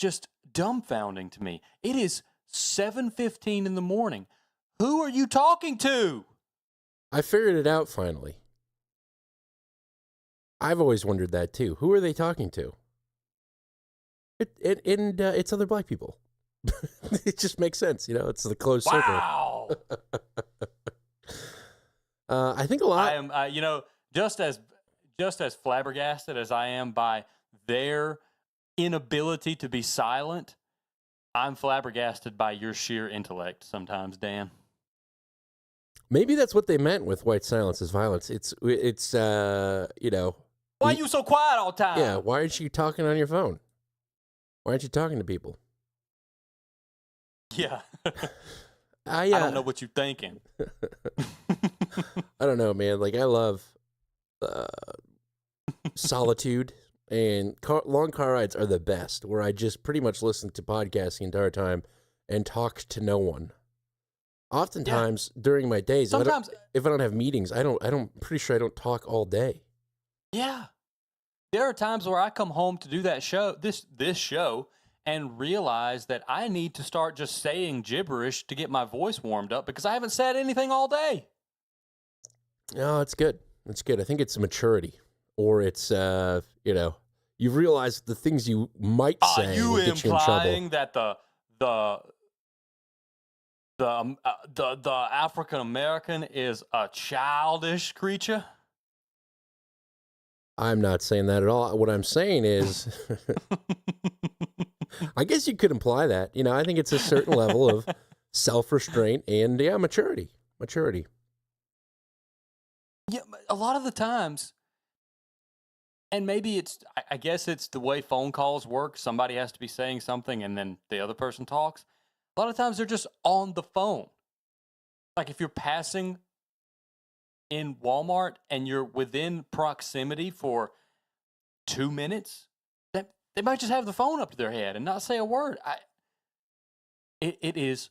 just dumbfounding to me. It is 7:15 in the morning. Who are you talking to? I figured it out finally. I've always wondered that too. Who are they talking to? It's other black people. It just makes sense, It's the closed circle. Wow. I think a lot. I am, just as flabbergasted as I am by their inability to be silent, I'm flabbergasted by your sheer intellect sometimes, Dan. Maybe that's what they meant with white silence is violence. It's Why are you so quiet all the time? Yeah, why aren't you talking on your phone? Why aren't you talking to people? Yeah. I don't know what you're thinking. I don't know, man. Like, I love solitude, and long car rides are the best, where I just pretty much listen to podcasts the entire time and talk to no one. Oftentimes during my days, if I don't have meetings, pretty sure I don't talk all day. Yeah. There are times where I come home to do that show, this show, and realize that I need to start just saying gibberish to get my voice warmed up because I haven't said anything all day. No, it's good. It's good. I think it's maturity, or it's you've realized the things you might say will get you in trouble. Are you implying that the African American is a childish creature? I'm not saying that at all. What I'm saying is, I guess you could imply that. I think it's a certain level of self-restraint and maturity. Maturity. Yeah, a lot of the times, and maybe I guess it's the way phone calls work. Somebody has to be saying something and then the other person talks. A lot of times they're just on the phone. Like if you're passing in Walmart and you're within proximity for 2 minutes, they might just have the phone up to their head and not say a word. It is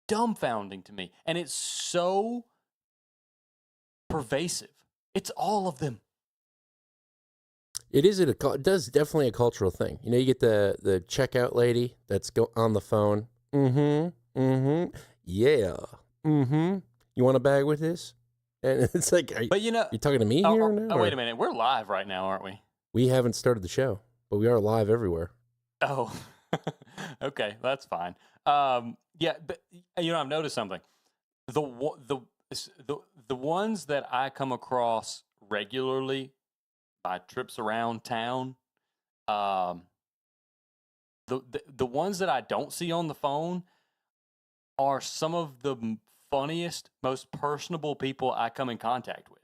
dumbfounding to me. And it's so pervasive. It's all of them. It does definitely a cultural thing. You get the checkout lady that's on the phone. Yeah. You want a bag with this? And it's like, you talking to me here now? Oh, wait a minute. We're live right now, aren't we? We haven't started the show, but we are live everywhere. Oh, okay. That's fine. Yeah, but I've noticed something. The ones that I come across regularly by trips around town, the ones that I don't see on the phone are some of the funniest, most personable people I come in contact with.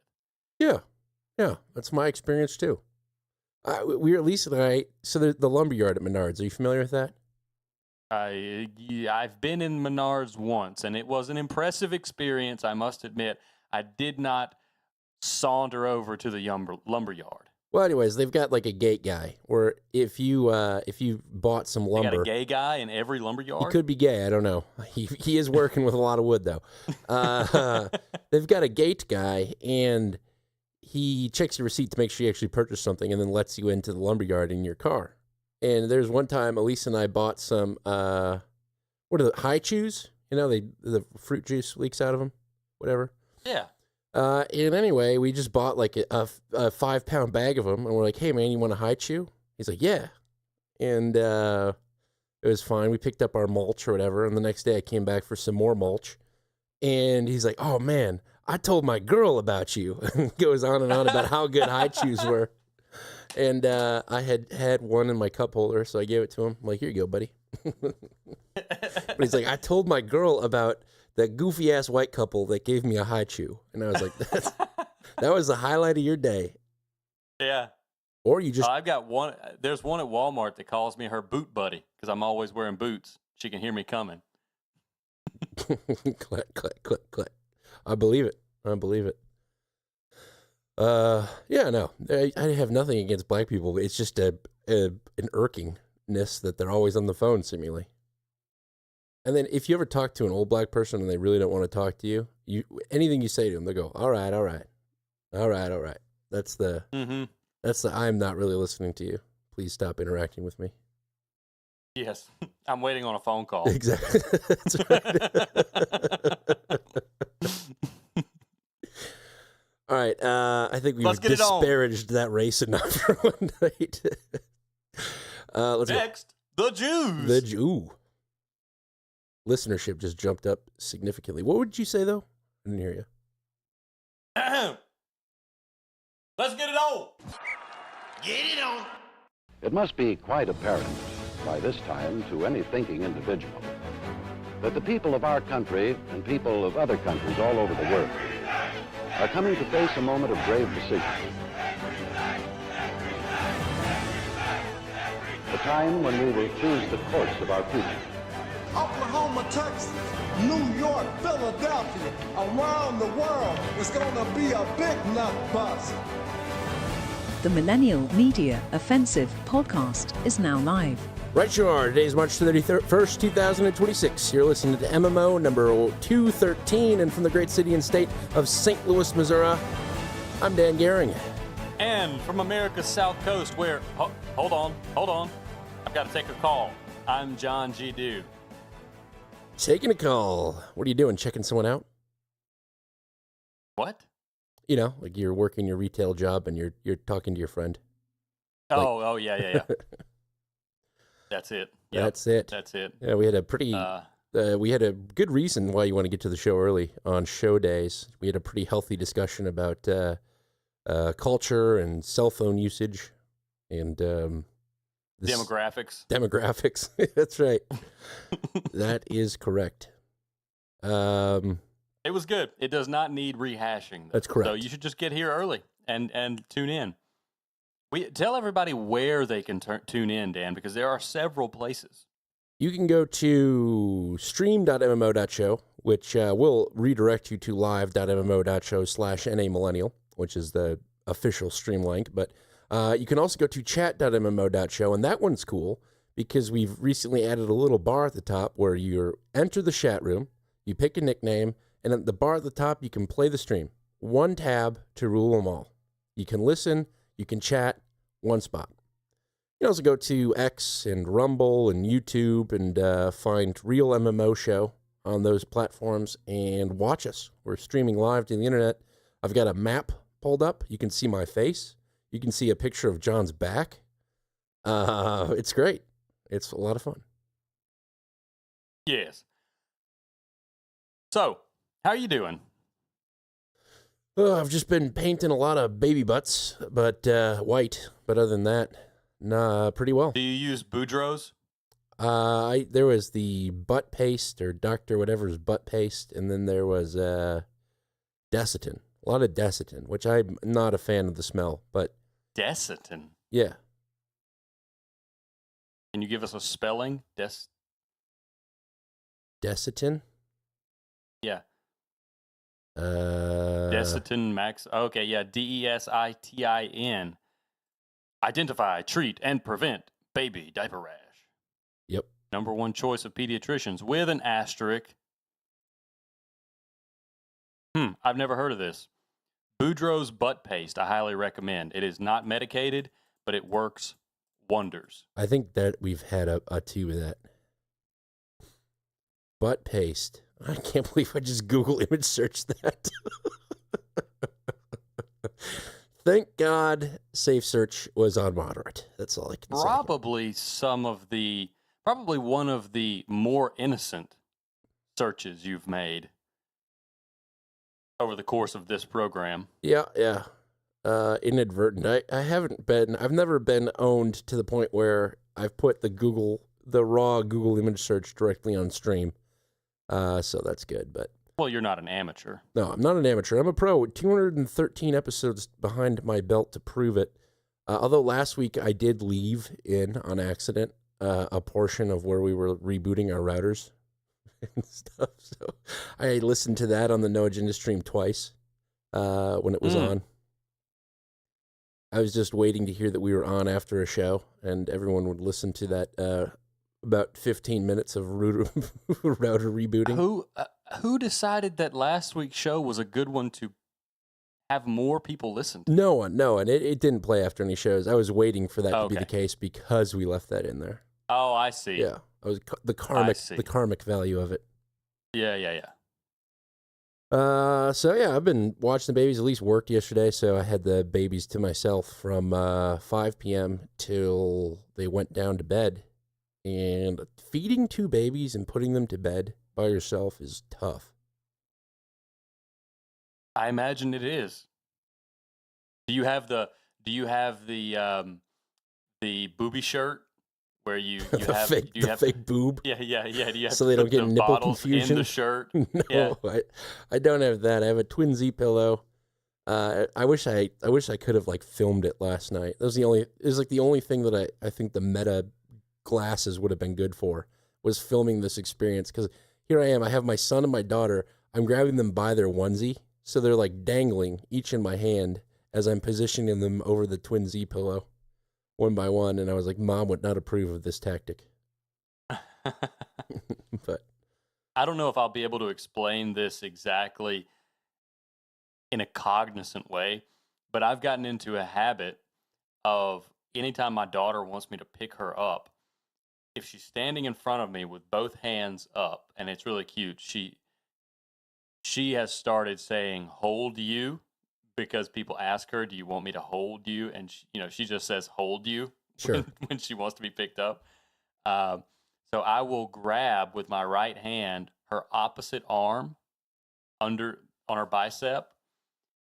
Yeah, that's my experience too. We were Lisa and I. So the lumberyard at Menards. Are you familiar with that? I've been in Menards once, and it was an impressive experience. I must admit, I did not saunter over to the lumberyard. Well, anyways, they've got like a gate guy, where if you bought some lumber, they got a gay guy in every lumberyard. He could be gay. I don't know. He is working with a lot of wood though. They've got a gate guy, and he checks your receipt to make sure you actually purchased something, and then lets you into the lumberyard in your car. And there's one time Elise and I bought some what are the high chews? The fruit juice leaks out of them, whatever. Yeah. And anyway, we just bought like a 5-pound bag of them, and we're like, "Hey man, you want a high chew?" He's like, "Yeah," and it was fine. We picked up our mulch or whatever, and the next day I came back for some more mulch, and he's like, "Oh man, I told my girl about you," and goes on and on about how good high chews were. And I had one in my cup holder, so I gave it to him. I'm like, "Here you go, buddy." But he's like, "I told my girl about that goofy ass white couple that gave me a high chew," and I was like, "That was the highlight of your day." Yeah. Or you just I've got one. There's one at Walmart that calls me her boot buddy because I'm always wearing boots. She can hear me coming. Click, click, click, click. I believe it. Yeah, no, I have nothing against black people. It's just an irkingness that they're always on the phone, seemingly. And then if you ever talk to an old black person and they really don't want to talk to you, anything you say to them, they go, all right. That's the I'm not really listening to you. Please stop interacting with me. Yes, I'm waiting on a phone call. Exactly. That's right. All right. I think we've Let's get it on. disparaged that race enough for one night. Let's Next, the Jews. go. The Jew. Listenership just jumped up significantly. What would you say, though? I didn't hear you. Let's get it on. Get it on. It must be quite apparent by this time to any thinking individual that the people of our country and people of other countries all over the world are coming to face a moment of grave decision. A time when we will choose the course of our future. Oklahoma, Texas, New York, Philadelphia, around the world, it's gonna be a big nut bust. The Millennial Media Offensive podcast is now live. Right you are. Today is March 31st, 2026. You're listening to MMO number 213, and from the great city and state of St. Louis, Missouri, I'm Dan Gehring. And from America's South Coast, where... hold on. I've got to take a call. I'm John G. Dew. Taking a call. What are you doing? Checking someone out? What? You know, like you're working your retail job and you're talking to your friend. Oh, yeah. That's it. Yep, That's it. That's it. Yeah, we had a pretty... we had a good reason why you want to get to the show early on show days. We had a pretty healthy discussion about culture and cell phone usage and Demographics. Demographics. That's right. That is correct. It was good. It does not need rehashing, though. That's correct. So you should just get here early and tune in. Tell everybody where they can tune in, Dan, because there are several places. You can go to stream.mmo.show, which will redirect you to live.mmo.show/NAMillennial, which is the official stream link. But you can also go to chat.mmo.show, and that one's cool because we've recently added a little bar at the top where you enter the chat room, you pick a nickname, and at the bar at the top, you can play the stream. One tab to rule them all. You can listen, you can chat, one spot. You can also go to X and Rumble and YouTube and find Real MMO Show on those platforms and watch us. We're streaming live to the internet. I've got a map pulled up. You can see my face. You can see a picture of John's back. It's great. It's a lot of fun. Yes. So, how are you doing? I've just been painting a lot of baby butts, but white. But other than that, nah, pretty well. Do you use Boudreaux's? There was the butt paste or Dr. Whatever's butt paste, and then there was Desitin. A lot of Desitin, which I'm not a fan of the smell, but... Desitin? Yeah. Can you give us a spelling? Desitin? Yeah. Desitin Max. Okay, yeah. DESITIN. Identify, treat, and prevent baby diaper rash. Yep. Number one choice of pediatricians with an asterisk. I've never heard of this. Boudreaux's butt paste, I highly recommend. It is not medicated, but it works wonders. I think that we've had a tube of that. Butt paste. I can't believe I just Google image searched that. Thank God Safe Search was on moderate. That's all I can say. Probably one of the more innocent searches you've made over the course of this program. Yeah. Inadvertent. I've never been owned to the point where I've put the raw Google image search directly on stream. So that's good, but... Well, you're not an amateur. No, I'm not an amateur. I'm a pro. 213 episodes behind my belt to prove it. Although last week I did leave in, on accident, a portion of where we were rebooting our routers and stuff. So I listened to that on the No Agenda stream twice when it was on. I was just waiting to hear that we were on after a show, and everyone would listen to that about 15 minutes of router rebooting. Who decided that last week's show was a good one to have more people listen to? No one. It didn't play after any shows. I was waiting for that to be the case because we left that in there. Oh, I see. Yeah, the see. karmic value of it. Yeah. So yeah, I've been watching the babies. At least worked yesterday, so I had the babies to myself from 5 p.m. till they went down to bed. And feeding 2 babies and putting them to bed by yourself is tough. I imagine it is. Do you have the booby shirt where you The have fake, do you have fake boob, yeah. Do you have so to they don't put get the nipple bottles confusion in the shirt? No, Yeah. I don't have that. I have a twin Z pillow. I wish I could have like filmed it last night. That was the only thing that I think the Meta glasses would have been good for, was filming this experience. Because here I am, I have my son and my daughter. I'm grabbing them by their onesie, so they're like dangling each in my hand as I'm positioning them over the twin Z pillow, one by one. And I was like, Mom would not approve of this tactic. But I don't know if I'll be able to explain this exactly in a cognizant way, but I've gotten into a habit of anytime my daughter wants me to pick her up, if she's standing in front of me with both hands up, and it's really cute, she has started saying "hold you" because people ask her, "Do you want me to hold you?" And she just says "hold you" Sure. when she wants to be picked up. So I will grab with my right hand her opposite arm on her bicep,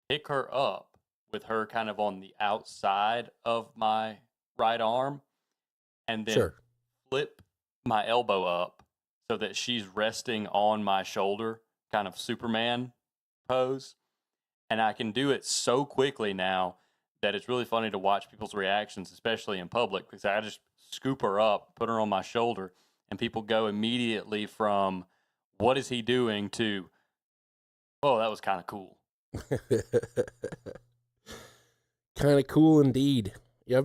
pick her up with her kind of on the outside of my right arm, and then Sure. flip my elbow up so that she's resting on my shoulder, kind of Superman pose. And I can do it so quickly now that it's really funny to watch people's reactions, especially in public, because I just scoop her up, put her on my shoulder, and people go immediately from, "What is he doing?" to, "Oh, that was kind of cool." Kind of cool indeed. Yeah,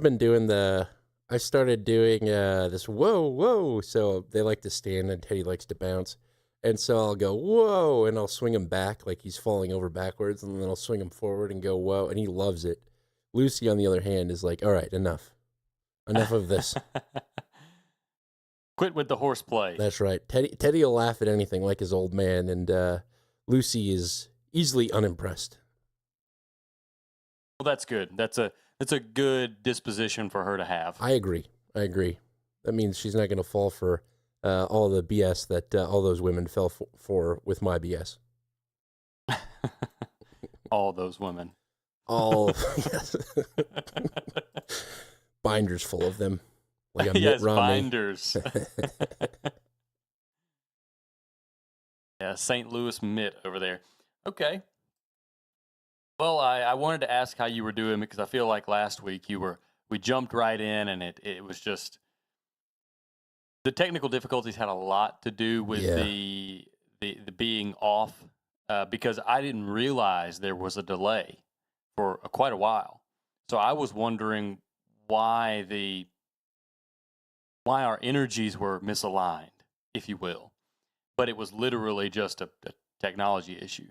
I started doing this whoa. So they like to stand and Teddy likes to bounce. And so I'll go, whoa, and I'll swing him back like he's falling over backwards, and then I'll swing him forward and go, whoa, and he loves it. Lucy, on the other hand, is like, all right, enough. Enough of this. Quit with the horseplay. That's right. Teddy will laugh at anything like his old man, and Lucy is easily unimpressed. Well, that's good. That's a good disposition for her to have. I agree. That means she's not going to fall for all the BS that all those women fell for with my BS. All those women. All yes. Binders full of them. Like a yes, Mitt Romney. binders. Yeah, St. Louis Mitt over there. Okay. Well, I wanted to ask how you were doing because I feel like last week we jumped right in, and it was just the technical difficulties had a lot to do with the being off because I didn't realize there was a delay for quite a while. So I was wondering why our energies were misaligned, if you will. But it was literally just a technology issue.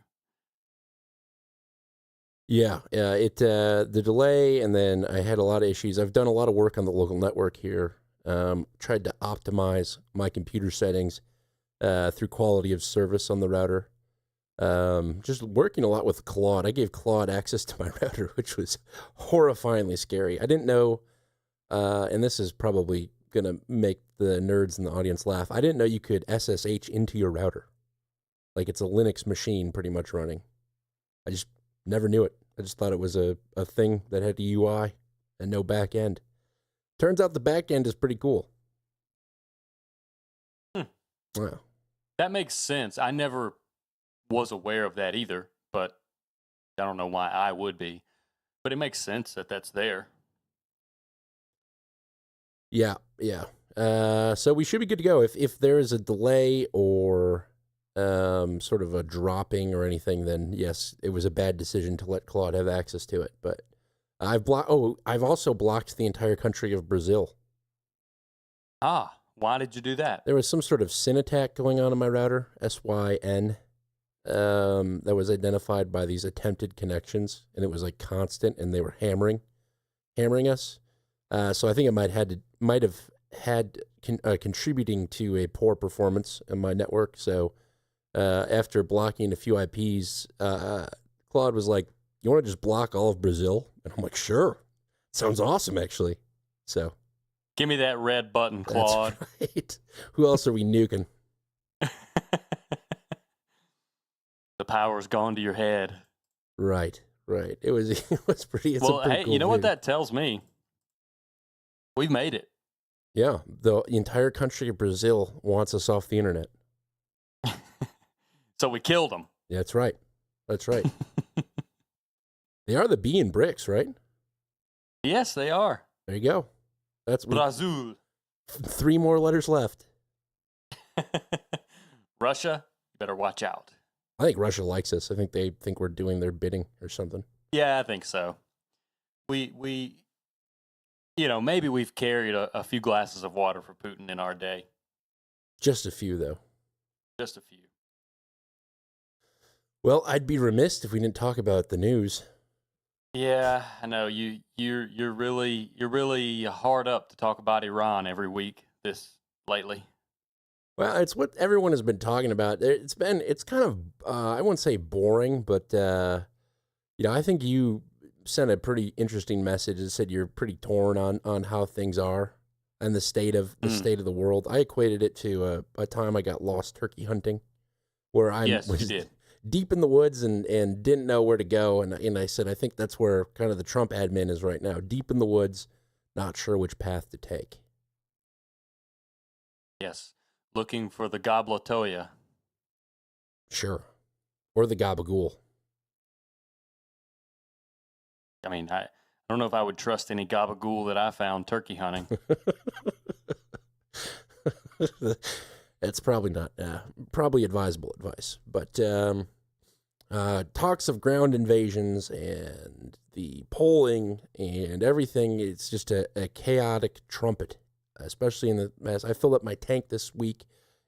Yeah, the delay, and then I had a lot of issues. I've done a lot of work on the local network here. Tried to optimize my computer settings through quality of service on the router. Just working a lot with Claude. I gave Claude access to my router, which was horrifyingly scary. I didn't know, and this is probably going to make the nerds in the audience laugh. I didn't know you could SSH into your router. Like it's a Linux machine pretty much running. I just never knew it. I just thought it was a thing that had a UI and no back end. Turns out the back end is pretty cool. Wow. That makes sense. I never was aware of that either, but I don't know why I would be. But it makes sense that that's there. Yeah. So we should be good to go. If there is a delay or sort of a dropping or anything, then yes, it was a bad decision to let Claude have access to it. But I've also blocked the entire country of Brazil. Ah, why did you do that? There was some sort of SYN attack going on my router, SYN, that was identified by these attempted connections, and it was like constant, and they were hammering us. So I think it might have had contributing to a poor performance in my network. So after blocking a few IPs, Claude was like, "You want to just block all of Brazil?" And I'm like, "Sure, sounds awesome, actually." So Give me that red button, Claude. that's right. Who else are we nuking? The power's gone to your head. Right. It was pretty. It's Well, a pretty hey, cool you know what video. that tells me? We've made it. Yeah, the entire country of Brazil wants us off the internet. So we killed them. Yeah, that's right. That's right. They are the B in BRICS, right? Yes, they are. There you go. That's Brazil. 3 more letters left. Russia, you better watch out. I think Russia likes us. I think they think we're doing their bidding or something. Yeah, I think so. We maybe we've carried a few glasses of water for Putin in our day. Just a few, though. Just a few. Well, I'd be remiss if we didn't talk about the news. Yeah, I know you're really hard up to talk about Iran every week lately. Well, it's what everyone has been talking about. It's kind of I wouldn't say boring, but I think you sent a pretty interesting message that said you're pretty torn on how things are and the state of the world. I equated it to a time I got lost turkey hunting, where I Yes, was you did. deep in the woods and didn't know where to go. And I said, I think that's where kind of the Trump admin is right now, deep in the woods, not sure which path to take. Yes, looking for the Gobletoya. Sure. Or the gabagool. I mean, I don't know if I would trust any gabagool that I found turkey hunting. That's probably not, probably advisable advice. But talks of ground invasions and the polling and everything, it's just a chaotic trumpet, especially in the mess. I filled up my tank this week.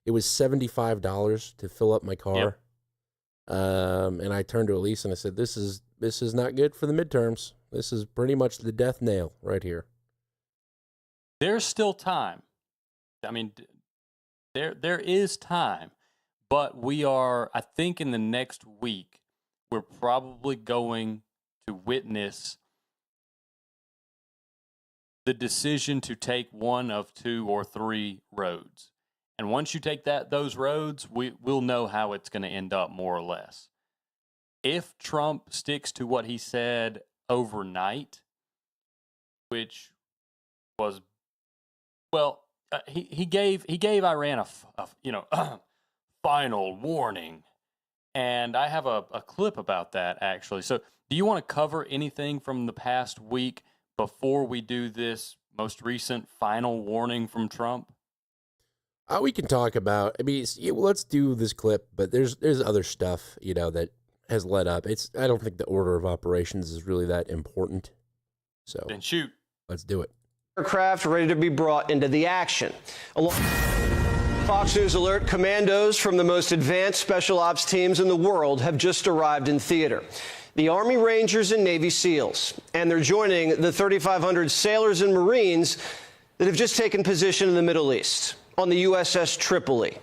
It was $75 to fill up my car. Yep. And I turned to Elise and I said, this is not good for the midterms. This is pretty much the death nail right here. There's still time. I mean, there is time, but we are, I think in the next week, we're probably going to witness the decision to take one of 2 or 3 roads. And once you take those roads, we'll know how it's going to end up more or less. If Trump sticks to what he said overnight, which was, well, he gave Iran a final warning, and I have a clip about that actually. So, do you want to cover anything from the past week before we do this most recent final warning from Trump? We can talk about. I mean, let's do this clip, but there's other stuff that has led up. I don't think the order of operations is really that important. So then shoot. Let's do it. Aircraft ready to be brought into the action. Fox News alert: commandos from the most advanced special ops teams in the world have just arrived in theater. The Army Rangers and Navy SEALs, and they're joining the 3,500 sailors and Marines that have just taken position in the Middle East on the USS Tripoli.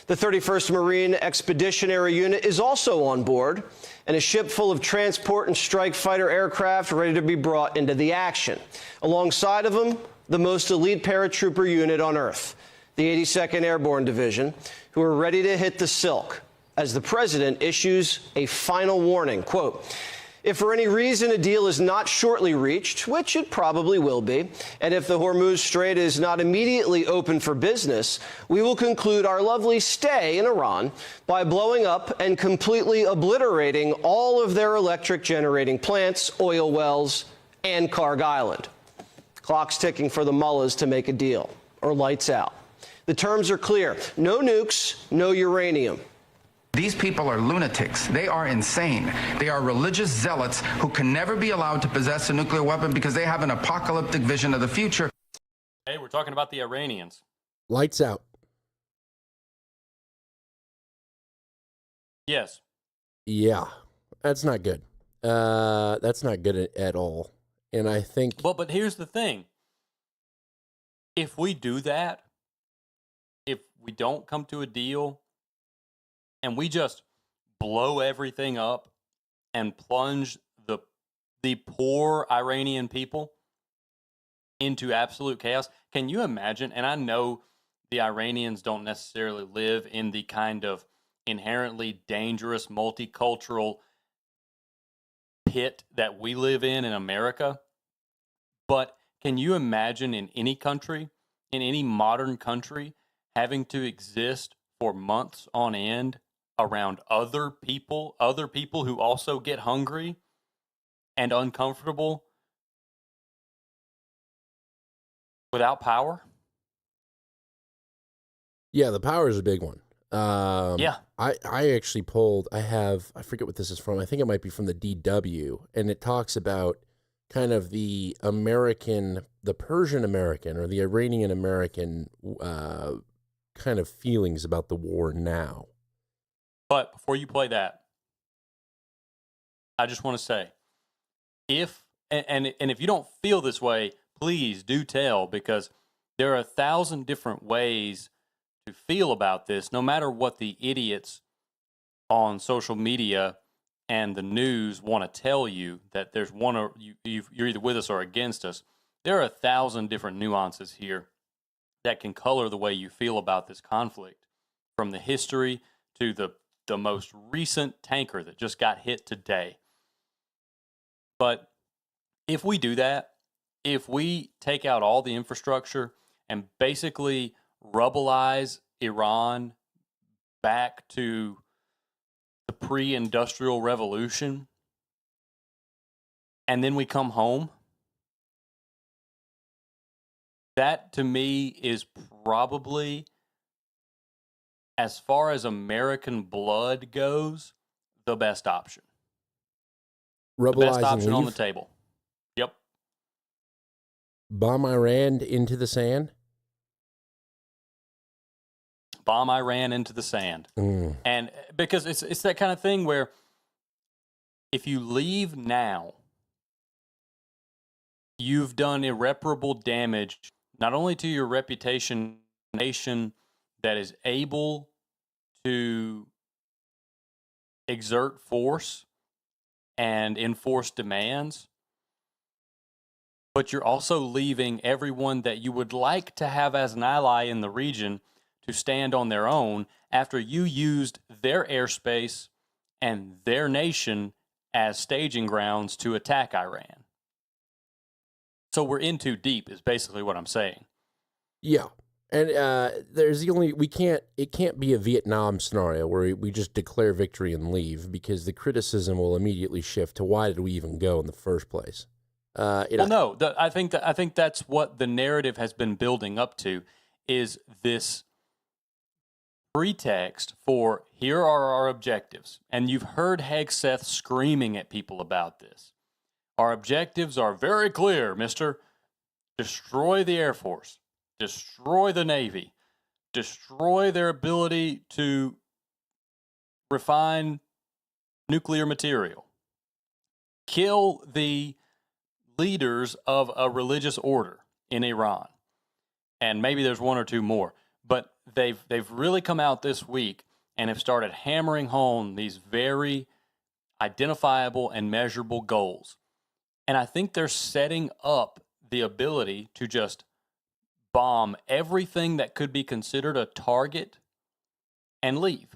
The 31st Marine Expeditionary Unit is also on board, and a ship full of transport and strike fighter aircraft ready to be brought into the action. Alongside of them, the most elite paratrooper unit on Earth, the 82nd Airborne Division, who are ready to hit the silk as the president issues a final warning. Quote, if for any reason a deal is not shortly reached, which it probably will be, and if the Hormuz Strait is not immediately open for business, we will conclude our lovely stay in Iran by blowing up and completely obliterating all of their electric generating plants, oil wells, and Karg Island. Clock's ticking for the mullahs to make a deal, or lights out. The terms are clear: no nukes, no uranium. These people are lunatics. They are insane. They are religious zealots who can never be allowed to possess a nuclear weapon because they have an apocalyptic vision of the future. Hey, we're talking about the Iranians. Lights out. Yes. Yeah, that's not good. That's not good at all. And I think... Well, but here's the thing. if we do that, if we don't come to a deal and we just blow everything up and plunge the poor Iranian people into absolute chaos, can you imagine? And I know the Iranians don't necessarily live in the kind of inherently dangerous multicultural pit that we live in America, but can you imagine in any country, in any modern country, having to exist for months on end around other people who also get hungry and uncomfortable without power? Yeah, the power is a big one. Yeah. I actually pulled, I forget what this is from. I think it might be from the DW, and it talks about kind of the Persian American or the Iranian American kind of feelings about the war now. But before you play that, I just want to say, if you don't feel this way, please do tell, because there are 1,000 different ways to feel about this, no matter what the idiots on social media and the news want to tell you, that there's one or you're either with us or against us. There are 1,000 different nuances here that can color the way you feel about this conflict, from the history to the most recent tanker that just got hit today. But if we do that, if we take out all the infrastructure and basically rubbleize Iran back to the pre-industrial revolution, and then we come home, that to me is probably, as far as American blood goes, the best option. The best option on the table. Yep. Bomb Iran into the sand? Bomb Iran into the sand. And because it's that kind of thing where if you leave now, you've done irreparable damage, not only to your reputation, nation that is able to exert force and enforce demands, but you're also leaving everyone that you would like to have as an ally in the region to stand on their own after you used their airspace and their nation as staging grounds to attack Iran. So we're in too deep is basically what I'm saying. Yeah. And it can't be a Vietnam scenario where we just declare victory and leave, because the criticism will immediately shift to why did we even go in the first place? I think that's what the narrative has been building up to, is this pretext for here are our objectives. And you've heard Hegseth screaming at people about this. Our objectives are very clear, mister. Destroy the Air Force. Destroy the Navy. Destroy their ability to refine nuclear material. Kill the leaders of a religious order in Iran. And maybe there's one or two more. But they've really come out this week and have started hammering home these very identifiable and measurable goals. And I think they're setting up the ability to just bomb everything that could be considered a target and leave.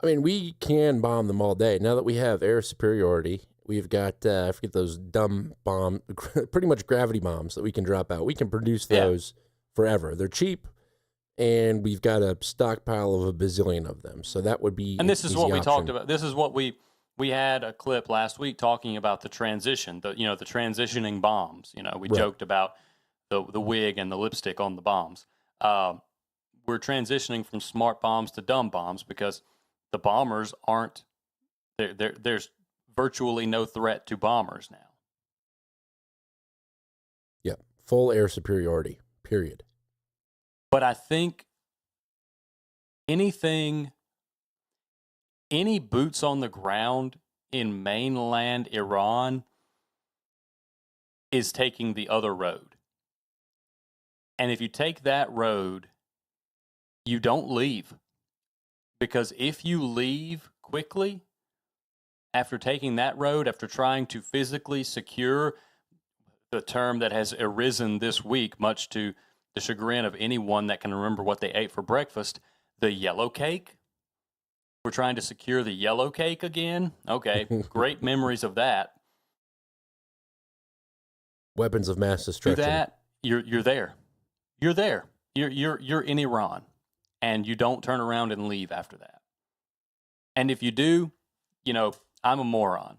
I mean, we can bomb them all day. Now that we have air superiority, we've got, I forget those dumb pretty much gravity bombs that we can drop out. We can produce those forever. They're cheap, and we've got a stockpile of a bazillion of them. So that would be. And this is what we talked about. This is what we had a clip last week talking about the transition, the transitioning bombs. We joked about the wig and the lipstick on the bombs. We're transitioning from smart bombs to dumb bombs because the bombers aren't. There's virtually no threat to bombers now. Yeah, full air superiority. Period. But I think any boots on the ground in mainland Iran is taking the other road. And if you take that road, you don't leave. Because if you leave quickly, after taking that road, after trying to physically secure the term that has arisen this week, much to the chagrin of anyone that can remember what they ate for breakfast, the yellow cake. We're trying to secure the yellow cake again. Okay, great memories of that. Weapons of mass destruction. Do that, you're there. You're there. You're in Iran, and you don't turn around and leave after that. And if you do, I'm a moron.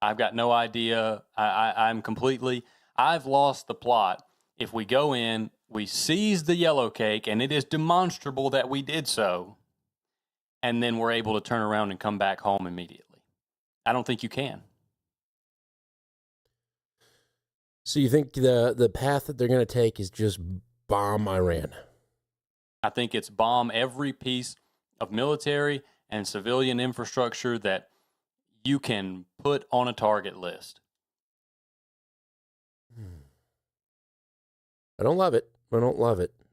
I've got no idea. I've lost the plot. If we go in, we seize the yellow cake, and it is demonstrable that we did so, and then we're able to turn around and come back home immediately. I don't think you can. So you think the path that they're going to take is just bomb Iran? I think it's bomb every piece of military and civilian infrastructure that you can put on a target list. I don't love it.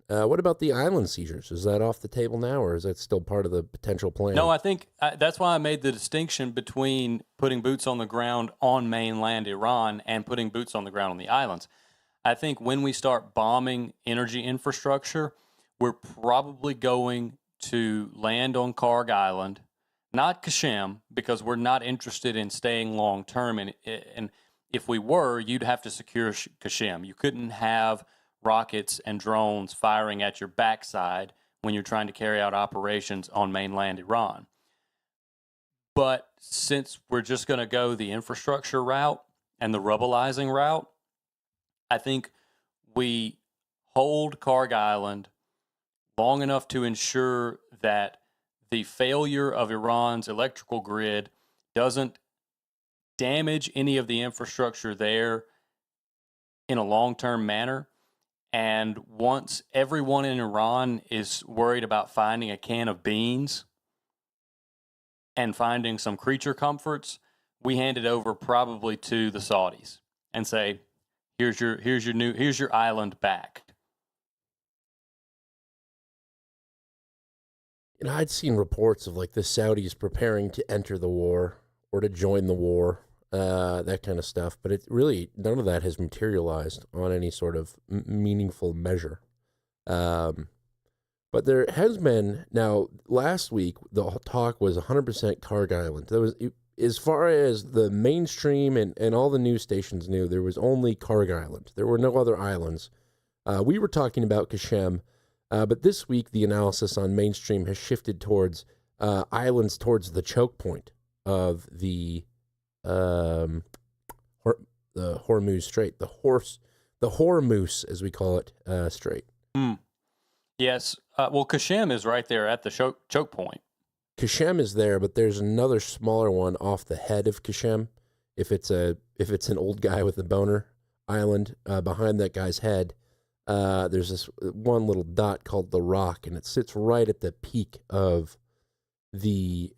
What about the island seizures? Is that off the table now, or is that still part of the potential plan? No, I think that's why I made the distinction between putting boots on the ground on mainland Iran and putting boots on the ground on the islands. I think when we start bombing energy infrastructure, we're probably going to land on Karg Island, not Qashem, because we're not interested in staying long term. And if we were, you'd have to secure Qashem. You couldn't have rockets and drones firing at your backside when you're trying to carry out operations on mainland Iran. But since we're just going to go the infrastructure route and the rubblizing route, I think we hold Karg Island long enough to ensure that the failure of Iran's electrical grid doesn't damage any of the infrastructure there in a long-term manner. And once everyone in Iran is worried about finding a can of beans and finding some creature comforts, we hand it over probably to the Saudis and say, here's your island back. I'd seen reports of like the Saudis preparing to enter the war or to join the war, that kind of stuff. But it really, none of that has materialized on any sort of meaningful measure. But there has been, now last week, the talk was 100% Karg Island. There was, as far as the mainstream and all the news stations knew, there was only Karg Island. There were no other islands. We were talking about Qashem. But this week, the analysis on mainstream has shifted towards islands towards the choke point of the Hormuz Strait, the Hormuz, as we call it, strait. Yes. Well, Qashem is right there at the choke point. Qashem is there, but there's another smaller one off the head of Qashem. If it's an old guy with a boner island behind that guy's head. There's this one little dot called the Rock, and it sits right at the peak of the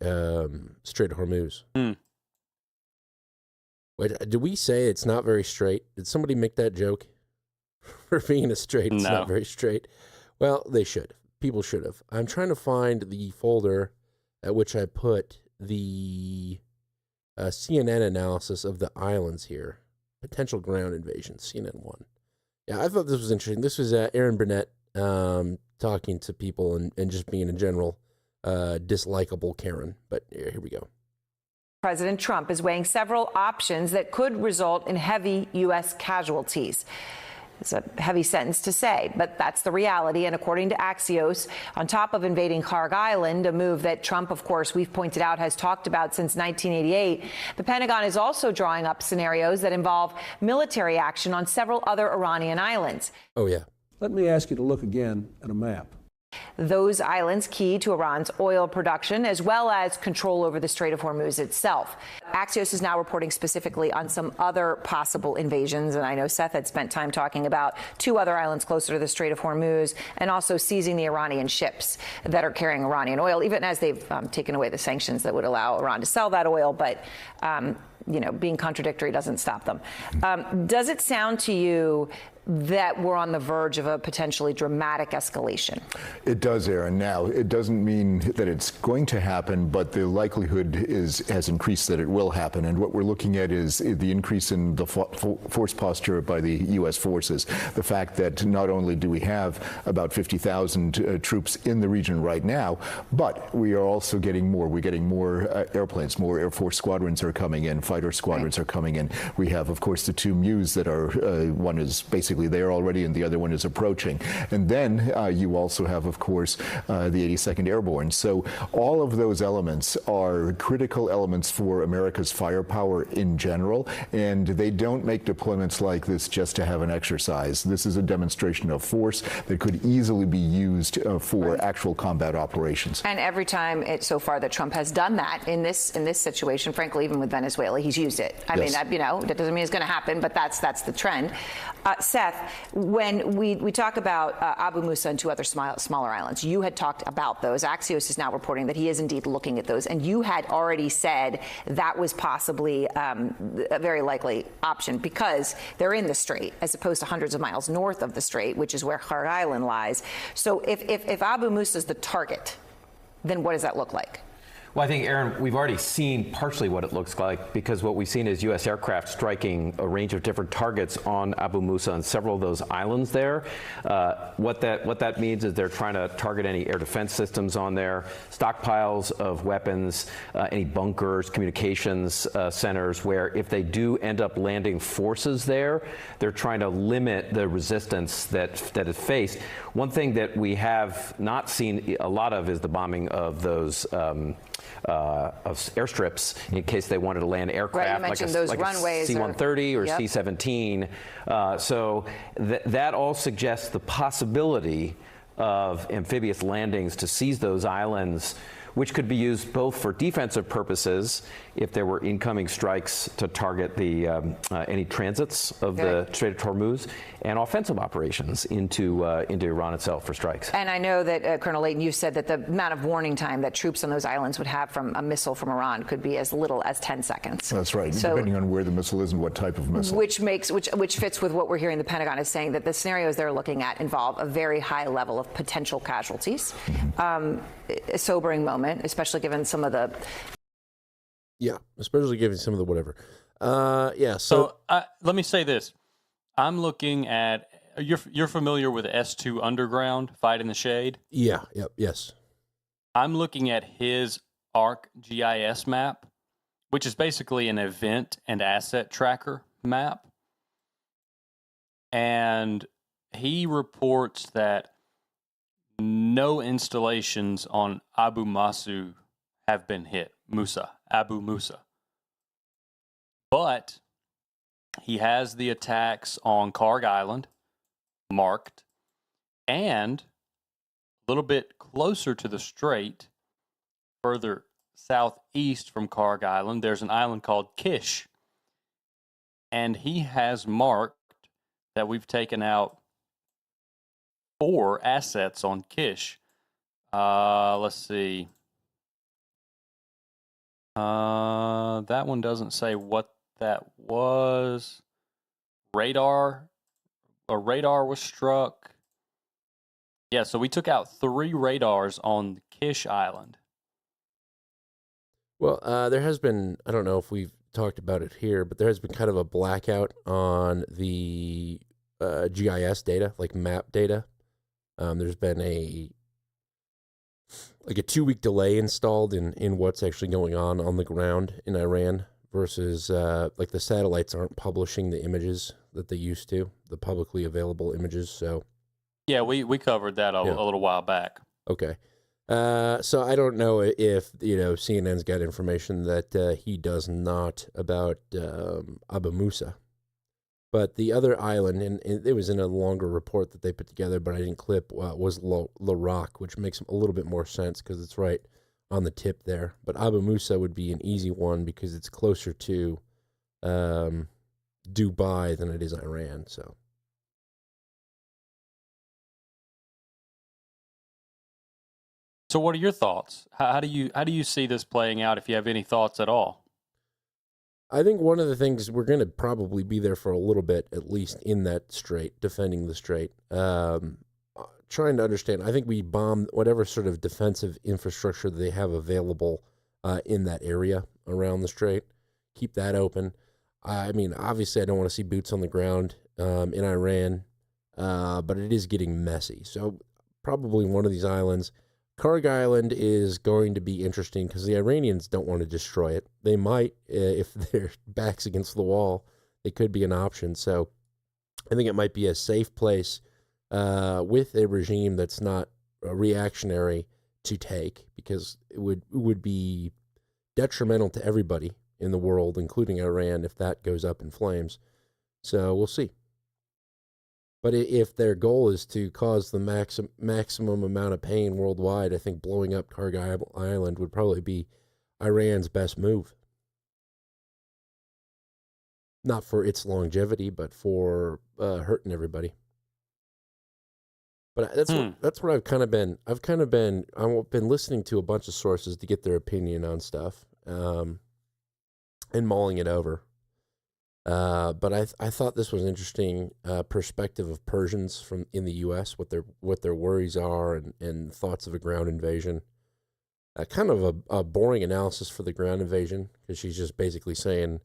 Strait of Hormuz. Wait, did we say it's not very straight? Did somebody make that joke? For being a strait, it's not very straight. Well, they should. People should have. I'm trying to find the folder at which I put the CNN analysis of the islands here. Potential ground invasion, CNN 1. Yeah, I thought this was interesting. This was Aaron Burnett talking to people and just being a general dislikable Karen. But here we go. President Trump is weighing several options that could result in heavy U.S. casualties. It's a heavy sentence to say, but that's the reality. And according to Axios, on top of invading Karg Island, a move that Trump, of course, we've pointed out, has talked about since 1988, the Pentagon is also drawing up scenarios that involve military action on several other Iranian islands. Oh, yeah. Let me ask you to look again at a map. Those islands key to Iran's oil production, as well as control over the Strait of Hormuz itself. Axios is now reporting specifically on some other possible invasions, and I know Seth had spent time talking about two other islands closer to the Strait of Hormuz, and also seizing the Iranian ships that are carrying Iranian oil, even as they've taken away the sanctions that would allow Iran to sell that oil. But being contradictory doesn't stop them. Does it sound to you that we're on the verge of a potentially dramatic escalation? It does, Aaron. Now, it doesn't mean that it's going to happen, but the likelihood has increased that it will happen. And what we're looking at is the increase in the force posture by the U.S. forces. The fact that not only do we have about 50,000 troops in the region right now, but we are also getting more. We're getting more airplanes, more Air Force squadrons are coming in, fighter squadrons are coming in. We have, of course, the two MEUs that are, one is basically there already and the other one is approaching. And then you also have, of course, the 82nd Airborne. So all of those elements are critical elements for America's firepower in general, and they don't make deployments like this just to have an exercise. This is a demonstration of force that could easily be used for actual combat operations. And every time so far that Trump has done that in this situation, frankly, even with Venezuela, he's used it. I mean, you know, that doesn't mean it's going to happen, but that's the trend. Seth, when we talk about Abu Musa and two other smaller islands, you had talked about those. Axios is now reporting that he is indeed looking at those, and you had already said that was possibly a very likely option because they're in the strait as opposed to hundreds of miles north of the strait, which is where Kharg Island lies. So if Abu Musa is the target, then what does that look like? Well, I think, Aaron, we've already seen partially what it looks like because what we've seen is U.S. aircraft striking a range of different targets on Abu Musa and several of those islands there. What that means is they're trying to target any air defense systems on there, stockpiles of weapons, any bunkers, communications centers, where if they do end up landing forces there, they're trying to limit the resistance that is faced. One thing that we have not seen a lot of is the bombing of those of airstrips in case they wanted to land aircraft like those runways, C-130 or C-17. So that all suggests the possibility of amphibious landings to seize those islands, which could be used both for defensive purposes if there were incoming strikes to target the any transits of the Strait of Hormuz, and offensive operations into Iran itself for strikes. And I know that, Colonel Layton, you said that the amount of warning time that troops on those islands would have from a missile from Iran could be as little as 10 seconds. That's right, so, depending on where the missile is and what type of missile. Which fits with what we're hearing the Pentagon is saying, that the scenarios they're looking at involve a very high level of potential casualties. A sobering moment, especially given some of the... Yeah, especially given some of the whatever. So let me say this. I'm looking at, you're familiar with S2 Underground, Fight in the Shade? Yeah, yes. I'm looking at his ArcGIS map, which is basically an event and asset tracker map. And he reports that no installations on Abu Musa have been hit. Abu Musa. But he has the attacks on Kharg Island marked, and a little bit closer to the strait, further southeast from Kharg Island, there's an island called Kish. And he has marked that we've taken out 4 assets on Kish. Let's see. That one doesn't say what that was. A radar was struck. Yeah, so we took out 3 radars on Kish Island. Well, there has been, I don't know if we've talked about it here, but there has been kind of a blackout on the GIS data, like map data. There's been a 2-week delay installed in what's actually going on the ground in Iran versus like the satellites aren't publishing the images that they used to, the publicly available images. So yeah, we covered that a little while back. Okay. So I don't know if, CNN's got information that he does not about Abu Musa. But the other island, and it was in a longer report that they put together, but I didn't clip, was Larak, which makes a little bit more sense because it's right on the tip there. But Abu Musa would be an easy one because it's closer to Dubai than it is Iran. So what are your thoughts? How do you see this playing out, if you have any thoughts at all? I think one of the things we're going to probably be there for a little bit, at least in that strait, defending the strait. Trying to understand. I think we bomb whatever sort of defensive infrastructure they have available in that area around the strait. Keep that open. I mean, obviously, I don't want to see boots on the ground in Iran, but it is getting messy. So probably one of these islands. Karg Island is going to be interesting because the Iranians don't want to destroy it. They might, if their back's against the wall, it could be an option. So I think it might be a safe place with a regime that's not reactionary to take, because it would be detrimental to everybody in the world, including Iran, if that goes up in flames. So we'll see. But if their goal is to cause the maximum amount of pain worldwide, I think blowing up Karg Island would probably be Iran's best move. Not for its longevity, but for hurting everybody. But that's what I've been listening to a bunch of sources to get their opinion on stuff, and mulling it over. But I thought this was an interesting perspective of Persians from in the U.S., what their worries are and thoughts of a ground invasion. Kind of a boring analysis for the ground invasion, because she's just basically saying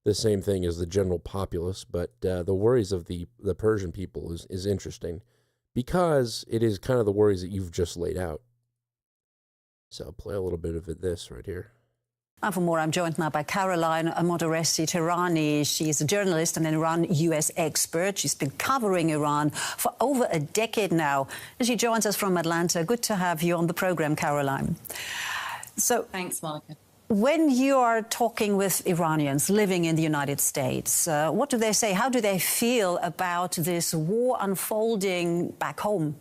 the same thing as the general populace. But the worries of the Persian people is interesting, because it is kind of the worries that you've just laid out. So I'll play a little bit of this right here. And for more, I'm joined now by Caroline Modarressi-Tehrani. She's a journalist and an Iran-US expert. She's been covering Iran for over a decade now. And she joins us from Atlanta. Good to have you on the program, Caroline. So, thanks, Monica. When you are talking with Iranians living in the United States, what do they say? How do they feel about this war unfolding back home?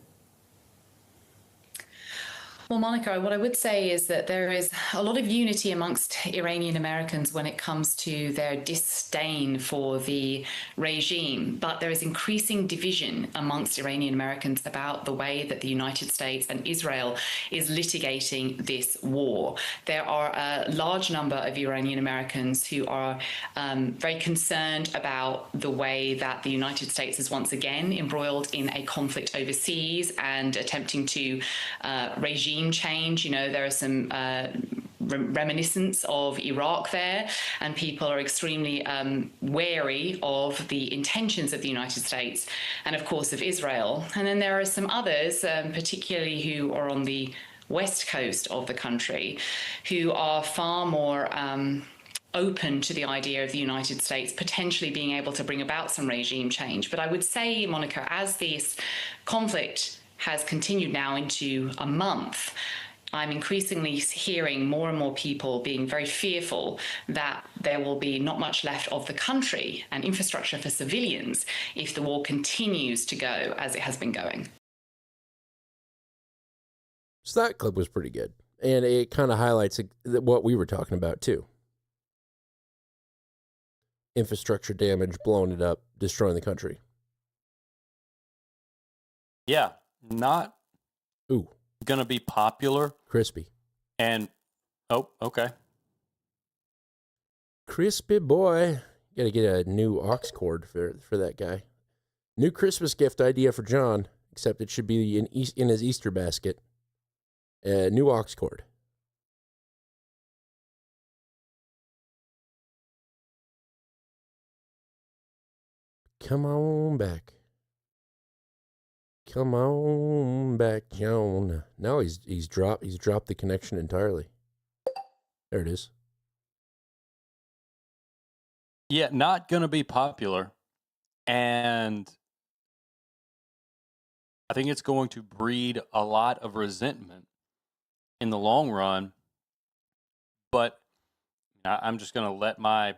Well, Monica, what I would say is that there is a lot of unity amongst Iranian Americans when it comes to their disdain for the regime, but there is increasing division amongst Iranian Americans about the way that the United States and Israel is litigating this war. There are a large number of Iranian Americans who are very concerned about the way that the United States is once again embroiled in a conflict overseas and attempting to regime change. You know, there are some reminiscence of Iraq there, and people are extremely wary of the intentions of the United States and, of course, of Israel. And then there are some others, particularly who are on the west coast of the country, who are far more open to the idea of the United States potentially being able to bring about some regime change. But I would say, Monica, as this conflict has continued now into a month, I'm increasingly hearing more and more people being very fearful that there will be not much left of the country and infrastructure for civilians if the war continues to go as it has been going. So that clip was pretty good. And it kind of highlights what we were talking about, too. Infrastructure damage, blowing it up, destroying the country. Yeah. Not gonna be popular. Crispy. And okay. Crispy boy. Gotta get a new aux cord for that guy. New Christmas gift idea for John, except it should be in his Easter basket. New aux cord. Come on back. Come on back, Joan. No, he's dropped the connection entirely. There it is. Yeah, not going to be popular. And I think it's going to breed a lot of resentment in the long run. But I'm just going to let my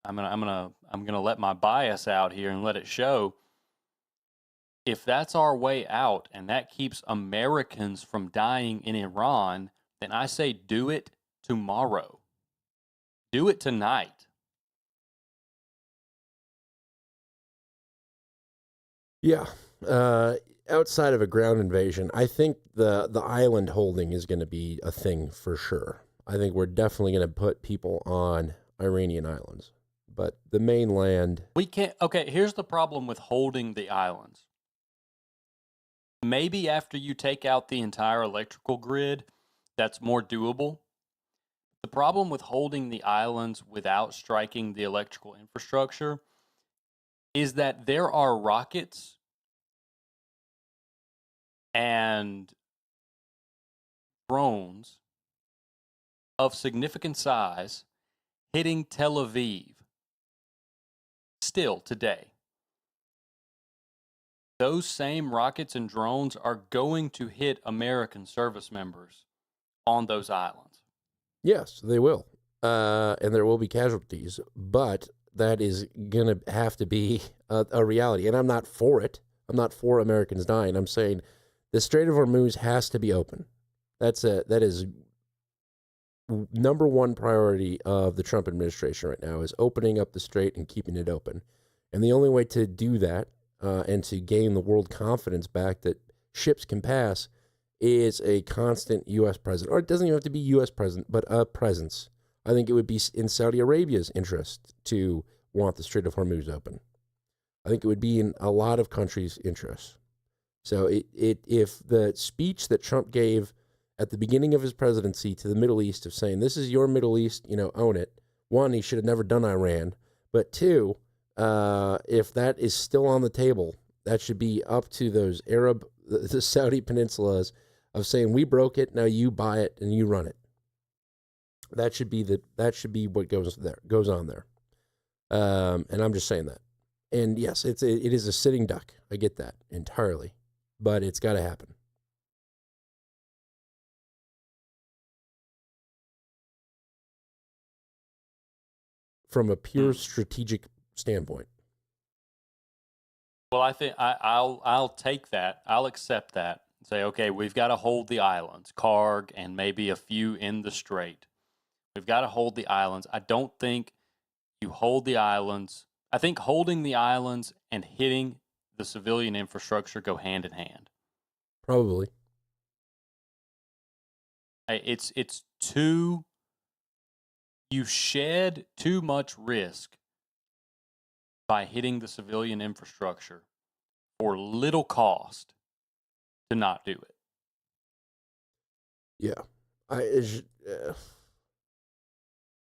I'm going to let my bias out here and let it show. If that's our way out and that keeps Americans from dying in Iran, then I say do it tomorrow. Do it tonight. Yeah. Outside of a ground invasion, I think the island holding is going to be a thing for sure. I think we're definitely going to put people on Iranian islands, but the mainland. We can't. Okay, here's the problem with holding the islands. Maybe after you take out the entire electrical grid, that's more doable. The problem with holding the islands without striking the electrical infrastructure is that there are rockets and drones of significant size hitting Tel Aviv still today. Those same rockets and drones are going to hit American service members on those islands. Yes, they will. And there will be casualties, but that is going to have to be a reality. And I'm not for it. I'm not for Americans dying. I'm saying the Strait of Hormuz has to be open. That is number one priority of the Trump administration right now, is opening up the strait and keeping it open. And the only way to do that and to gain the world confidence back that ships can pass is a constant U.S. presence. Or it doesn't even have to be U.S. present, but a presence. I think it would be in Saudi Arabia's interest to want the Strait of Hormuz open. I think it would be in a lot of countries' interests. So if the speech that Trump gave at the beginning of his presidency to the Middle East of saying, this is your Middle East, own it. One, he should have never done Iran. But two, if that is still on the table, that should be up to those the Saudi peninsulas of saying, we broke it, now you buy it and you run it. That should be what goes on there. And I'm just saying that. And yes, it is a sitting duck. I get that entirely, but it's got to happen. From a pure strategic standpoint. Well, I think I'll take that. I'll accept that. Say, okay, we've got to hold the islands, Karg, and maybe a few in the strait. We've got to hold the islands. I don't think you hold the islands. I think holding the islands and hitting the civilian infrastructure go hand in hand. Probably. It's too. You shed too much risk by hitting the civilian infrastructure for little cost to not do it. Yeah.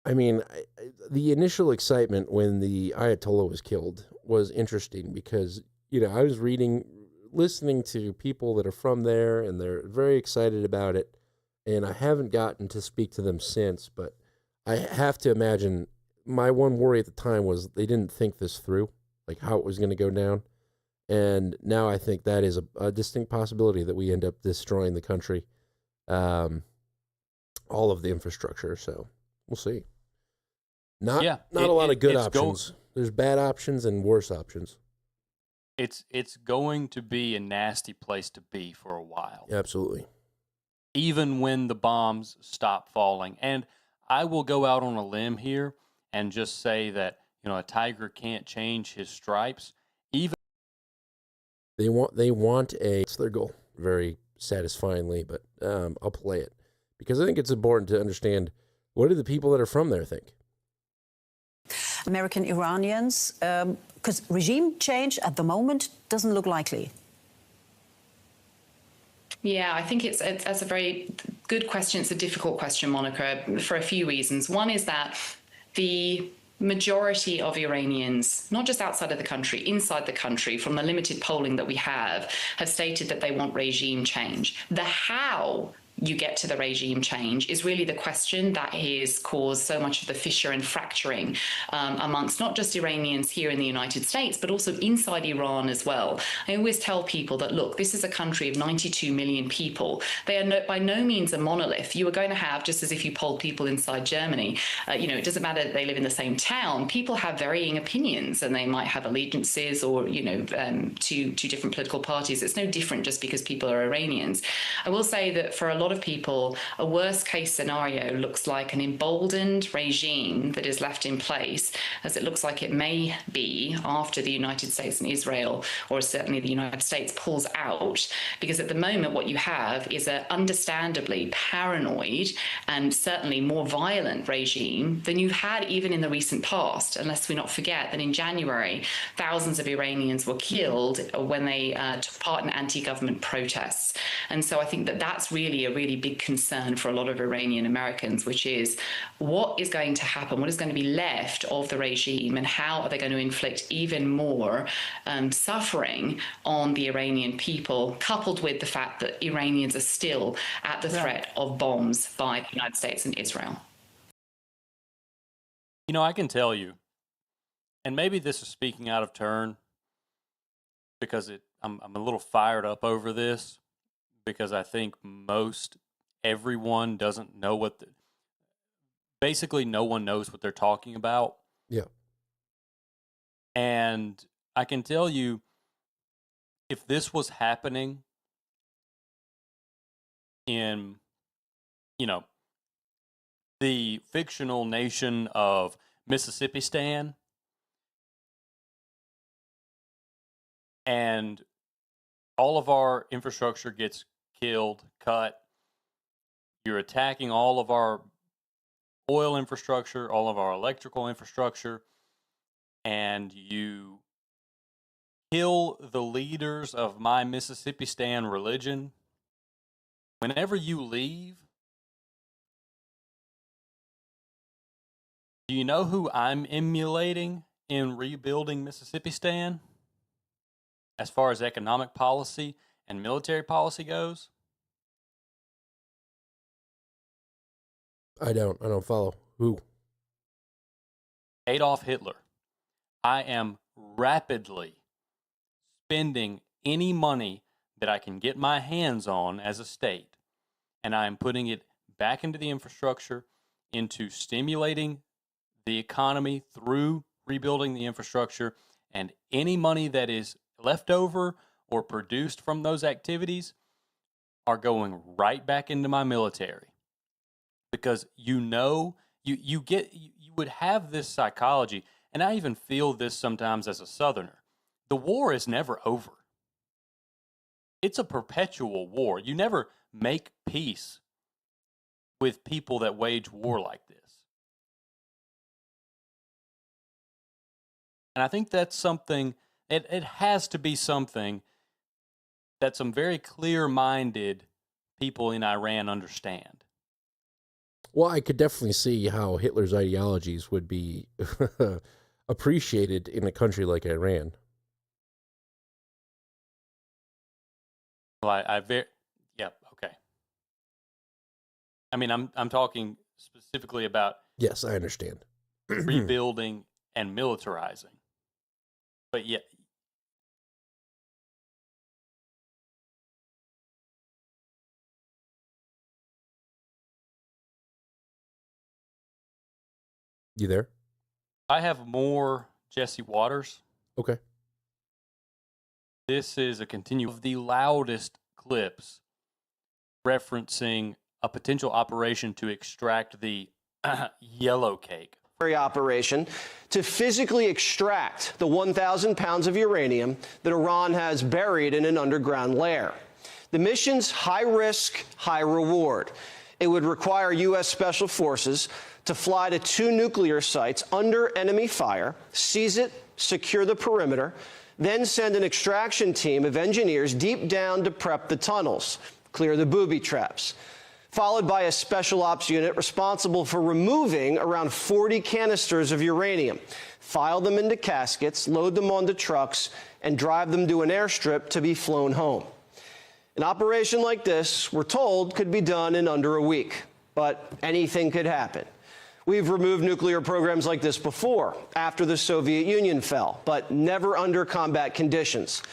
The initial excitement when the Ayatollah was killed was interesting because, I was listening to people that are from there, and they're very excited about it. And I haven't gotten to speak to them since, but I have to imagine my one worry at the time was they didn't think this through, like how it was going to go down. And now I think that is a distinct possibility that we end up destroying the country, all of the infrastructure. So we'll see. Not a lot of good options. There's bad options and worse options. It's going to be a nasty place to be for a while. Absolutely. Even when the bombs stop falling. And I will go out on a limb here and just say that, a tiger can't change his stripes. Even they want it's their goal very satisfyingly, but I'll play it because I think it's important to understand what do the people that are from there think. American Iranians, because regime change at the moment doesn't look likely. Yeah, I think that's a very good question. It's a difficult question, Monica, for a few reasons. One is that the majority of Iranians, not just outside of the country, inside the country, from the limited polling that we have stated that they want regime change. The how you get to the regime change is really the question that has caused so much of the fissure and fracturing amongst not just Iranians here in the United States, but also inside Iran as well. I always tell people that, look, this is a country of 92 million people. They are by no means a monolith. You are going to have, just as if you polled people inside Germany, it doesn't matter that they live in the same town. People have varying opinions and they might have allegiances or, to different political parties. It's no different just because people are Iranians. I will say that for a lot lot of people, a worst case scenario looks like an emboldened regime that is left in place, as it looks like it may be after the United States and Israel, or certainly the United States, pulls out. Because at the moment, what you have is an understandably paranoid and certainly more violent regime than you've had even in the recent past. Unless we not forget that in January, thousands of Iranians were killed when they took part in anti-government protests. And so I think that that's really a really big concern for a lot of Iranian Americans, which is what is going to happen, what is going to be left of the regime, and how are they going to inflict even more suffering on the Iranian people, coupled with the fact that Iranians are still at the threat of bombs by the United States and Israel. You know, I can tell you, and maybe this is speaking out of turn, because I'm a little fired up over this, because I think everyone doesn't know basically no one knows what they're talking about. Yeah. And I can tell you, if this was happening in, the fictional nation of Mississippi Stan, and all of our infrastructure gets killed, cut, you're attacking all of our oil infrastructure, all of our electrical infrastructure, and you kill the leaders of my Mississippi Stan religion. Whenever you leave, do you know who I'm emulating in rebuilding Mississippi Stan? As far as economic policy and military policy goes? I don't follow. Who? Adolf Hitler. I am rapidly spending any money that I can get my hands on as a state, and I am putting it back into the infrastructure, into stimulating the economy through rebuilding the infrastructure, and any money that is left over or produced from those activities are going right back into my military. Because you would have this psychology, and I even feel this sometimes as a Southerner. The war is never over. It's a perpetual war. You never make peace with people that wage war like this. And I think that's something, it has to be something that some very clear-minded people in Iran understand. Well, I could definitely see how Hitler's ideologies would be appreciated in a country like Iran. Well, yeah, okay. I mean, I'm talking specifically about Yes, I understand. rebuilding and militarizing. But yeah. You there? I have more Jesse Waters. Okay. This is a continue of the loudest clips referencing a potential operation to extract the yellow cake. Operation to physically extract the 1,000 pounds of uranium that Iran has buried in an underground lair. The mission's high risk, high reward. It would require U.S. Special Forces to fly to 2 nuclear sites under enemy fire, seize it, secure the perimeter, then send an extraction team of engineers deep down to prep the tunnels, clear the booby traps, followed by a special ops unit responsible for removing around 40 canisters of uranium, file them into caskets, load them onto trucks, and drive them to an airstrip to be flown home. An operation like this, we're told, could be done in under a week, but anything could happen. We've removed nuclear programs like this before, after the Soviet Union fell, but never under combat conditions.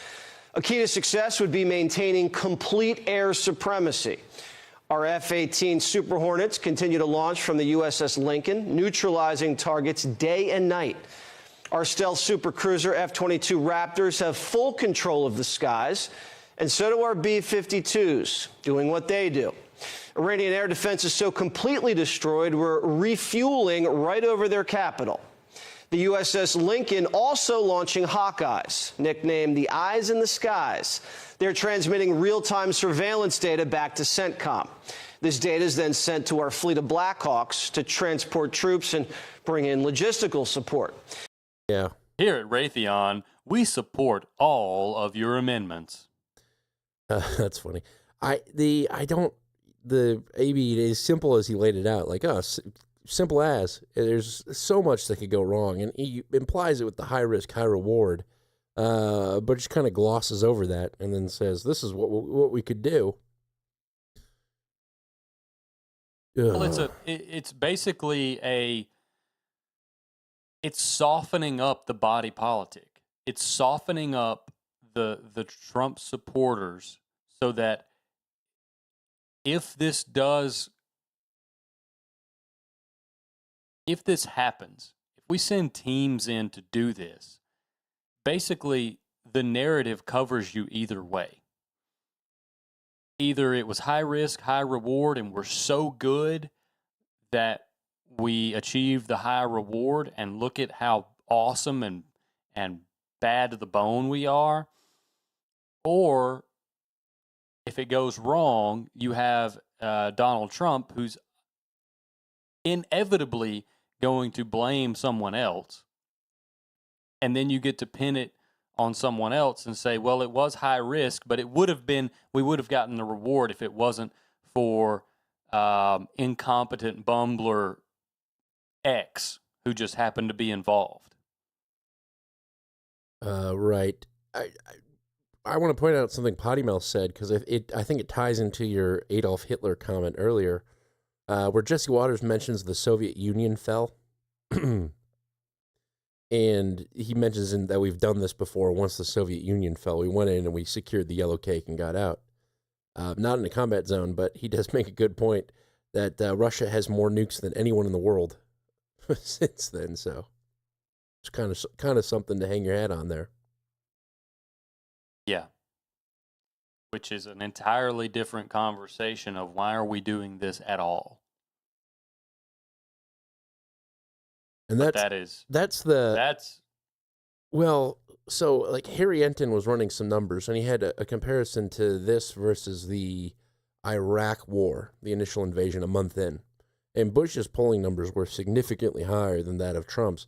A key to success would be maintaining complete air supremacy. Our F-18 Super Hornets continue to launch from the USS Lincoln, neutralizing targets day and night. Our stealth supercruiser F-22 Raptors have full control of the skies, and so do our B-52s, doing what they do, Iranian air defense is so completely destroyed, we're refueling right over their capital. The USS Lincoln also launching Hawkeyes, nicknamed the Eyes in the Skies. They're transmitting real-time surveillance data back to CENTCOM. This data is then sent to our fleet of Blackhawks to transport troops and bring in logistical support. Yeah. Here at Raytheon, we support all of your amendments. That's funny. The AB, as simple as he laid it out, like us. Simple as. There's so much that could go wrong, and he implies it with the high risk, high reward, but just kind of glosses over that and then says, "This is what we could do." Well, it's basically it's softening up the body politic. It's softening up the Trump supporters so that if this happens, if we send teams in to do this, basically the narrative covers you either way. Either it was high risk, high reward, and we're so good that we achieved the high reward, and look at how awesome and bad to the bone we are. Or if it goes wrong, you have Donald Trump, who's inevitably going to blame someone else, and then you get to pin it on someone else and say, well, it was high risk, but we would have gotten the reward if it wasn't for incompetent bumbler X who just happened to be involved. Right. I want to point out something Potty Mouth said, because I think it ties into your Adolf Hitler comment earlier, where Jesse Waters mentions the Soviet Union fell. And he mentions that we've done this before. Once the Soviet Union fell, we went in and we secured the yellow cake and got out. Not in a combat zone, but he does make a good point that Russia has more nukes than anyone in the world since then. So it's kind of something to hang your hat on there. Yeah. Which is an entirely different conversation of why are we doing this at all? And that's well, so like Harry Enton was running some numbers, and he had a comparison to this versus the Iraq war, the initial invasion a month in. And Bush's polling numbers were significantly higher than that of Trump's.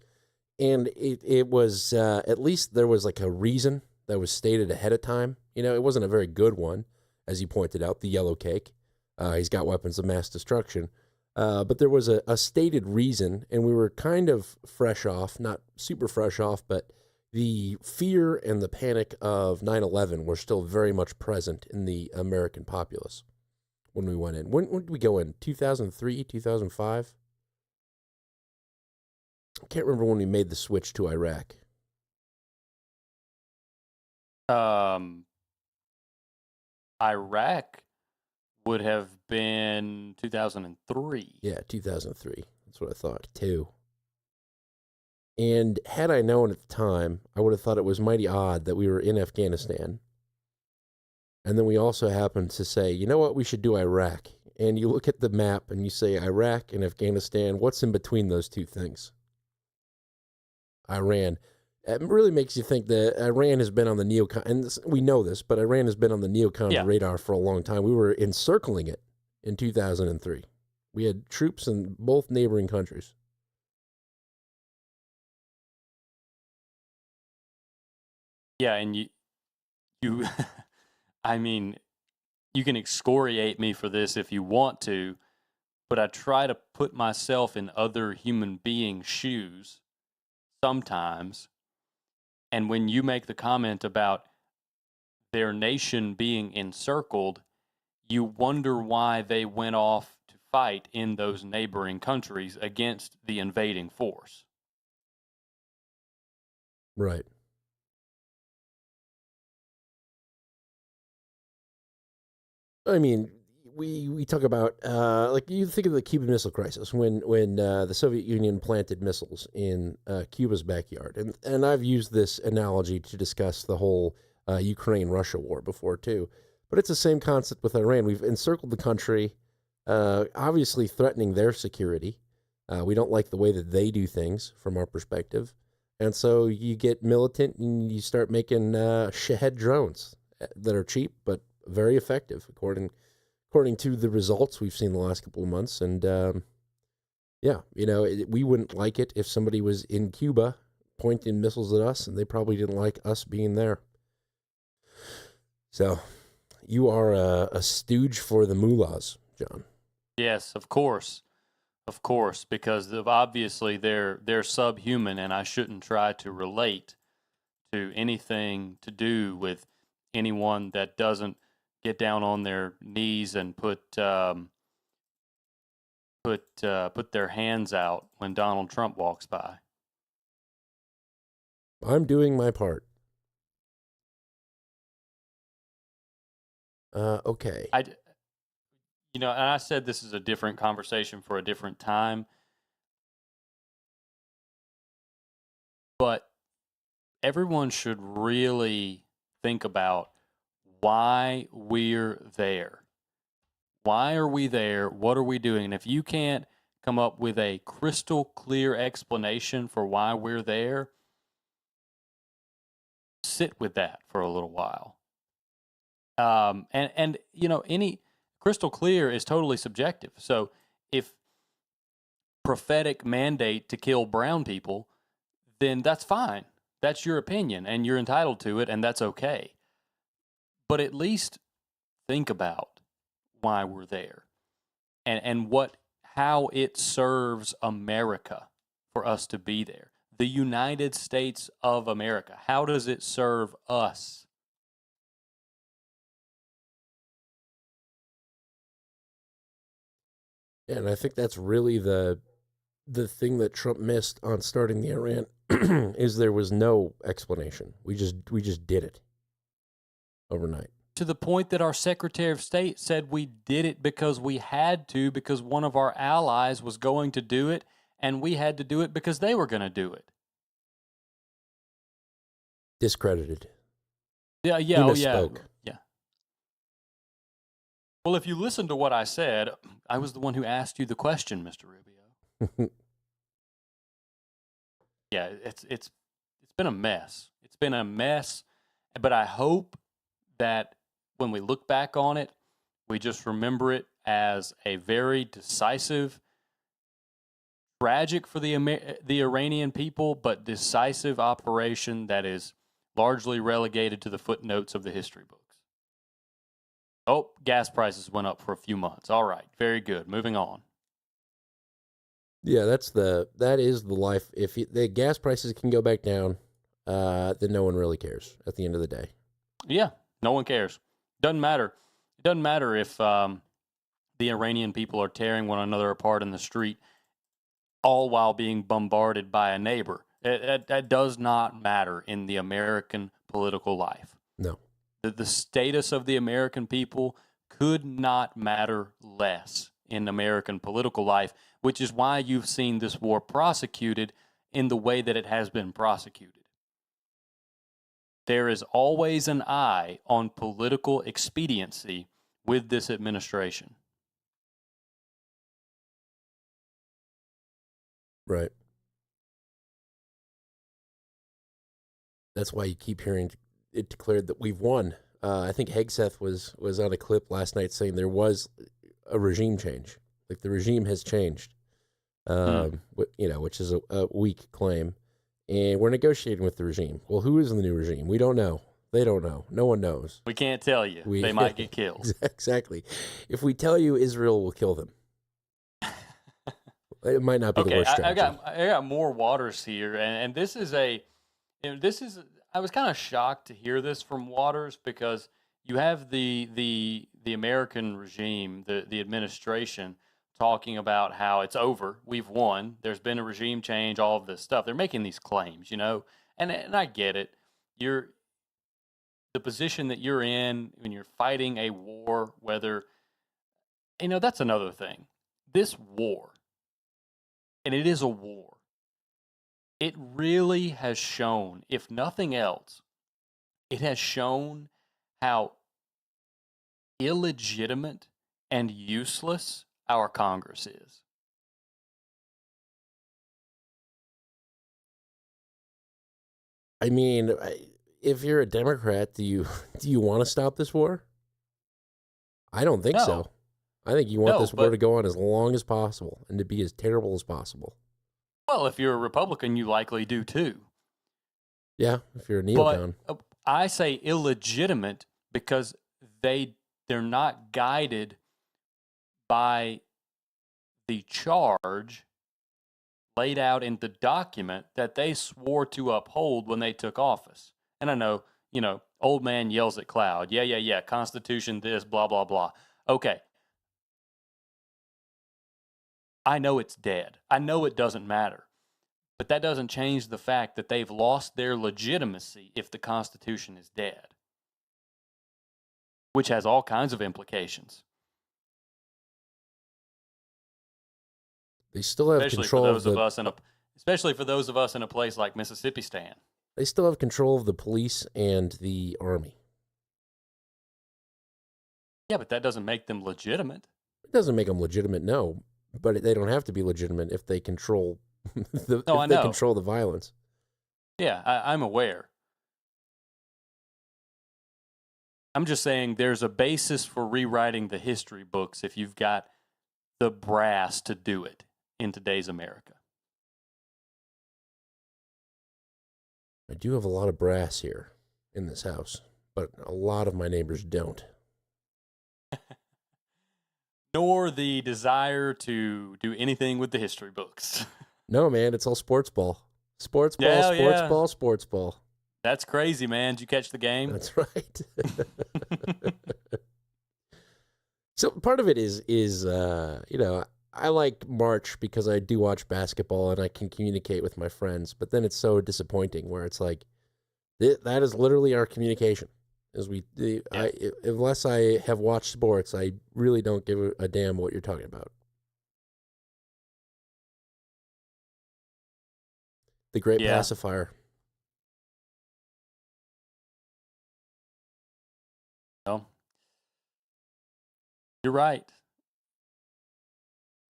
And it was, at least there was like a reason that was stated ahead of time. You know, it wasn't a very good one, as you pointed out, the yellow cake. He's got weapons of mass destruction. But there was a stated reason, and we were kind of fresh off, not super fresh off, but the fear and the panic of 9/11 were still very much present in the American populace when we went in. When did we go in? 2003, 2005? I can't remember when we made the switch to Iraq. Iraq would have been 2003. Yeah, 2003. That's what I thought, too. And had I known at the time, I would have thought it was mighty odd that we were in Afghanistan. And then we also happened to say, you know what, we should do Iraq. And you look at the map and you say Iraq and Afghanistan, what's in between those two things? Iran. It really makes you think that Iran has been on the neocon, and we know this, but Iran has been on the neocon radar for a long time. We were encircling it in 2003. We had troops in both neighboring countries. Yeah, and you I mean, you can excoriate me for this if you want to, but I try to put myself in other human beings' shoes sometimes. And when you make the comment about their nation being encircled, you wonder why they went off to fight in those neighboring countries against the invading force. Right. I mean, we talk about, like, you think of the Cuban Missile Crisis when the Soviet Union planted missiles in Cuba's backyard. And I've used this analogy to discuss the whole Ukraine-Russia war before, too. But it's the same concept with Iran. We've encircled the country, obviously threatening their security. We don't like the way that they do things from our perspective. And so you get militant and you start making Shahed drones that are cheap but very effective, according to the results we've seen the last couple of months. And yeah, we wouldn't like it if somebody was in Cuba pointing missiles at us, and they probably didn't like us being there. So you are a stooge for the mullahs, John. Yes, of course, because obviously they're subhuman, and I shouldn't try to relate to anything to do with anyone that doesn't get down on their knees and put their hands out when Donald Trump walks by. I'm doing my part. Okay. And I said this is a different conversation for a different time, but everyone should really think about why we're there. Why are we there? What are we doing? And if you can't come up with a crystal clear explanation for why we're there, sit with that for a little while. Any crystal clear is totally subjective. So if prophetic mandate to kill brown people, then that's fine. That's your opinion, and you're entitled to it, and that's okay. But at least think about why we're there and how it serves America for us to be there. The United States of America. How does it serve us? Yeah, and I think that's really the thing that Trump missed on starting the Iran is there was no explanation. We just did it overnight. To the point that our Secretary of State said we did it because we had to, because one of our allies was going to do it, and we had to do it because they were going to do it. Discredited. Yeah. He misspoke. Yeah. Well, if you listen to what I said, I was the one who asked you the question, Mr. Rubio. Yeah, it's been a mess. It's been a mess, but I hope that when we look back on it, we just remember it as a very decisive, tragic for the Iranian people, but decisive operation that is largely relegated to the footnotes of the history books. Oh, gas prices went up for a few months. All right, very good. Moving on. Yeah, that is the life. If the gas prices can go back down, then no one really cares at the end of the day. Yeah, no one cares. Doesn't matter. It doesn't matter if the Iranian people are tearing one another apart in the street, all while being bombarded by a neighbor. That does not matter in the American political life. No. The status of the American people could not matter less in American political life, which is why you've seen this war prosecuted in the way that it has been prosecuted. There is always an eye on political expediency with this administration. Right. That's why you keep hearing it declared that we've won. I think Hegseth was on a clip last night saying there was a regime change. Like the regime has changed, which is a weak claim. And we're negotiating with the regime. Well, who is in the new regime? We don't know. They don't know. No one knows. We can't tell you. They might get killed. Exactly. If we tell you, Israel will kill them. It might not be the worst strategy. I got more waters here, and this is I was kind of shocked to hear this from Waters because you have the American regime, the administration, talking about how it's over, we've won, there's been a regime change, all of this stuff. They're making these claims, and I get it. The position that you're in when you're fighting a war, whether, that's another thing. This war, and it is a war, it really has shown, if nothing else, it has shown how illegitimate and useless our Congress is. I mean, if you're a Democrat, do you want to stop this war? I don't think so. I think you want this war to go on as long as possible and to be as terrible as possible. Well, if you're a Republican, you likely do too. Yeah, if you're a neocon. But I say illegitimate because they're not guided by the charge laid out in the document that they swore to uphold when they took office. And I know, old man yells at cloud. Yeah. Constitution, this, blah, blah, blah. Okay. I know it's dead. I know it doesn't matter. But that doesn't change the fact that they've lost their legitimacy if the Constitution is dead, which has all kinds of implications. They still have control of especially for those of us in a place like Mississippi stand. They still have control of the police and the army. Yeah, but that doesn't make them legitimate. It doesn't make them legitimate, no. But they don't have to be legitimate if they control they control the violence. Yeah, I'm aware. I'm just saying there's a basis for rewriting the history books if you've got the brass to do it in today's America. I do have a lot of brass here in this house, but a lot of my neighbors don't. Nor the desire to do anything with the history books. No, man, it's all sports ball. Sports ball. That's crazy, man. Did you catch the game? That's right. So part of it is I like March because I do watch basketball and I can communicate with my friends, but then it's so disappointing where it's like, that is literally our communication. Unless I have watched sports, I really don't give a damn what you're talking about. The great pacifier. No. You're right.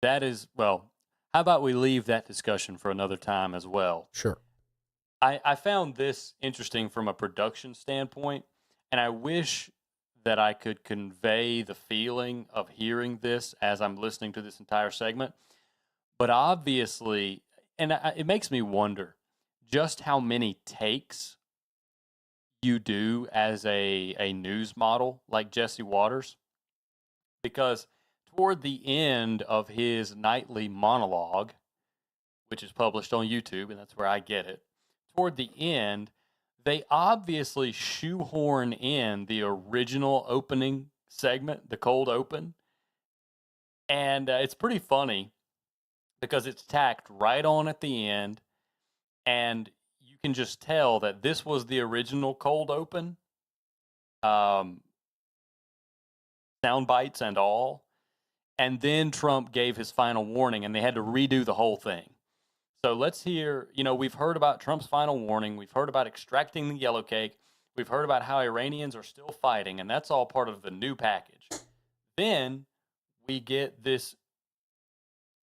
That is, how about we leave that discussion for another time as well? Sure. I found this interesting from a production standpoint, and I wish that I could convey the feeling of hearing this as I'm listening to this entire segment. But obviously, and it makes me wonder just how many takes you do as a news model like Jesse Waters. Because toward the end of his nightly monologue, which is published on YouTube, and that's where I get it, toward the end, they obviously shoehorn in the original opening segment, the cold open. And it's pretty funny because it's tacked right on at the end. And you can just tell that this was the original cold open. Sound bites and all. And then Trump gave his final warning and they had to redo the whole thing. So let's hear, we've heard about Trump's final warning. We've heard about extracting the yellow cake. We've heard about how Iranians are still fighting, and that's all part of the new package. Then we get this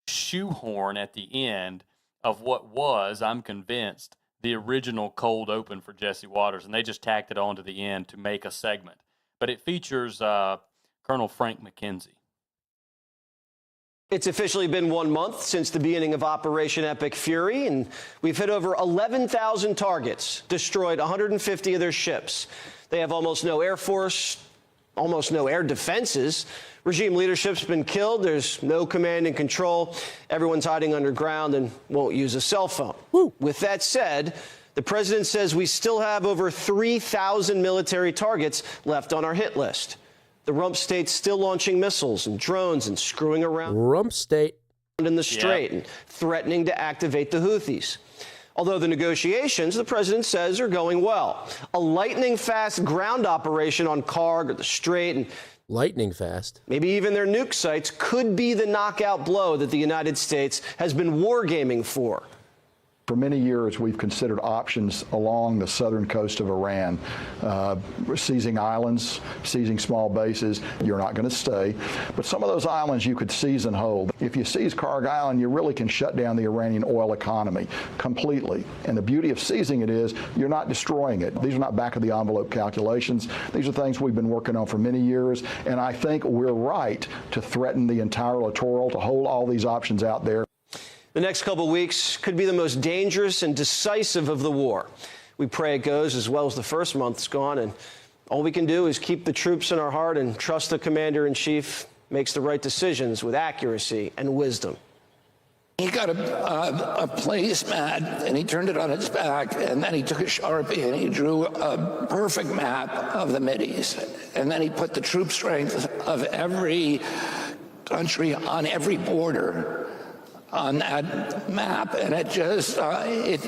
shoehorn at the end of what was, I'm convinced, the original cold open for Jesse Waters, and they just tacked it on to the end to make a segment. But it features Colonel Frank McKenzie. It's officially been 1 month since the beginning of Operation Epic Fury, and we've hit over 11,000 targets, destroyed 150 of their ships. They have almost no air force, almost no air defenses. Regime leadership's been killed. There's no command and control. Everyone's hiding underground and won't use a cell phone. Woo. With that said, the president says we still have over 3,000 military targets left on our hit list. The rump state's still launching missiles and drones and screwing around. Rump state. In the Strait and threatening to activate the Houthis. Although the negotiations, the president says, are going well. A lightning-fast ground operation on Karg or the Strait and lightning fast. Maybe even their nuke sites could be the knockout blow that the United States has been wargaming for. For many years, we've considered options along the southern coast of Iran, seizing islands, seizing small bases. You're not going to stay. But some of those islands you could seize and hold. If you seize Karg Island, you really can shut down the Iranian oil economy completely. And the beauty of seizing it is you're not destroying it. These are not back-of-the-envelope calculations. These are things we've been working on for many years. And I think we're right to threaten the entire littoral, to hold all these options out there. The next couple weeks could be the most dangerous and decisive of the war. We pray it goes as well as the first month's gone, and all we can do is keep the troops in our heart and trust the commander-in-chief makes the right decisions with accuracy and wisdom. He got a placemat and he turned it on its back, and then he took a Sharpie and he drew a perfect map of the Mideast, and then he put the troop strength of every country on every border on that map, and it just it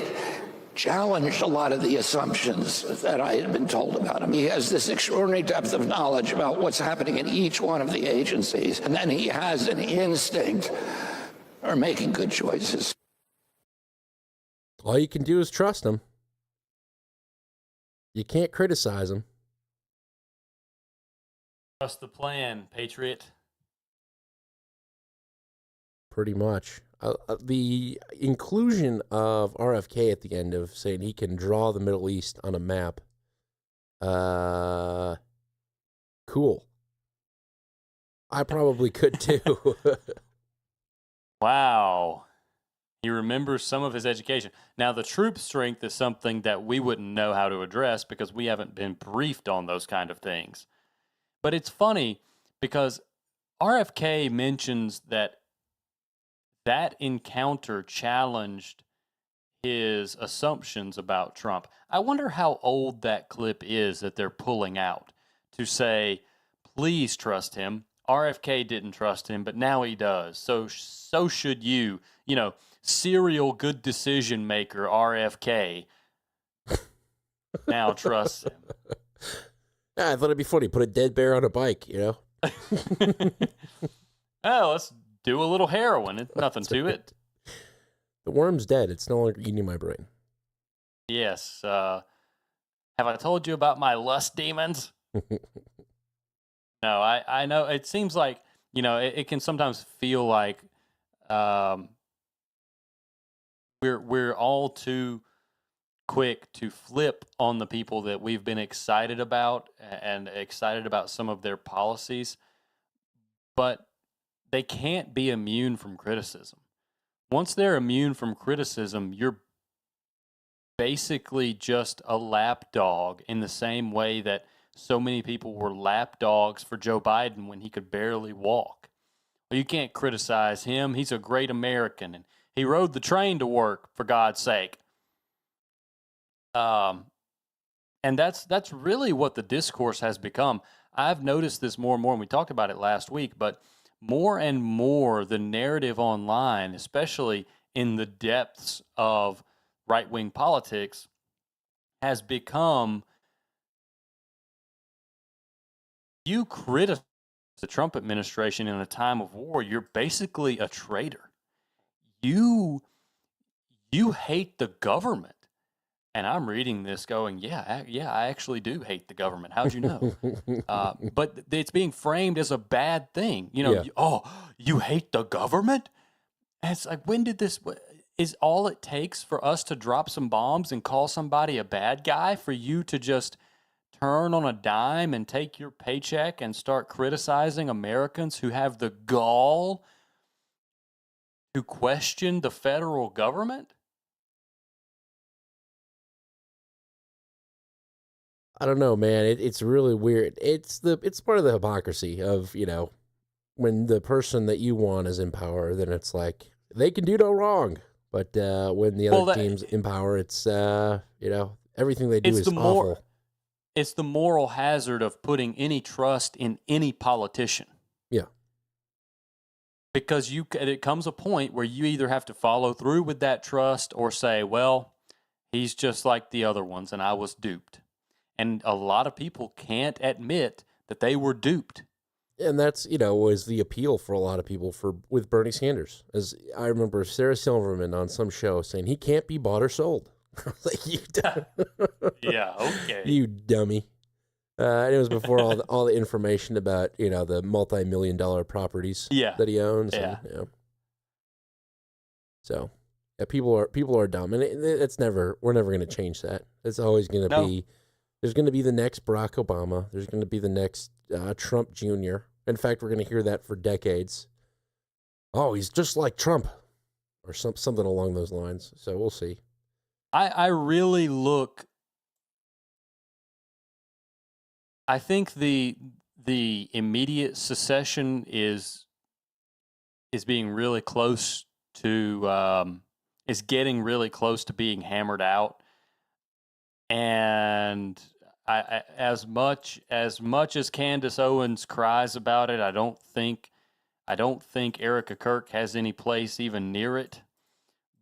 challenged a lot of the assumptions that I had been told about him. He has this extraordinary depth of knowledge about what's happening in each one of the agencies, and then he has an instinct for making good choices. All you can do is trust him. You can't criticize him. Trust the plan, Patriot. Pretty much. The inclusion of RFK at the end of saying he can draw the Middle East on a map. Cool. I probably could too. Wow. He remembers some of his education. Now, the troop strength is something that we wouldn't know how to address because we haven't been briefed on those kind of things. But it's funny because RFK mentions that encounter challenged his assumptions about Trump. I wonder how old that clip is that they're pulling out to say, please trust him. RFK didn't trust him, but now he does. So should you. You know, serial good decision maker RFK now trusts him. Yeah, I thought it'd be funny. Put a dead bear on a bike, you know? Oh, let's do a little heroin. It's nothing to it. The worm's dead. It's no longer eating my brain. Yes. Have I told you about my lust demons? No, I know. It seems like, you know, it can sometimes feel like we're all too quick to flip on the people that we've been excited about and excited about some of their policies. But they can't be immune from criticism. Once they're immune from criticism, you're basically just a lapdog in the same way that so many people were lapdogs for Joe Biden when he could barely walk. Well, you can't criticize him. He's a great American, and he rode the train to work, for God's sake. And that's really what the discourse has become. I've noticed this more and more, and we talked about it last week, but more and more the narrative online, especially in the depths of right-wing politics, has become, you criticize the Trump administration in a time of war, you're basically a traitor. You hate the government. And I'm reading this going, yeah, I actually do hate the government. How'd you know? But it's being framed as a bad thing. You know, Yeah. You hate the government? And it's like, when did this, is all it takes for us to drop some bombs and call somebody a bad guy for you to just turn on a dime and take your paycheck and start criticizing Americans who have the gall to question the federal government? I don't know, man. It's really weird. It's part of the hypocrisy of, you know, when the person that you want is in power, then it's like they can do no wrong. But when the other team's in power, it's you know, everything they do is awful. It's the moral hazard of putting any trust in any politician. Yeah. Because it comes a point where you either have to follow through with that trust or say, well, he's just like the other ones and I was duped. And a lot of people can't admit that they were duped. And that's, was the appeal for a lot of people with Bernie Sanders. As I remember Sarah Silverman on some show saying he can't be bought or sold. I was like, Yeah, okay. you dummy. And it was before all the information about, the multi-million-dollar properties that he owns. Yeah. And, So, yeah, people are dumb, and we're never going to change that. It's always going to be. There's going to be the next Barack Obama. There's going to be the next Trump Jr. In fact, we're going to hear that for decades. Oh, he's just like Trump, or something along those lines. So we'll see. I really look. I think the immediate secession is being really close to is getting really close to being hammered out. And I as much as Candace Owens cries about it, I don't think Erica Kirk has any place even near it.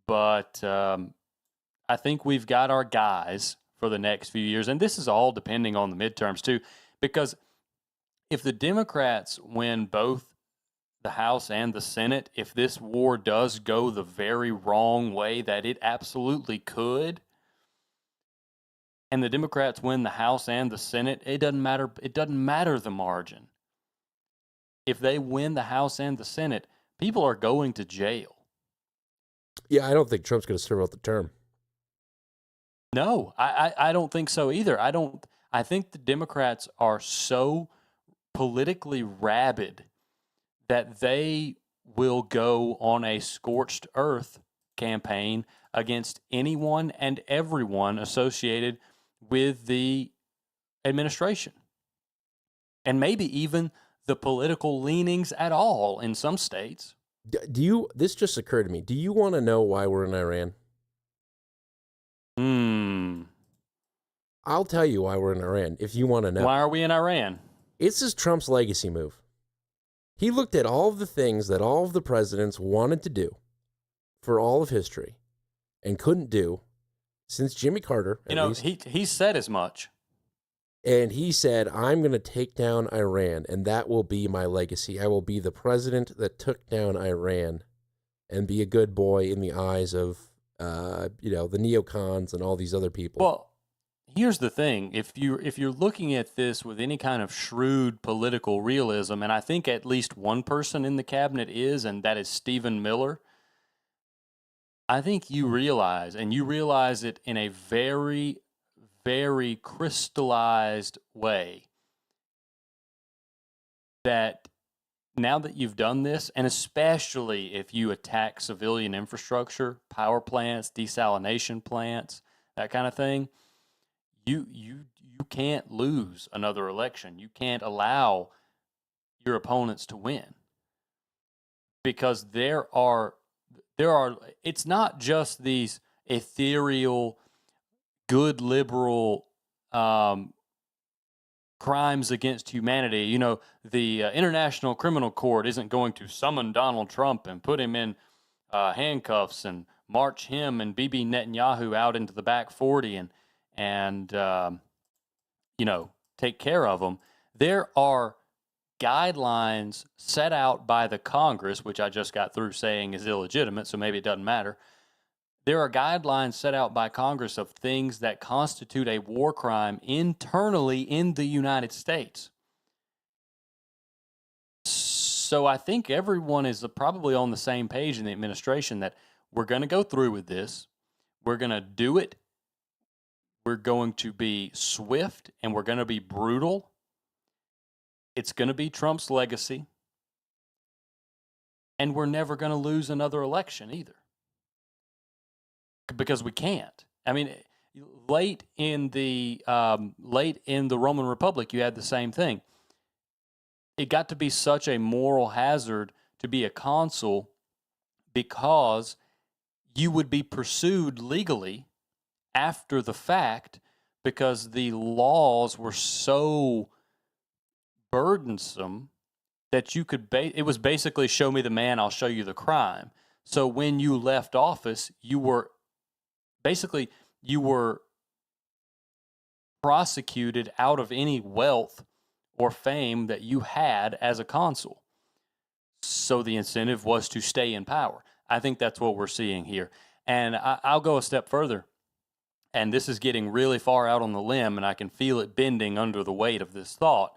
But I think we've got our guys for the next few years, and this is all depending on the midterms too, because if the Democrats win both the House and the Senate, if this war does go the very wrong way that it absolutely could, and the Democrats win the House and the Senate, it doesn't matter the margin. If they win the House and the Senate, people are going to jail. Yeah, I don't think Trump's going to serve out the term. No, I don't think so either. I think the Democrats are so politically rabid that they will go on a scorched earth campaign against anyone and everyone associated with the administration. And maybe even the political leanings at all in some states. This just occurred to me. Do you want to know why we're in Iran? I'll tell you why we're in Iran, if you want to know. Why are we in Iran? This is Trump's legacy move. He looked at all of the things that all of the presidents wanted to do for all of history and couldn't do since Jimmy Carter. He said as much. And he said, I'm going to take down Iran, and that will be my legacy. I will be the president that took down Iran and be a good boy in the eyes of, the neocons and all these other people. Well, here's the thing. If you're looking at this with any kind of shrewd political realism, and I think at least one person in the cabinet is, and that is Stephen Miller, I think you realize it in a very, very crystallized way, that now that you've done this, and especially if you attack civilian infrastructure, power plants, desalination plants, that kind of thing, you can't lose another election. You can't allow your opponents to win, because there are it's not just these ethereal good liberal crimes against humanity. The International Criminal Court isn't going to summon Donald Trump and put him in handcuffs and march him and Bibi Netanyahu out into the back 40 and take care of them. There are guidelines set out by the Congress, which I just got through saying is illegitimate, so maybe it doesn't matter. There are guidelines set out by Congress of things that constitute a war crime internally in the United States. So I think everyone is probably on the same page in the administration that we're going to go through with this. We're going to do it. We're going to be swift and we're going to be brutal. It's going to be Trump's legacy. And we're never going to lose another election either. Because we can't. I mean, late in the Roman Republic, you had the same thing. It got to be such a moral hazard to be a consul because you would be pursued legally after the fact because the laws were so burdensome that you could it was basically show me the man, I'll show you the crime. So when you left office, you were prosecuted out of any wealth or fame that you had as a consul. So the incentive was to stay in power. I think that's what we're seeing here. And I'll go a step further. And this is getting really far out on the limb, and I can feel it bending under the weight of this thought.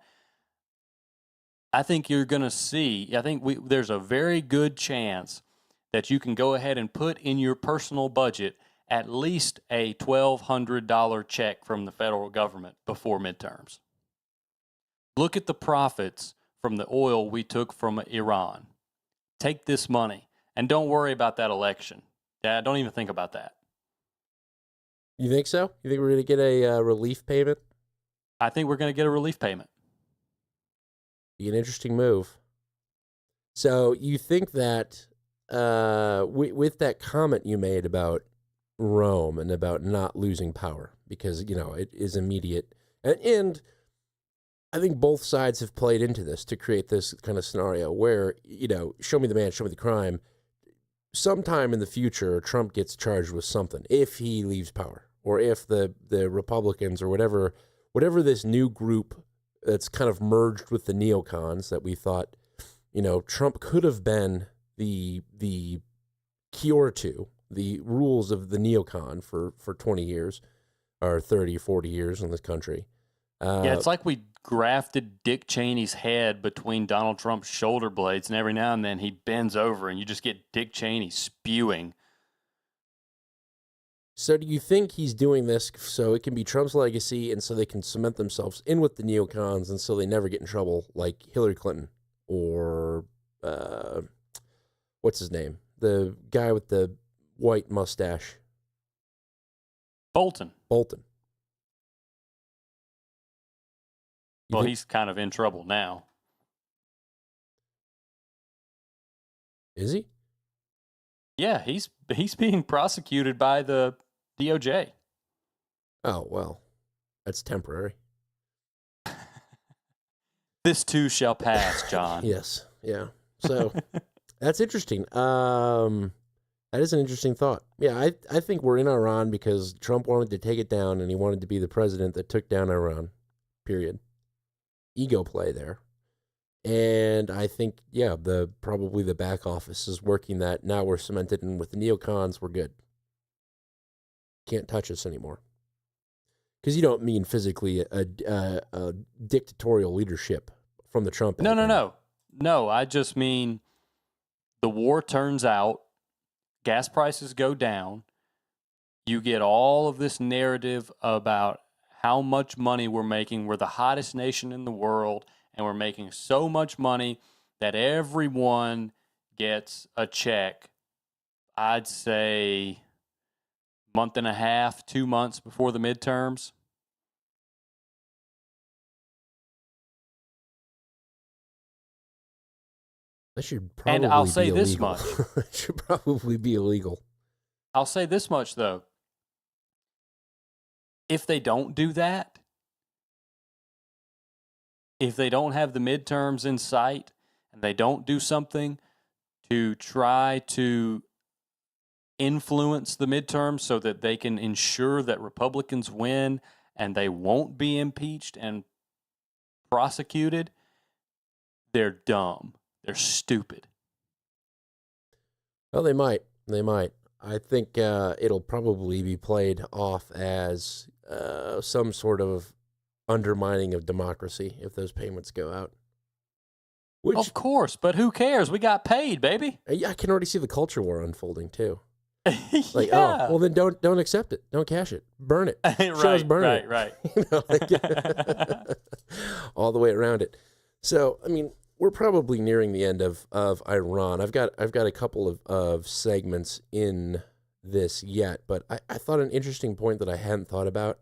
I think you're going to see, there's a very good chance that you can go ahead and put in your personal budget at least a $1,200 check from the federal government before midterms. Look at the profits from the oil we took from Iran. Take this money, and don't worry about that election. Yeah, don't even think about that. You think so? You think we're going to get a relief payment? I think we're going to get a relief payment. Be an interesting move. So you think that with that comment you made about Rome and about not losing power, because, it is immediate. And I think both sides have played into this to create this kind of scenario where, show me the man, show me the crime. Sometime in the future, Trump gets charged with something if he leaves power, or if the Republicans or whatever this new group that's kind of merged with the neocons that we thought, Trump could have been the cure to the rules of the neocon for 20 years or 30 or 40 years in this country. Yeah, it's like we grafted Dick Cheney's head between Donald Trump's shoulder blades, and every now and then he bends over and you just get Dick Cheney spewing. So do you think he's doing this so it can be Trump's legacy and so they can cement themselves in with the neocons and so they never get in trouble like Hillary Clinton or what's his name? The guy with the white mustache. Bolton. Well, he's kind of in trouble now. Is he? Yeah, he's being prosecuted by the DOJ. Oh, well, that's temporary. This too shall pass, John. Yes, yeah. So that's interesting. That is an interesting thought. Yeah, I think we're in Iran because Trump wanted to take it down and he wanted to be the president that took down Iran, period. Ego play there. And I think, yeah, probably the back office is working that. Now we're cemented in with the neocons. We're good. Can't touch us anymore. Because you don't mean physically a dictatorial leadership from the Trump. No, I just mean the war turns out, gas prices go down, you get all of this narrative about how much money we're making. We're the hottest nation in the world, and we're making so much money that everyone gets a check, I'd say month and a half, 2 months before the midterms. That should probably and I'll say be this illegal. much. It should probably be illegal. I'll say this much, though. If they don't do that, if they don't have the midterms in sight and they don't do something to try to influence the midterms so that they can ensure that Republicans win and they won't be impeached and prosecuted, they're dumb. They're stupid. Well, they might. I think it'll probably be played off as some sort of undermining of democracy if those payments go out. Which, of course, but who cares? We got paid, baby. I can already see the culture war unfolding too. Like, oh, well then don't accept it. Don't cash it. Burn it. Shows burn it. Right. All the way around it. So, I mean, we're probably nearing the end of Iran. I've got a couple of segments in this yet, but I thought an interesting point that I hadn't thought about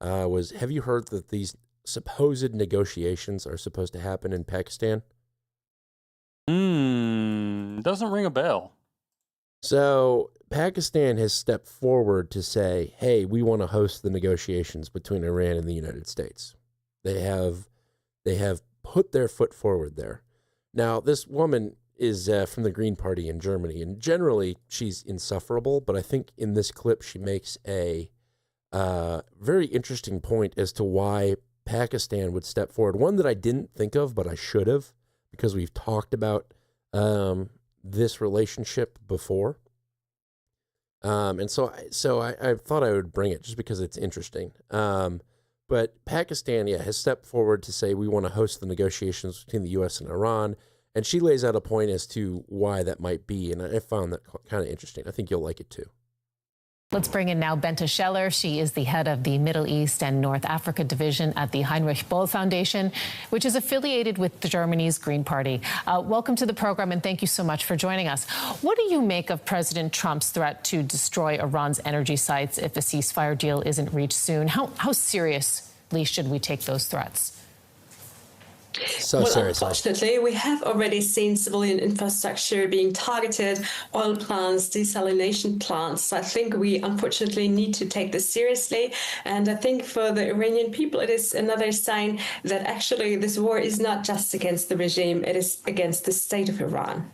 was, have you heard that these supposed negotiations are supposed to happen in Pakistan? Doesn't ring a bell. So Pakistan has stepped forward to say, hey, we want to host the negotiations between Iran and the United States. They have put their foot forward there. Now, this woman is from the Green Party in Germany, and generally she's insufferable, but I think in this clip she makes a very interesting point as to why Pakistan would step forward. One that I didn't think of, but I should have, because we've talked about this relationship before. And so I thought I would bring it just because it's interesting. But Pakistan, has stepped forward to say we want to host the negotiations between the U.S. and Iran. And she lays out a point as to why that might be. And I found that kind of interesting. I think you'll like it too. Let's bring in now Bente Scheller. She is the head of the Middle East and North Africa division at the Heinrich Böll Foundation, which is affiliated with Germany's Green Party. Welcome to the program, and thank you so much for joining us. What do you make of President Trump's threat to destroy Iran's energy sites if a ceasefire deal isn't reached soon? How seriously should we take those threats? Unfortunately, we have already seen civilian infrastructure being targeted, oil plants, desalination plants. So I think we unfortunately need to take this seriously. And I think for the Iranian people, it is another sign that actually this war is not just against the regime, it is against the state of Iran.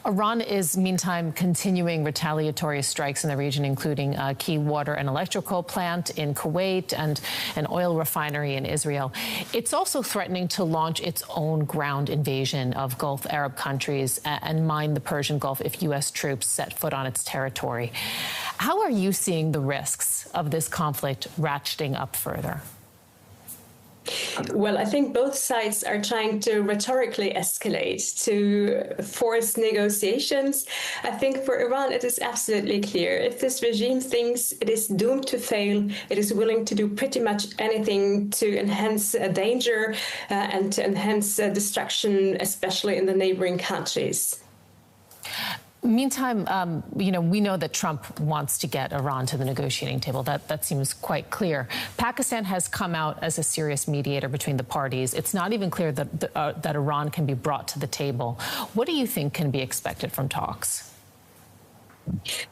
Iran is, meantime, continuing retaliatory strikes in the region, including a key water and electrical plant in Kuwait and an oil refinery in Israel. It's also threatening to launch its own ground invasion of Gulf Arab countries and mine the Persian Gulf if U.S. troops set foot on its territory. How are you seeing the risks of this conflict ratcheting up further? Well, I think both sides are trying to rhetorically escalate to force negotiations. I think for Iran, it is absolutely clear. If this regime thinks it is doomed to fail, it is willing to do pretty much anything to enhance danger and to enhance destruction, especially in the neighboring countries. Meantime, we know that Trump wants to get Iran to the negotiating table. That seems quite clear. Pakistan has come out as a serious mediator between the parties. It's not even clear that Iran can be brought to the table. What do you think can be expected from talks?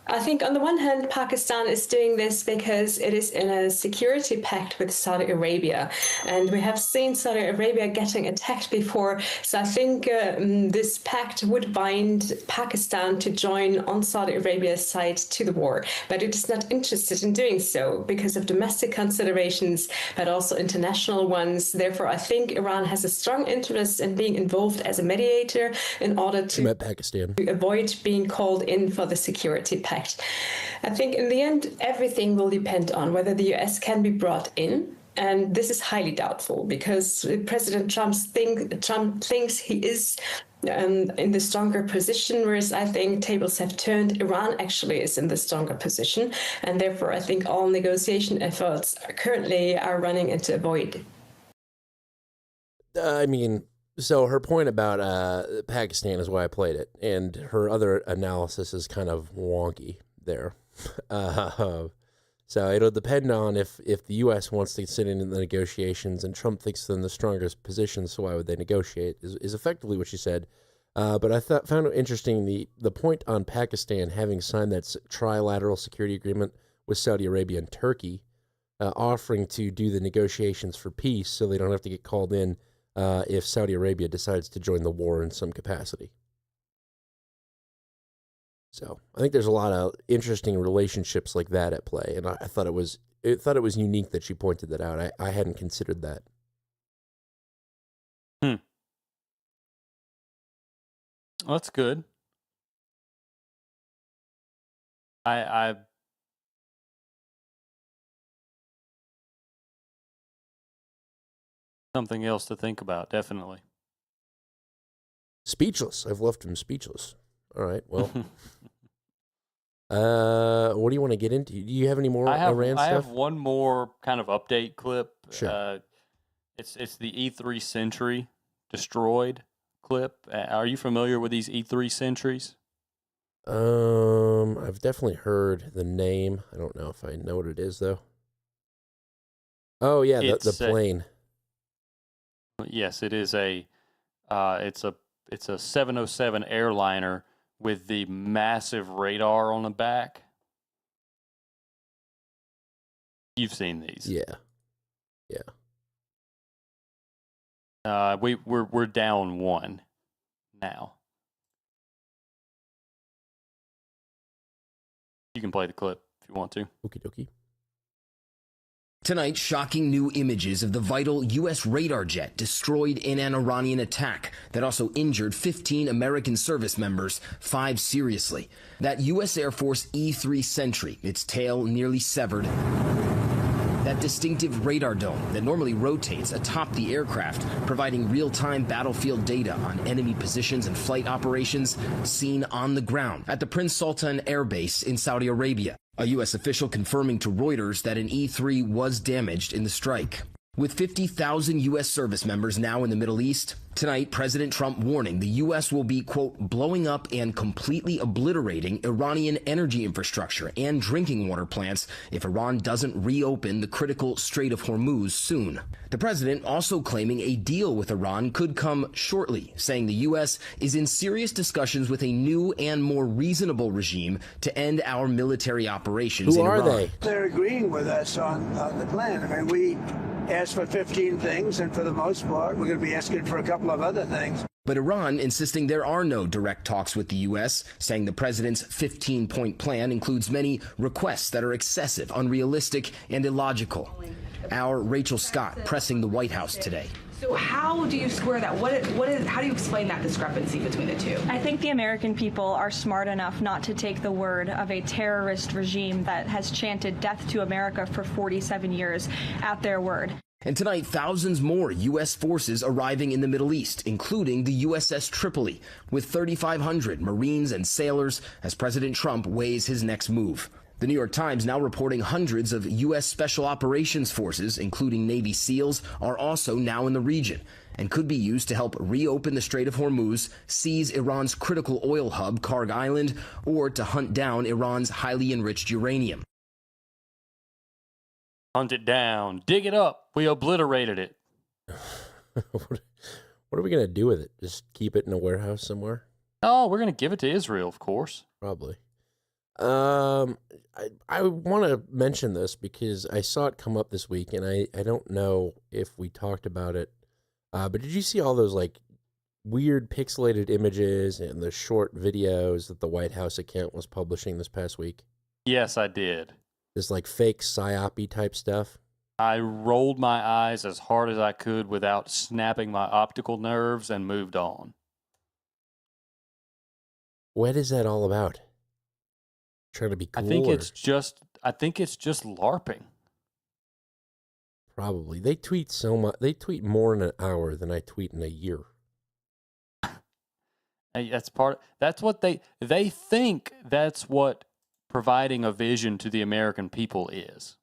I think on the one hand, Pakistan is doing this because it is in a security pact with Saudi Arabia. And we have seen Saudi Arabia getting attacked before. So I think this pact would bind Pakistan to join on Saudi Arabia's side to the war. But it is not interested in doing so because of domestic considerations, but also international ones. Therefore, I think Iran has a strong interest in being involved as a mediator in order to avoid being called in for the security pact. I think in the end, everything will depend on whether the US can be brought in. And this is highly doubtful because President Trump thinks he is in the stronger position, whereas I think tables have turned. Iran actually is in the stronger position. And therefore, I think all negotiation efforts currently are running into a void. So her point about Pakistan is why I played it, and her other analysis is kind of wonky there. So it'll depend on if the U.S. wants to sit in the negotiations, and Trump thinks they're in the strongest position, so why would they negotiate, is effectively what she said. But I found it interesting, the point on Pakistan having signed that trilateral security agreement with Saudi Arabia and Turkey, offering to do the negotiations for peace so they don't have to get called in if Saudi Arabia decides to join the war in some capacity. So I think there's a lot of interesting relationships like that at play, and I thought it was unique that she pointed that out. I hadn't considered that. Well, that's good. I something else to think about, definitely. Speechless. I've left him speechless. All right, well. What do you want to get into? Do you have any more Iran stuff? I have one more kind of update clip. Sure. It's the E3 Sentry destroyed clip. Are you familiar with these E3 Sentries? I've definitely heard the name. I don't know if I know what it is though. Oh yeah, the plane. Yes, it is it's a 707 airliner with the massive radar on the back. You've seen these. Yeah. We're down one now. You can play the clip if you want to. Okie dokie. Tonight, shocking new images of the vital U.S. radar jet destroyed in an Iranian attack that also injured 15 American service members, 5 seriously. That U.S. Air Force E-3 Sentry, its tail nearly severed. That distinctive radar dome that normally rotates atop the aircraft, providing real-time battlefield data on enemy positions and flight operations, seen on the ground at the Prince Sultan Air Base in Saudi Arabia. A U.S. official confirming to Reuters that an E-3 was damaged in the strike. With 50,000 U.S. service members now in the Middle East, tonight President Trump warning the U.S. will be, quote, blowing up and completely obliterating Iranian energy infrastructure and drinking water plants if Iran doesn't reopen the critical Strait of Hormuz soon. The president also claiming a deal with Iran could come shortly, saying the U.S. is in serious discussions with a new and more reasonable regime to end our military operations in Iran. Who are they? They're agreeing with us on the plan. I mean, we asked for 15 things, and for the most part, we're going to be asking for a couple of other things. But Iran insisting there are no direct talks with the U.S., saying the president's 15-point plan includes many requests that are excessive, unrealistic, and illogical. Our Rachel Scott pressing the White House today. So how do you square that? How do you explain that discrepancy between the two? I think the American people are smart enough not to take the word of a terrorist regime that has chanted death to America for 47 years at their word. And tonight, thousands more U.S. forces arriving in the Middle East, including the USS Tripoli, with 3,500 Marines and sailors as President Trump weighs his next move. The New York Times now reporting hundreds of U.S. Special Operations Forces, including Navy SEALs, are also now in the region and could be used to help reopen the Strait of Hormuz, seize Iran's critical oil hub, Karg Island, or to hunt down Iran's highly enriched uranium. Hunt it down. Dig it up. We obliterated it. What are we going to do with it? Just keep it in a warehouse somewhere? Oh, we're going to give it to Israel, of course. Probably. I want to mention this because I saw it come up this week, and I don't know if we talked about it. But did you see all those like weird pixelated images and the short videos that the White House account was publishing this past week? Yes, I did. This like fake psyop type stuff. I rolled my eyes as hard as I could without snapping my optical nerves and moved on. What is that all about? Trying to be cool? I think it's just LARPing. Probably. They tweet so much. They tweet more in an hour than I tweet in a year. Hey, that's what they think that's what providing a vision to the American people is.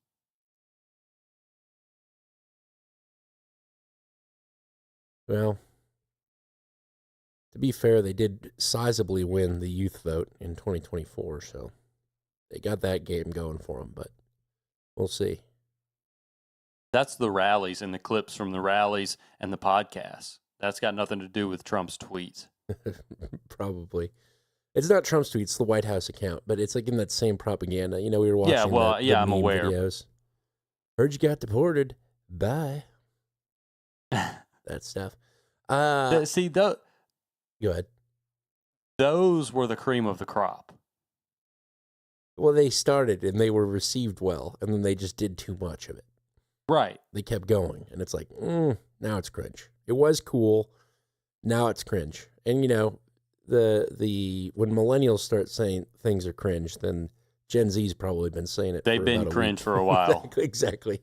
Well, to be fair, they did sizably win the youth vote in 2024, so they got that game going for them, but we'll see. That's the rallies and the clips from the rallies and the podcasts. That's got nothing to do with Trump's tweets. Probably. It's not Trump's tweets, it's the White House account, but it's like in that same propaganda. You know, we were watching I'm aware. videos. Heard you got deported. Bye. That stuff. See, go ahead. Those were the cream of the crop. Well, they started and they were received well, and then they just did too much of it. Right. They kept going, and it's like, now it's cringe. It was cool. Now it's cringe. And, you know, the when millennials start saying things are cringe, then Gen Z's probably been saying it. They've been cringe for a while. Exactly.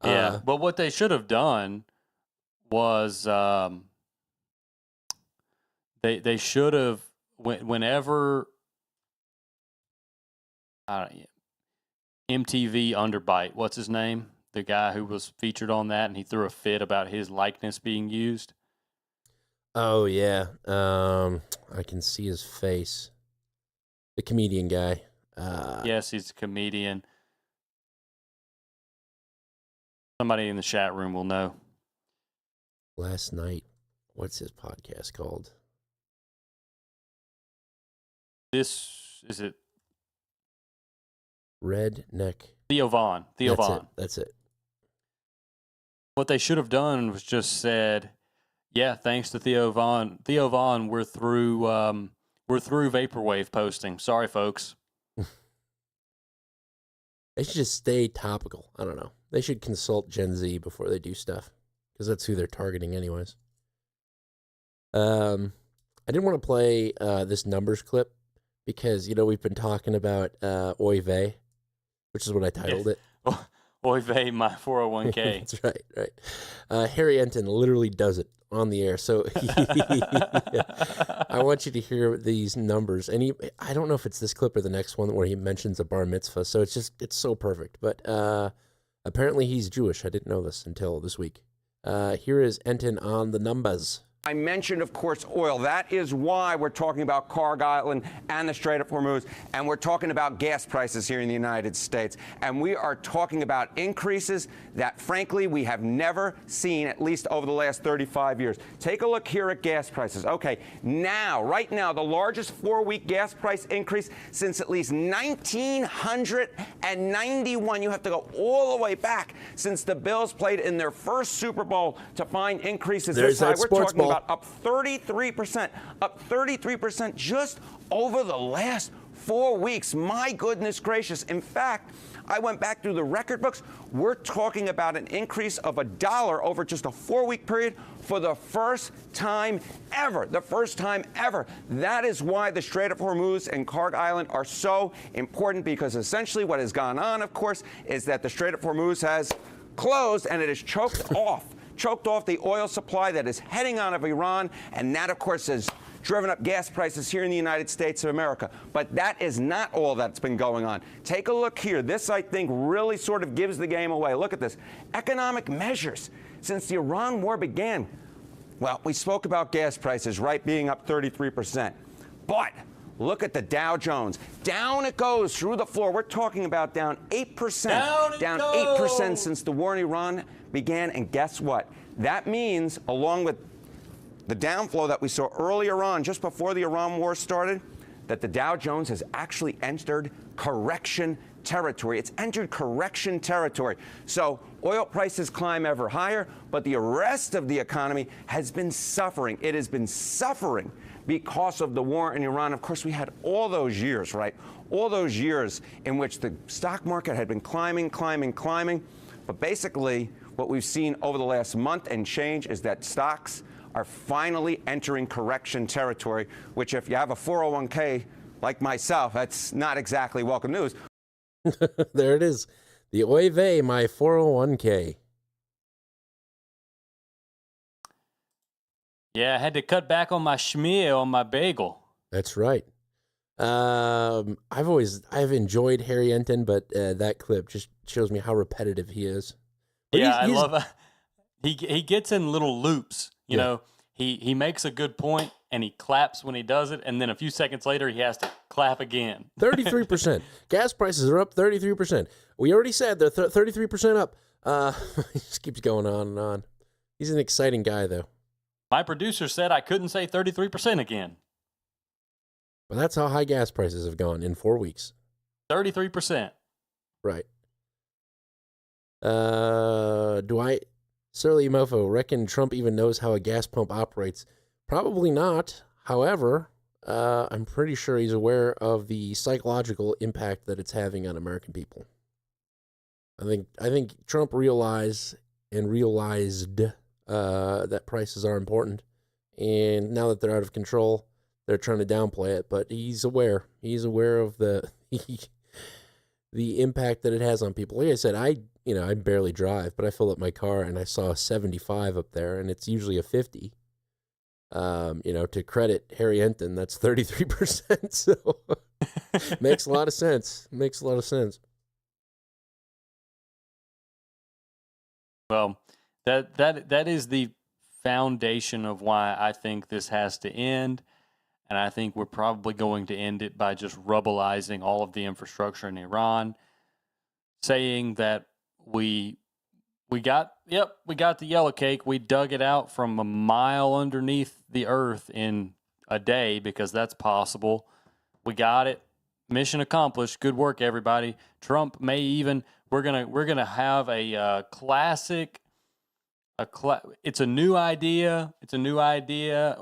Yeah, but what they should have done was they should have whenever MTV Underbite, what's his name? The guy who was featured on that, and he threw a fit about his likeness being used. Oh yeah, I can see his face. The comedian guy. Yes, he's a comedian. Somebody in the chat room will know. Last night, what's his podcast called? Is it Redneck? Theo Vaughn. That's it. What they should have done was just said, yeah, thanks to Theo Vaughn. Theo Vaughn, we're through vaporwave posting. Sorry, folks. They should just stay topical. I don't know. They should consult Gen Z before they do stuff, because that's who they're targeting anyways. I didn't want to play this numbers clip because, we've been talking about Oy vey, which is what I titled it. Oy vey, my 401k. That's right. Harry Enton literally does it on the air. So I want you to hear these numbers. And I don't know if it's this clip or the next one where he mentions a bar mitzvah. So it's so perfect. But apparently he's Jewish. I didn't know this until this week. Here is Enton on the numbers. I mentioned, of course, oil. That is why we're talking about Carg Island and the Strait of Hormuz, and we're talking about gas prices here in the United States. And we are talking about increases that, frankly, we have never seen, at least over the last 35 years. Take a look here at gas prices. Okay, right now, the largest 4-week gas price increase since at least 1991. You have to go all the way back since the Bills played in their first Super Bowl to find increases this high. We're talking about up 33% just over the last 4 weeks. My goodness gracious. In fact, I went back through the record books. We're talking about an increase of $1 over just a 4-week period for the first time ever. The first time ever. That is why the Strait of Hormuz and Carg Island are so important, because essentially what has gone on, of course, is that the Strait of Hormuz has closed and it is choked off the oil supply that is heading out of Iran, and that, of course, has driven up gas prices here in the United States of America. But that is not all that's been going on. Take a look here. This, I think, really sort of gives the game away. Look at this. Economic measures since the Iran war began. Well, we spoke about gas prices, right, being up 33%. But look at the Dow Jones. Down it goes through the floor. We're talking about down 8%. Down 8% since the war in Iran began. And guess what? That means, along with the downflow that we saw earlier on, just before the Iran war started, that the Dow Jones has actually entered correction territory. It's entered correction territory. So oil prices climb ever higher, but the rest of the economy has been suffering. It has been suffering because of the war in Iran. Of course, we had all those years, right? All those years in which the stock market had been climbing. But basically, what we've seen over the last month and change is that stocks are finally entering correction territory, which, if you have a 401k like myself, that's not exactly welcome news. There it is. The Oy vey, my 401k. Yeah, I had to cut back on my schmear on my bagel. That's right. I've enjoyed Harry Enton, but that clip just shows me how repetitive he is. But I love he gets in little loops. You know, he makes a good point and he claps when he does it, and then a few seconds later he has to clap again. 33%. Gas prices are up 33%. We already said they're 33% up. He just keeps going on and on. He's an exciting guy, though. My producer said I couldn't say 33% again. Well, that's how high gas prices have gone in 4 weeks. 33%. Right. Surly Mofo, reckon Trump even knows how a gas pump operates? Probably not. However, I'm pretty sure he's aware of the psychological impact that it's having on American people. I think Trump realized that prices are important, and now that they're out of control, they're trying to downplay it. But he's aware. He's aware of the impact that it has on people. Like I said, I barely drive, but I filled up my car and I saw a 75 up there, and it's usually a 50. To credit Harry Enton, that's 33%. So makes a lot of sense. Well, that is the foundation of why I think this has to end. And I think we're probably going to end it by just rubbleizing all of the infrastructure in Iran, saying that we got the yellow cake. We dug it out from a mile underneath the earth in a day, because that's possible. We got it. Mission accomplished. Good work, everybody. Trump may even, we're gonna have a classic. It's a new idea.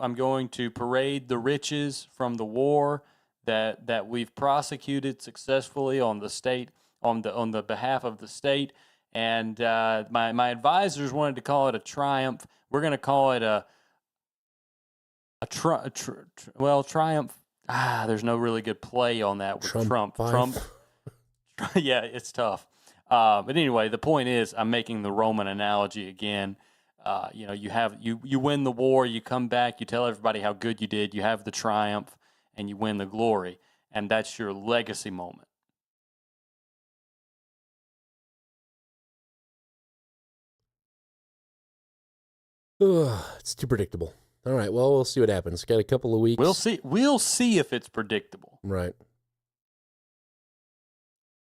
I'm going to parade the riches from the war that we've prosecuted successfully on the state on the behalf of the state. And my advisors wanted to call it a triumph. We're going to call it a triumph. There's no really good play on that with Trump. Yeah, it's tough. But anyway, the point is, I'm making the Roman analogy again. You win the war, you come back, you tell everybody how good you did, you have the triumph, and you win the glory, and that's your legacy moment. It's too predictable. All right, well, we'll see what happens. Got a couple of weeks. We'll see if it's predictable. Right.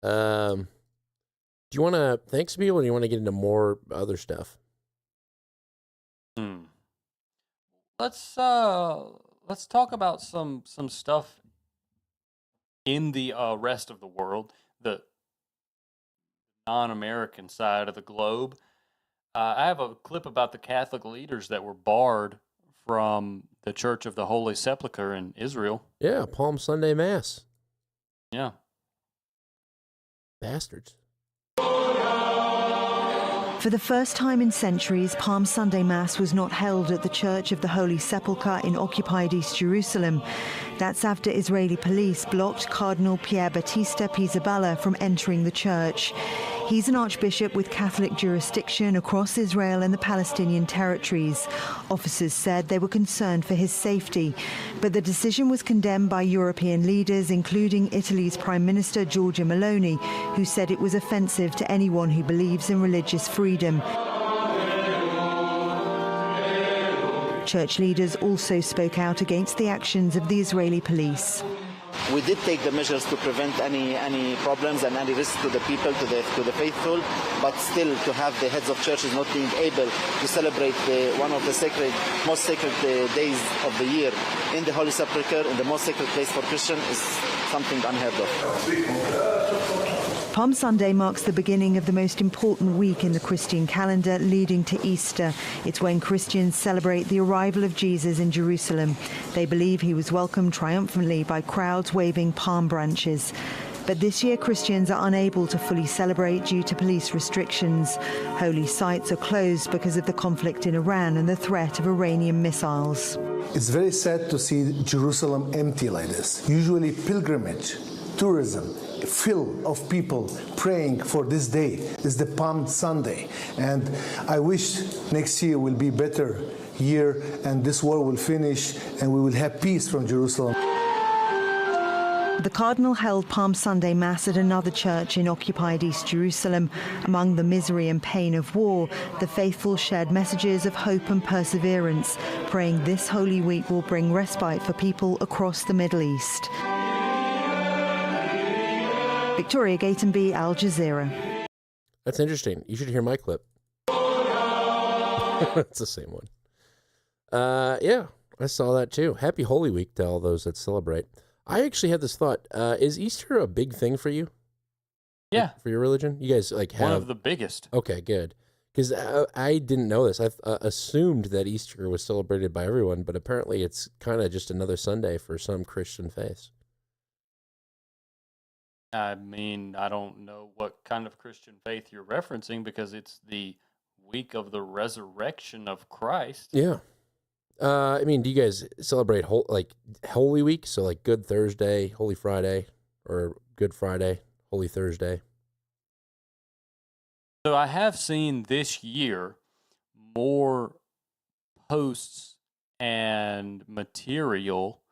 Do you want to thank some people, or do you want to get into more other stuff? Let's talk about some stuff in the rest of the world, the non-American side of the globe. I have a clip about the Catholic leaders that were barred from the Church of the Holy Sepulchre in Israel. Yeah, Palm Sunday Mass. Yeah. Bastards. For the first time in centuries, Palm Sunday Mass was not held at the Church of the Holy Sepulchre in occupied East Jerusalem. That's after Israeli police blocked Cardinal Pierre Battista Pizzaballa from entering the church. He's an archbishop with Catholic jurisdiction across Israel and the Palestinian territories. Officers said they were concerned for his safety, but the decision was condemned by European leaders, including Italy's Prime Minister Giorgia Meloni, who said it was offensive to anyone who believes in religious freedom. Church leaders also spoke out against the actions of the Israeli police. We did take the measures to prevent any problems and any risk to the people, to the faithful, but still to have the heads of churches not being able to celebrate one of the most sacred days of the year in the Holy Sepulchre, in the most sacred place for Christians, is something unheard of. Palm Sunday marks the beginning of the most important week in the Christian calendar leading to Easter. It's when Christians celebrate the arrival of Jesus in Jerusalem. They believe he was welcomed triumphantly by crowds waving palm branches. But this year, Christians are unable to fully celebrate due to police restrictions. Holy sites are closed because of the conflict in Iran and the threat of Iranian missiles. It's very sad to see Jerusalem empty like this. Usually pilgrimage, tourism, full of people praying for this day. Is the Palm Sunday, and I wish next year will be better year and this war will finish and we will have peace from Jerusalem. The Cardinal held Palm Sunday Mass at another church in occupied East Jerusalem. Among the misery and pain of war, the faithful shared messages of hope and perseverance, praying this Holy Week will bring respite for people across the Middle East. Victoria Gatenby, Al Jazeera. That's interesting. You should hear my clip. It's the same one. Yeah, I saw that too. Happy Holy Week to all those that celebrate. I actually had this thought. Is Easter a big thing for you? Yeah. For your religion? You guys have... One of the biggest. Okay, good. Because I didn't know this. I assumed that Easter was celebrated by everyone, but apparently it's kind of just another Sunday for some Christian faiths. I mean, I don't know what kind of Christian faith you're referencing because it's the week of the resurrection of Christ. Yeah. I mean, do you guys celebrate Holy Week? So like Good Thursday, Holy Friday, or Good Friday, Holy Thursday? So I have seen this year more posts and material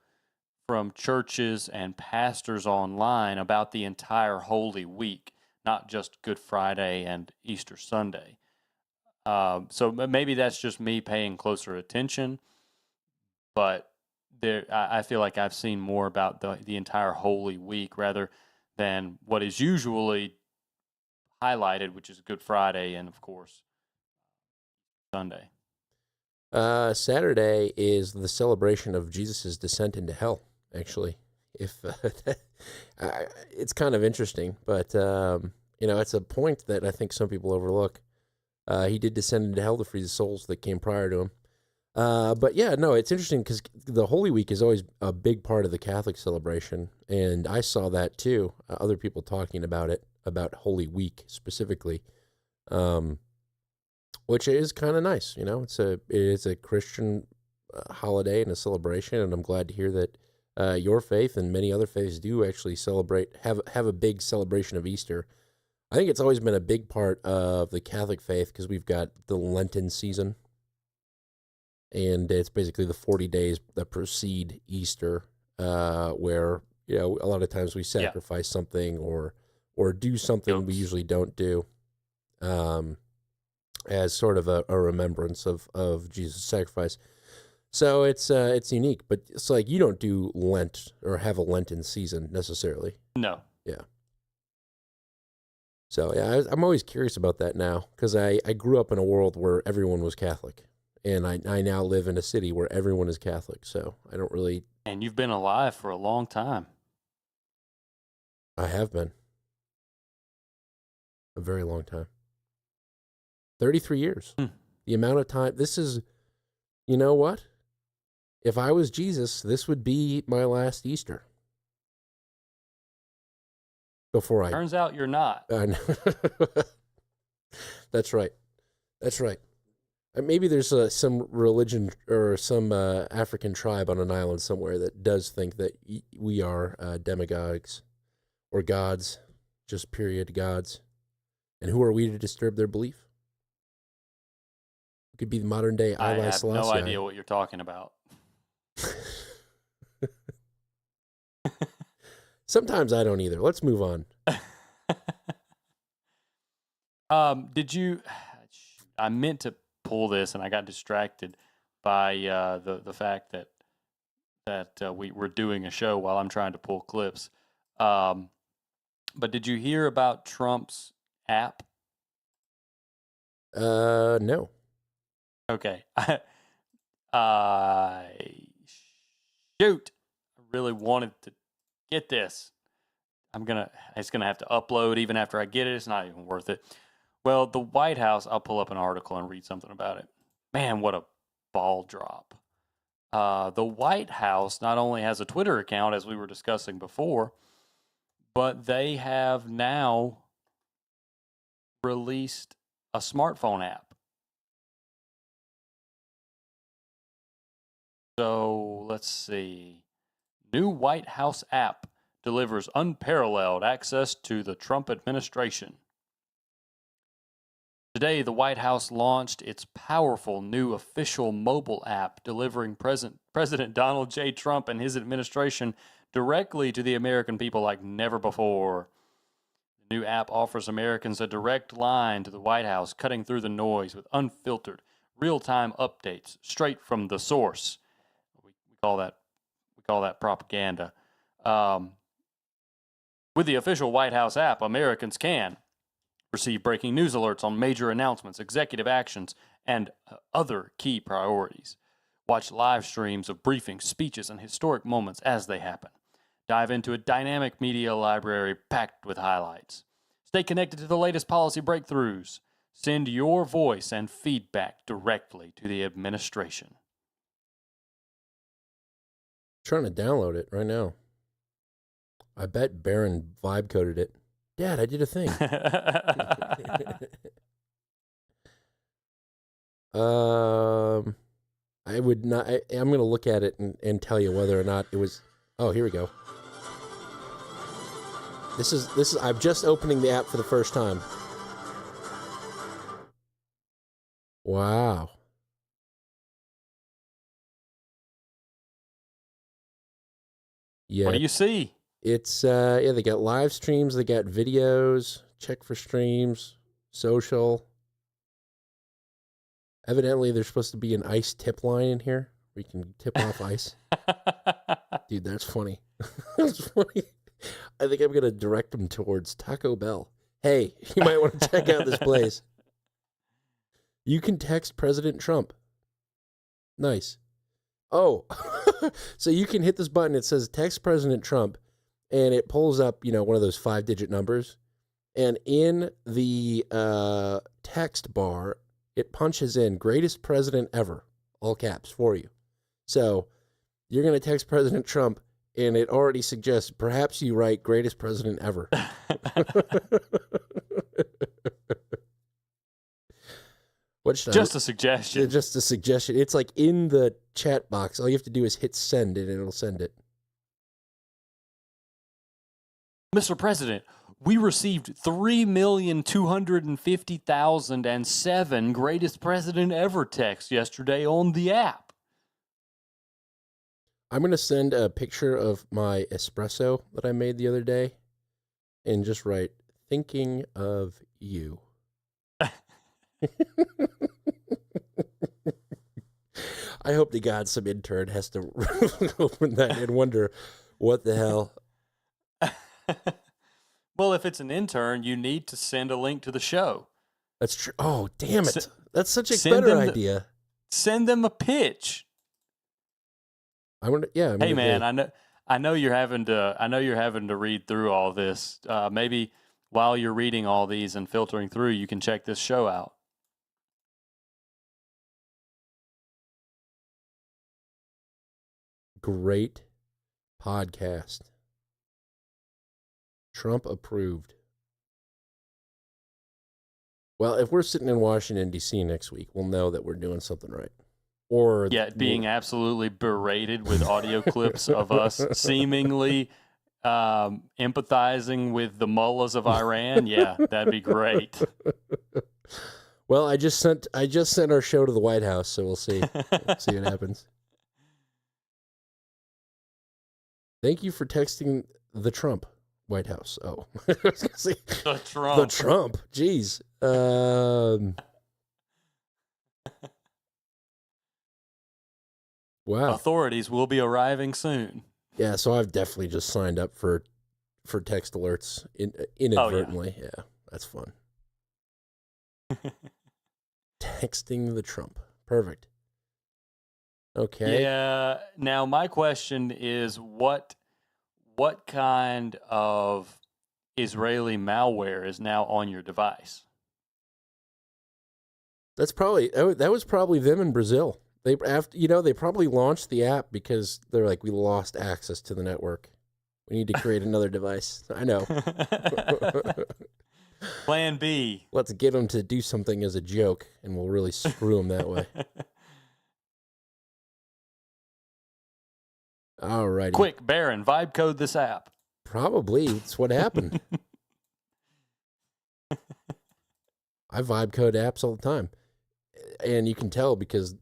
from churches and pastors online about the entire Holy Week, not just Good Friday and Easter Sunday. So maybe that's just me paying closer attention, but I feel like I've seen more about the entire Holy Week rather than what is usually highlighted, which is Good Friday and, of course, Sunday. Saturday is the celebration of Jesus' descent into hell. Actually, if it's kind of interesting, but it's a point that I think some people overlook. He did descend into hell to free the souls that came prior to him. But yeah, no, it's interesting because the Holy Week is always a big part of the Catholic celebration, and I saw that too. Other people talking about it. about Holy Week specifically, which is kind of nice. You know, it is a Christian holiday and a celebration, and I'm glad to hear that your faith and many other faiths do actually have a big celebration of Easter. I think it's always been a big part of the Catholic faith because we've got the Lenten season, and it's basically the 40 days that precede Easter, where, you know, a lot of times we sacrifice something or do something we usually don't do, as sort of a remembrance of Jesus' sacrifice. So it's unique, but it's like you don't do Lent or have a Lenten season necessarily. No. Yeah. So yeah, I'm always curious about that now because I grew up in a world where everyone was Catholic, and I now live in a city where everyone is Catholic. So I don't really. And you've been alive for a long time. I have been. A very long time. 33 years. The amount of time. This is, you know what? If I was Jesus, this would be my last Easter. Turns out you're not. That's right. That's right. Maybe there's some religion or some African tribe on an island somewhere that does think that we are demigods or gods, just period gods. And who are we to disturb their belief? It could be the modern day I have Selassie. no idea what you're talking about. Sometimes I don't either. Let's move on. Did you? I meant to pull this, and I got distracted by the fact that we were doing a show while I'm trying to pull clips. But did you hear about Trump's app? No. Okay. Shoot. I really wanted to get this. It's gonna have to upload even after I get it. It's not even worth it. Well, the White House, I'll pull up an article and read something about it. Man, what a ball drop. The White House not only has a Twitter account, as we were discussing before, but they have now released a smartphone app. So let's see. New White House app delivers unparalleled access to the Trump administration. Today, the White House launched its powerful new official mobile app delivering President Donald J. Trump and his administration directly to the American people like never before. The new app offers Americans a direct line to the White House, cutting through the noise with unfiltered, real-time updates straight from the source. We call that propaganda. With the official White House app, Americans can receive breaking news alerts on major announcements, executive actions, and other key priorities. Watch live streams of briefings, speeches, and historic moments as they happen. Dive into a dynamic media library packed with highlights. Stay connected to the latest policy breakthroughs. Send your voice and feedback directly to the administration. Trying to download it right now. I bet Barron vibe coded it. Dad, I did a thing. I would not. I'm going to look at it and tell you whether or not it was. Oh, here we go. This is. I'm just opening the app for the first time. Wow. Yeah. What do you see? It's they got live streams, they got videos, check for streams, social. Evidently there's supposed to be an ice tip line in here where you can tip off ice. Dude, that's funny. That's funny. I think I'm going to direct them towards Taco Bell. Hey, you might want to check out this place. You can text President Trump. Nice. Oh, so you can hit this button. It says text President Trump. And it pulls up, one of those 5-digit numbers. And in the text bar, it punches in greatest president ever, all caps, for you. So you're going to text President Trump, and it already suggests perhaps you write greatest president ever. What should Just a suggestion. Just a suggestion. It's like in the chat box. All you have to do is hit send and it'll send it. Mr. President, we received 3,250,007 greatest president ever texts yesterday on the app. I'm going to send a picture of my espresso that I made the other day and just write, thinking of you. I hope to God some intern has to open that and wonder what the hell. Well, if it's an intern, you need to send a link to the show. That's true. Oh, damn it. That's such a better idea. Send them a pitch. Hey man, I know you're having to read through all this. Maybe while you're reading all these and filtering through, you can check this show out. Great podcast. Trump approved. Well, if we're sitting in Washington, D.C. next week, we'll know that we're doing something right. Or being absolutely berated with audio clips of us seemingly empathizing with the mullahs of Iran. Yeah, that'd be great. Well, I just sent our show to the White House, so we'll see. See what happens. Thank you for texting the Trump White House. Oh, I was gonna say the Trump. The Trump. Jeez. Wow. Authorities will be arriving soon. Yeah, so I've definitely just signed up for text alerts inadvertently. Oh, yeah, that's fun. Texting the Trump. Perfect. Okay. Yeah. Now my question is what kind of Israeli malware is now on your device? That was probably them in Brazil. They probably launched the app because they're like, we lost access to the network. We need to create another device. I know. Plan B. Let's get them to do something as a joke, and we'll really screw them that way. All righty. Quick, Baron, vibe code this app. Probably. It's what happened. I vibe code apps all the time. And you can tell because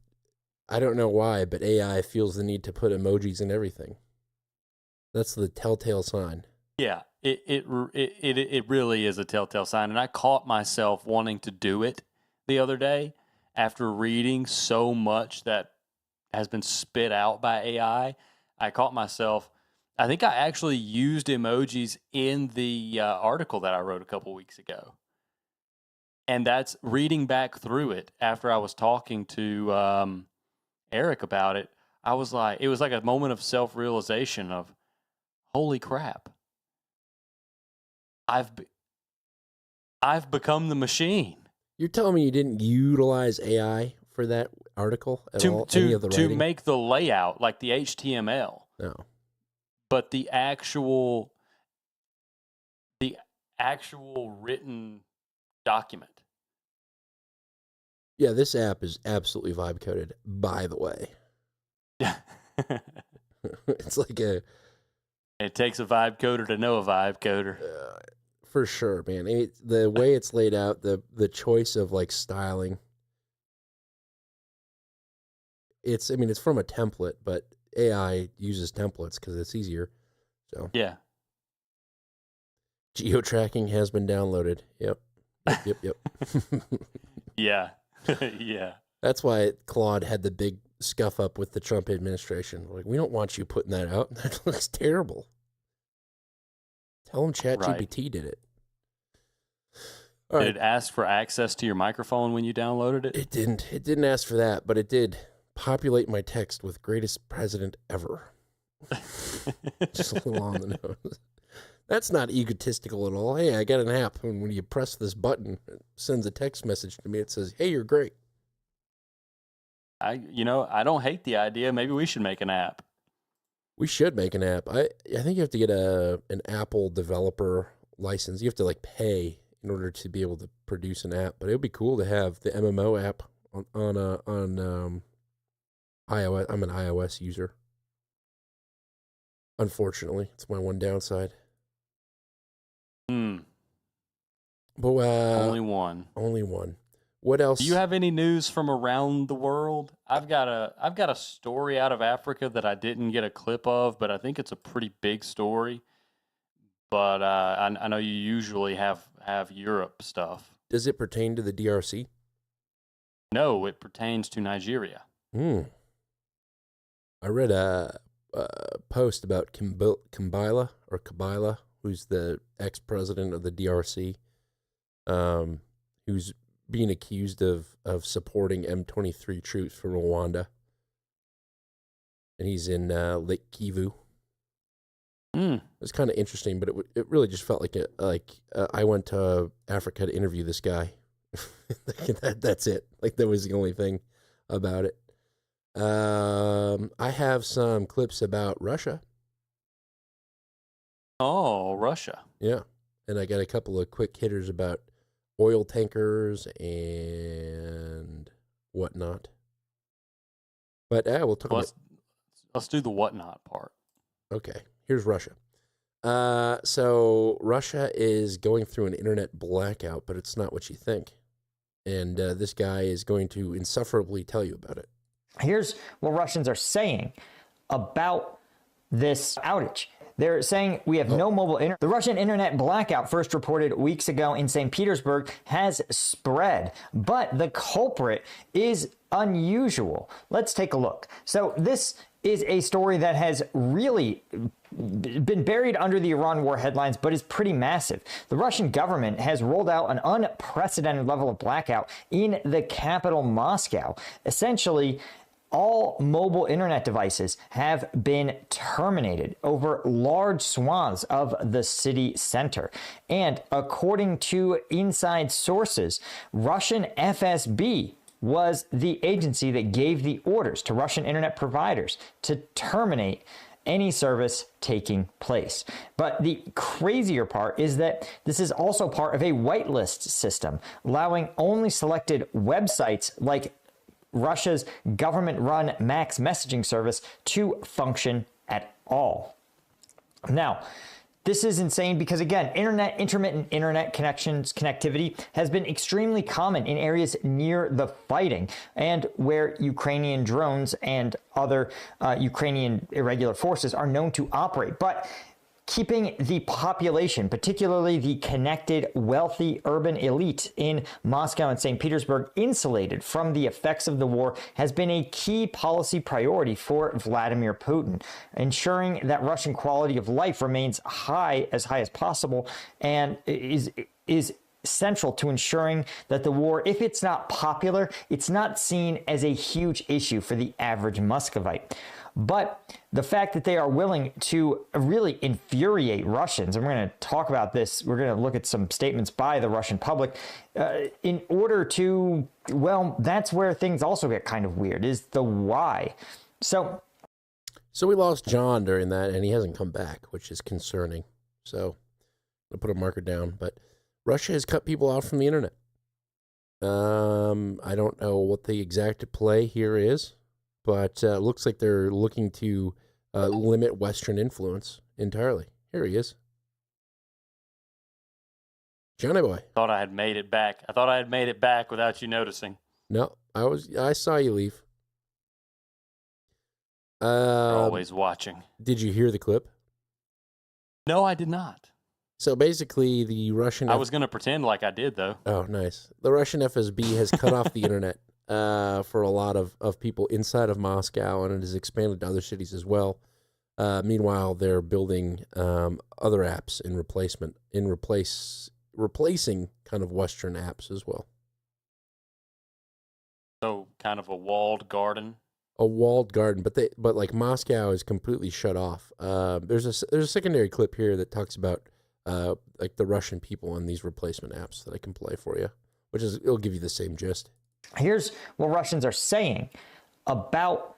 I don't know why, but AI feels the need to put emojis in everything. That's the telltale sign. Yeah, it really is a telltale sign. And I caught myself wanting to do it the other day after reading so much that has been spit out by AI. I caught myself, I think I actually used emojis in the article that I wrote a couple weeks ago. And that's reading back through it after I was talking to Eric about it. I was like, it was like a moment of self-realization of, holy crap. I've become the machine. You're telling me you didn't utilize AI for that article at all? Any of the to writing? make the layout, like the HTML. No. But the actual written document. Yeah, this app is absolutely vibe coded, by the way. It's like it takes a vibe coder to know a vibe coder. For sure, man. The way it's laid out, the choice of like styling. It's from a template, but AI uses templates because it's easier. So yeah. Geo-tracking has been downloaded. Yep. Yeah. Yeah. That's why Claude had the big scuff up with the Trump administration. Like, we don't want you putting that out. That looks terrible. Tell them ChatGPT did it. Did it ask for access to your microphone when you downloaded it? It didn't. It didn't ask for that, but it did populate my text with greatest president ever. Just a little on the nose. That's not egotistical at all. Hey, I got an app, and when you press this button, it sends a text message to me. It says, hey, you're great. I don't hate the idea. Maybe we should make an app. We should make an app. I think you have to get an Apple developer license. You have to like pay in order to be able to produce an app. But it would be cool to have the MMO app on iOS. I'm an iOS user. Unfortunately, it's my one downside. But Only one. Only one. What else? Do you have any news from around the world? I've got a story out of Africa that I didn't get a clip of, but I think it's a pretty big story. But I know you usually have Europe stuff. Does it pertain to the DRC? No, it pertains to Nigeria. I read a post about Kabila, who's the ex-president of the DRC, who's being accused of supporting M23 troops from Rwanda. And he's in Lake Kivu. It's kind of interesting, but it really just felt like I went to Africa to interview this guy. That's it. Like, that was the only thing about it. I have some clips about Russia. Oh, Russia. Yeah. And I got a couple of quick hitters about oil tankers and whatnot. But we'll talk about... Let's do the whatnot part. Okay. Here's Russia. So Russia is going through an internet blackout, but it's not what you think. And this guy is going to insufferably tell you about it. Here's what Russians are saying about this outage. They're saying we have no mobile internet. The Russian internet blackout, first reported weeks ago in St. Petersburg, has spread, but the culprit is unusual. Let's take a look. So this is a story that has really been buried under the Iran war headlines, but is pretty massive. The Russian government has rolled out an unprecedented level of blackout in the capital, Moscow. Essentially, all mobile internet devices have been terminated over large swaths of the city center. And according to inside sources, Russian FSB was the agency that gave the orders to Russian internet providers to terminate any service taking place. But the crazier part is that this is also part of a whitelist system, allowing only selected websites like Russia's government-run Max messaging service to function at all. Now, this is insane because, again, intermittent internet connectivity has been extremely common in areas near the fighting and where Ukrainian drones and other Ukrainian irregular forces are known to operate. But keeping the population, particularly the connected, wealthy urban elite in Moscow and St. Petersburg, insulated from the effects of the war has been a key policy priority for Vladimir Putin. Ensuring that Russian quality of life remains high as possible and is central to ensuring that the war, if it's not popular, it's not seen as a huge issue for the average Muscovite. But the fact that they are willing to really infuriate Russians, and we're going to talk about this, we're going to look at some statements by the Russian public, in order to, well, that's where things also get kind of weird, is the why. So we lost John during that, and he hasn't come back, which is concerning. So I'll put a marker down. But Russia has cut people out from the internet. I don't know what the exact play here is, but it looks like they're looking to limit Western influence entirely. Here he is. Johnny boy. Thought I had made it back. I thought I had made it back without you noticing. No, I saw you leave. Always watching. Did you hear the clip? No, I did not. So basically, the Russian... I was going to pretend like I did, though. Oh, nice. The Russian FSB has cut off the internet for a lot of people inside of Moscow, and it has expanded to other cities as well. Meanwhile, they're building other apps replacing kind of Western apps as well. So kind of a walled garden. A walled garden, but like Moscow is completely shut off. There's a secondary clip here that talks about like the Russian people on these replacement apps that I can play for you, it'll give you the same gist. Here's what Russians are saying about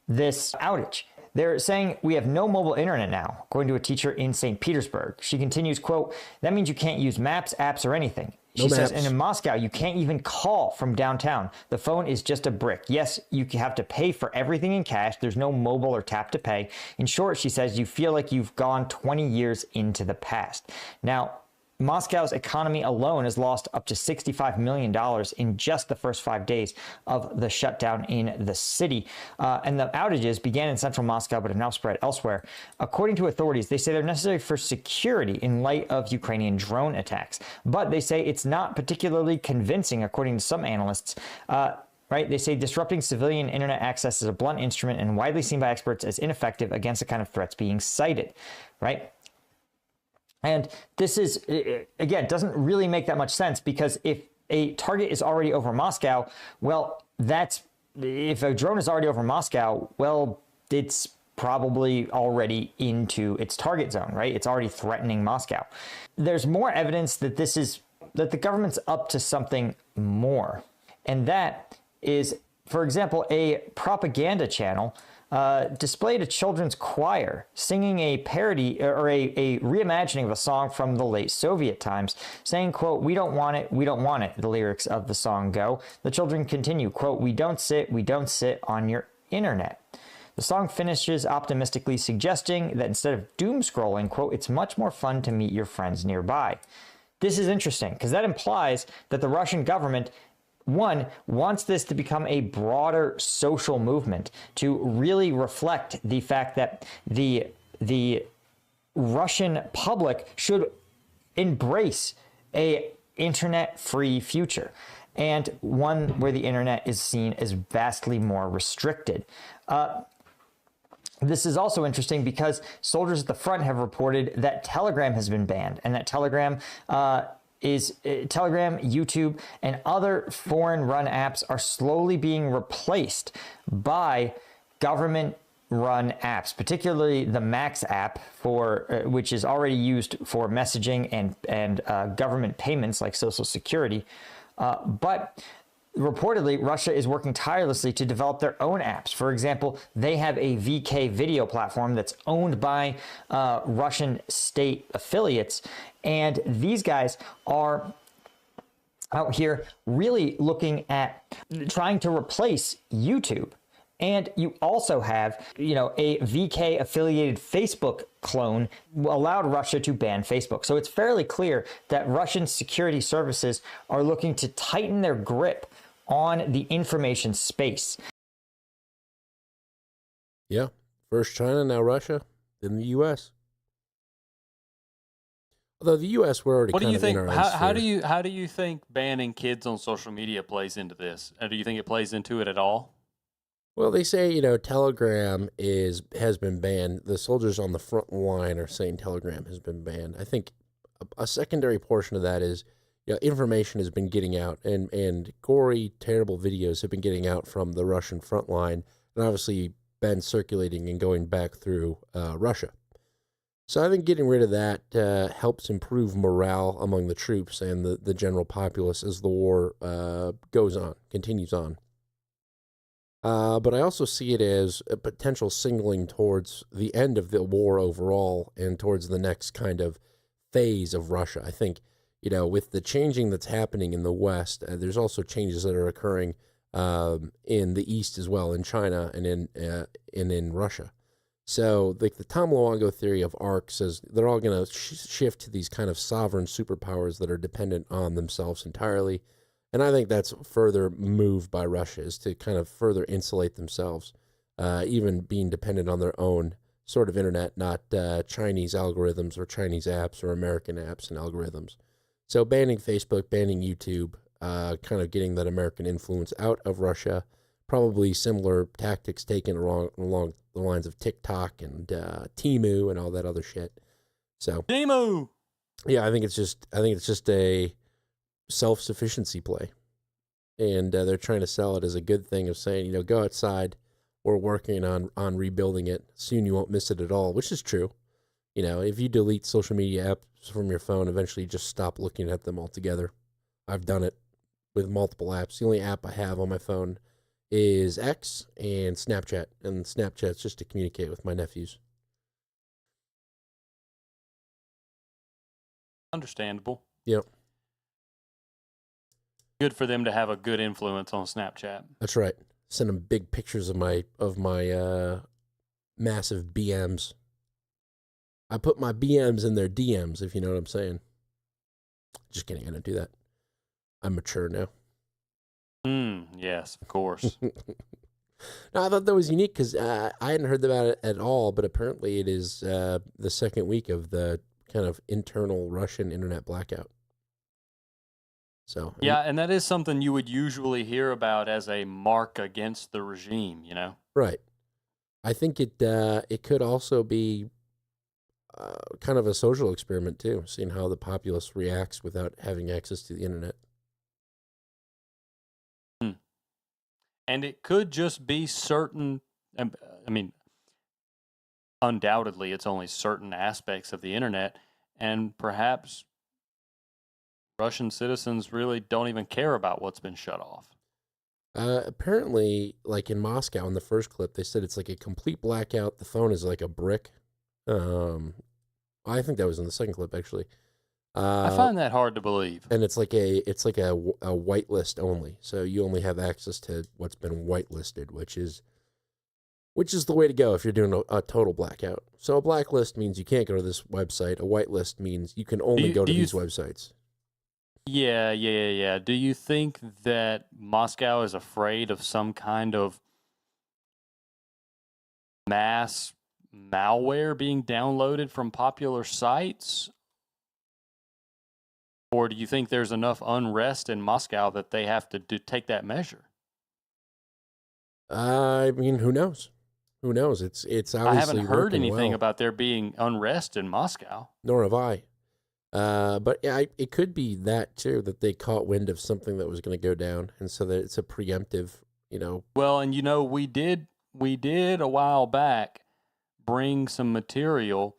this outage. they're saying we have no mobile internet now, according to a teacher in St. Petersburg. She continues, quote, that means you can't use maps, apps, or anything. She says, and in Moscow, you can't even call from downtown. The phone is just a brick. Yes, you have to pay for everything in cash. There's no mobile or tap to pay. In short, she says, you feel like you've gone 20 years into the past. Now, Moscow's economy alone has lost up to $65 million in just the first 5 days of the shutdown in the city. And the outages began in central Moscow, but have now spread elsewhere. According to authorities, they say they're necessary for security in light of Ukrainian drone attacks. But they say it's not particularly convincing, according to some analysts. Right? They say disrupting civilian internet access is a blunt instrument and widely seen by experts as ineffective against the kind of threats being cited. Right? And this is, again, doesn't really make that much sense, because if a target is already over Moscow, well, if a drone is already over Moscow, well, it's probably already into its target zone, right? It's already threatening Moscow. There's more evidence that that the government's up to something more. And that is, for example, a propaganda channel displayed a children's choir singing a parody or a reimagining of a song from the late Soviet times, saying, quote, we don't want it, the lyrics of the song go. The children continue, quote, we don't sit on your internet. The song finishes optimistically, suggesting that instead of doom scrolling, quote, it's much more fun to meet your friends nearby. This is interesting, because that implies that the Russian government wants this to become a broader social movement, to really reflect the fact that the Russian public should embrace a internet-free future, and one where the internet is seen as vastly more restricted. This is also interesting because soldiers at the front have reported that Telegram has been banned, and that Telegram, YouTube, and other foreign-run apps are slowly being replaced by government-run apps, particularly the Max app, which is already used for messaging and government payments like Social Security. But reportedly, Russia is working tirelessly to develop their own apps. For example, they have a VK video platform that's owned by Russian state affiliates. And these guys are out here really looking at trying to replace YouTube. And you also have, a VK affiliated Facebook clone allowed Russia to ban Facebook. So it's fairly clear that Russian security services are looking to tighten their grip on the information space. Yeah. First China, now Russia, then the U.S. Although the U.S. were already. What do you think? How do you think banning kids on social media plays into this? Do you think it plays into it at all? Well, they say Telegram has been banned. The soldiers on the front line are saying Telegram has been banned. I think a secondary portion of that is information has been getting out, and gory, terrible videos have been getting out from the Russian front line, and obviously been circulating and going back through Russia. So I think getting rid of that helps improve morale among the troops and the general populace as the war continues on. But I also see it as a potential signaling towards the end of the war overall and towards the next kind of phase of Russia. I think, with the changing that's happening in the West, there's also changes that are occurring in the East as well, in China and in Russia. So the Tom Luongo theory of ARC says they're all going to shift to these kind of sovereign superpowers that are dependent on themselves entirely. And I think that's further moved by Russia, is to kind of further insulate themselves, even being dependent on their own sort of internet, not Chinese algorithms or Chinese apps or American apps and algorithms. So banning Facebook, banning YouTube, kind of getting that American influence out of Russia, probably similar tactics taken along the lines of TikTok and Temu and all that other shit. So Temu. Yeah, I think it's just a self-sufficiency play, and they're trying to sell it as a good thing of saying, go outside, we're working on rebuilding it, soon you won't miss it at all, which is true. If you delete social media apps from your phone, eventually you just stop looking at them altogether. I've done it with multiple apps. The only app I have on my phone is X and Snapchat. And Snapchat's just to communicate with my nephews. Understandable. Yep. Good for them to have a good influence on Snapchat. That's right. Send them big pictures of my massive BMs. I put my BMs in their DMs, if you know what I'm saying. Just kidding, I don't do that. I'm mature now. Yes, of course. No, I thought that was unique because I hadn't heard about it at all, but apparently it is the second week of the kind of internal Russian internet blackout. So Yeah, and that is something you would usually hear about as a mark against the regime, you know? Right. I think it could also be kind of a social experiment too, seeing how the populace reacts without having access to the internet. And it could just be certain, I mean, undoubtedly it's only certain aspects of the internet, and perhaps Russian citizens really don't even care about what's been shut off. Apparently, like in Moscow in the first clip, they said it's like a complete blackout. The phone is like a brick. I think that was in the second clip actually. I find that hard to believe. And it's like a whitelist only. So you only have access to what's been whitelisted, which is the way to go if you're doing a total blackout. So a blacklist means you can't go to this website. A whitelist means you can only go to these websites. Yeah. Do you think that Moscow is afraid of some kind of mass malware being downloaded from popular sites? Or do you think there's enough unrest in Moscow that they have to take that measure? I mean, who knows? Who knows? It's obviously I haven't heard anything well. about there being unrest in Moscow. Nor have I. But yeah, it could be that too, that they caught wind of something that was going to go down, and so that it's a preemptive, Well, and we did a while back bring some material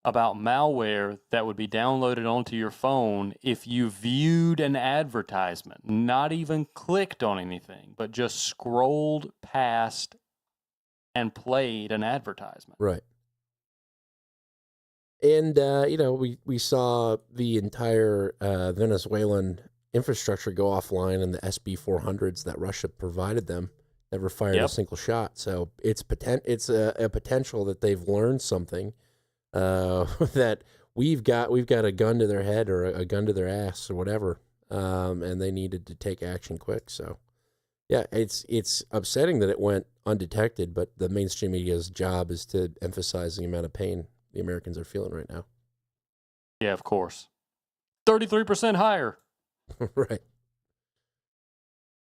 about malware that would be downloaded onto your phone if you viewed an advertisement, not even clicked on anything, but just scrolled past and played an advertisement. Right. And, we saw the entire Venezuelan infrastructure go offline, and the SB-400s that Russia provided them never fired a single shot. So it's a potential that they've learned something, that we've got a gun to their head or a gun to their ass or whatever, and they needed to take action quick. So, yeah, it's upsetting that it went undetected, but the mainstream media's job is to emphasize the amount of pain the Americans are feeling right now. Yeah, of course. 33% higher. Right.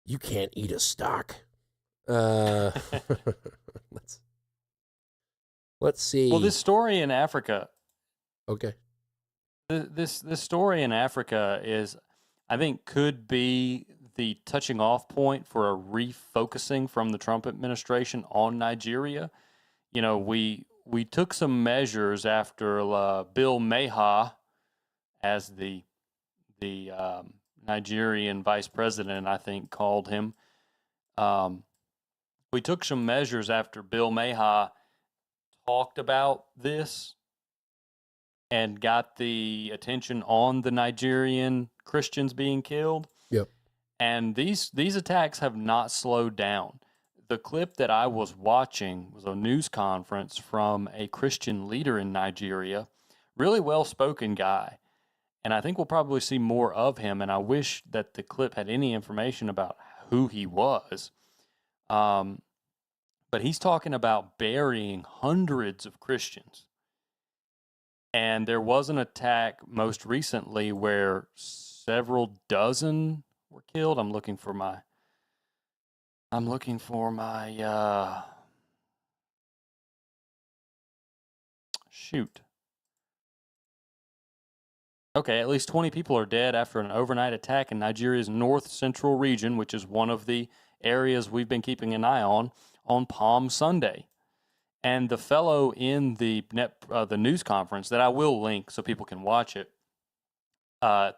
You can't eat a stock. Let's see. Well, this story in Africa. Okay. This story in Africa is, I think, could be the touching off point for a refocusing from the Trump administration on Nigeria. We took some measures after Bill Meha, as the Nigerian vice president, I think, called him. We took some measures after Bill Meha talked about this and got the attention on the Nigerian Christians being killed. Yep. And these attacks have not slowed down. The clip that I was watching was a news conference from a Christian leader in Nigeria, really well-spoken guy. And I think we'll probably see more of him, and I wish that the clip had any information about who he was. But he's talking about burying hundreds of Christians. And there was an attack most recently where several dozen were killed. I'm looking for my shoot. Okay, at least 20 people are dead after an overnight attack in Nigeria's north central region, which is one of the areas we've been keeping an eye on Palm Sunday. And the fellow in the news conference that I will link so people can watch it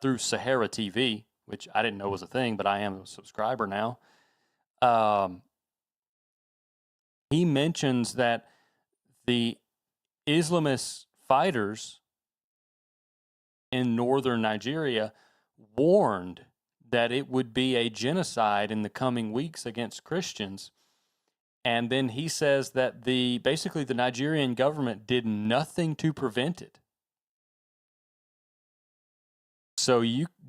through Sahara TV, which I didn't know was a thing, but I am a subscriber now. he mentions that the Islamist fighters in northern Nigeria warned that it would be a genocide in the coming weeks against Christians. And then he says that basically the Nigerian government did nothing to prevent it. So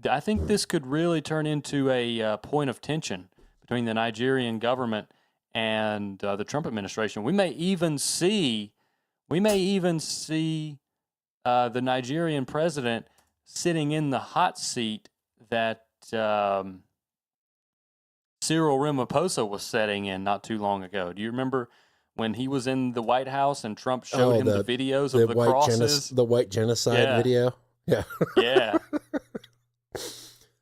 I think this could really turn into a point of tension between the Nigerian government and the Trump administration. We may even see the Nigerian president sitting in the hot seat that Cyril Ramaphosa was sitting in not too long ago. Do you remember when he was in the White House and Trump showed him the videos of the crosses? The white genocide video? Yeah. Yeah.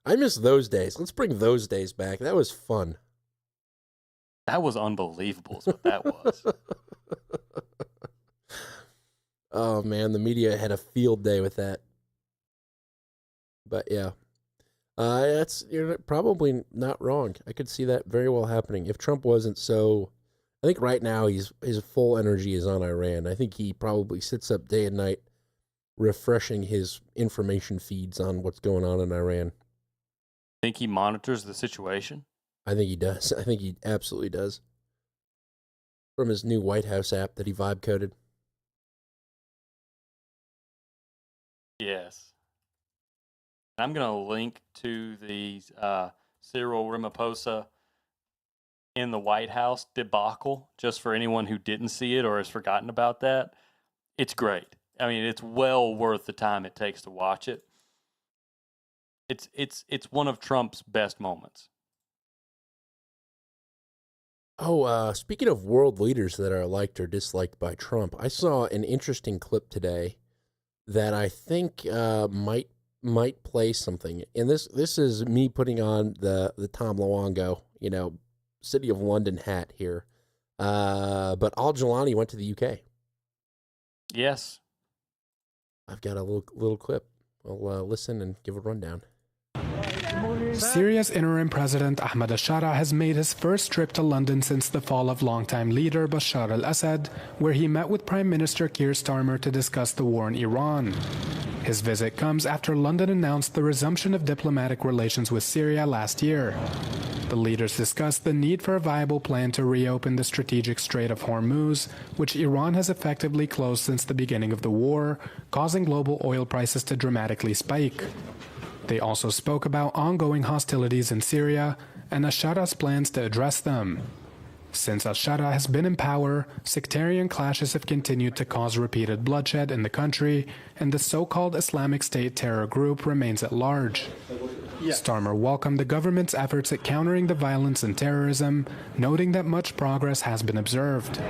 I miss those days. Let's bring those days back. That was fun. That was unbelievable is what that was. Oh, man, the media had a field day with that. But, yeah. You're probably not wrong. I could see that very well happening. If Trump wasn't so... I think right now his full energy is on Iran. I think he probably sits up day and night refreshing his information feeds on what's going on in Iran. Think he monitors the situation? I think he does. I think he absolutely does. From his new White House app that he vibe coded. Yes. I'm going to link to the Cyril Ramaphosa in the White House debacle, just for anyone who didn't see it or has forgotten about that. It's great. I mean, it's well worth the time it takes to watch it. It's one of Trump's best moments. Oh, speaking of world leaders that are liked or disliked by Trump, I saw an interesting clip today that I think might play something. And this is me putting on the Tom Luongo, City of London hat here. But Al-Jilani went to the UK. Yes. I've got a little clip. I'll listen and give a rundown. Syria's interim president Ahmed al-Shara has made his first trip to London since the fall of longtime leader Bashar al-Assad, where he met with Prime Minister Keir Starmer to discuss the war in Iran. His visit comes after London announced the resumption of diplomatic relations with Syria last year. The leaders discussed the need for a viable plan to reopen the strategic Strait of Hormuz, which Iran has effectively closed since the beginning of the war, causing global oil prices to dramatically spike. They also spoke about ongoing hostilities in Syria and al-Shara's plans to address them. Since al-Shara has been in power, sectarian clashes have continued to cause repeated bloodshed in the country, and the so-called Islamic State terror group remains at large. Starmer welcomed the government's efforts at countering the violence and terrorism, noting that much progress has been observed.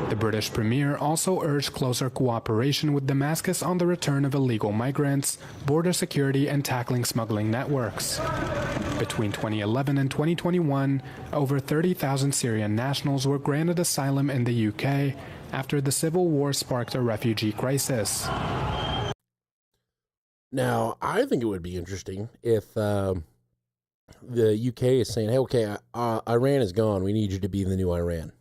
The British Premier also urged closer cooperation with Damascus on the return of illegal migrants, border security, and tackling smuggling networks. Between 2011 and 2021, over 30,000 Syrian nationals were granted asylum in the UK after the civil war sparked a refugee crisis. Now, I think it would be interesting if the UK is saying, hey, okay, Iran is gone. We need you to be the new Iran.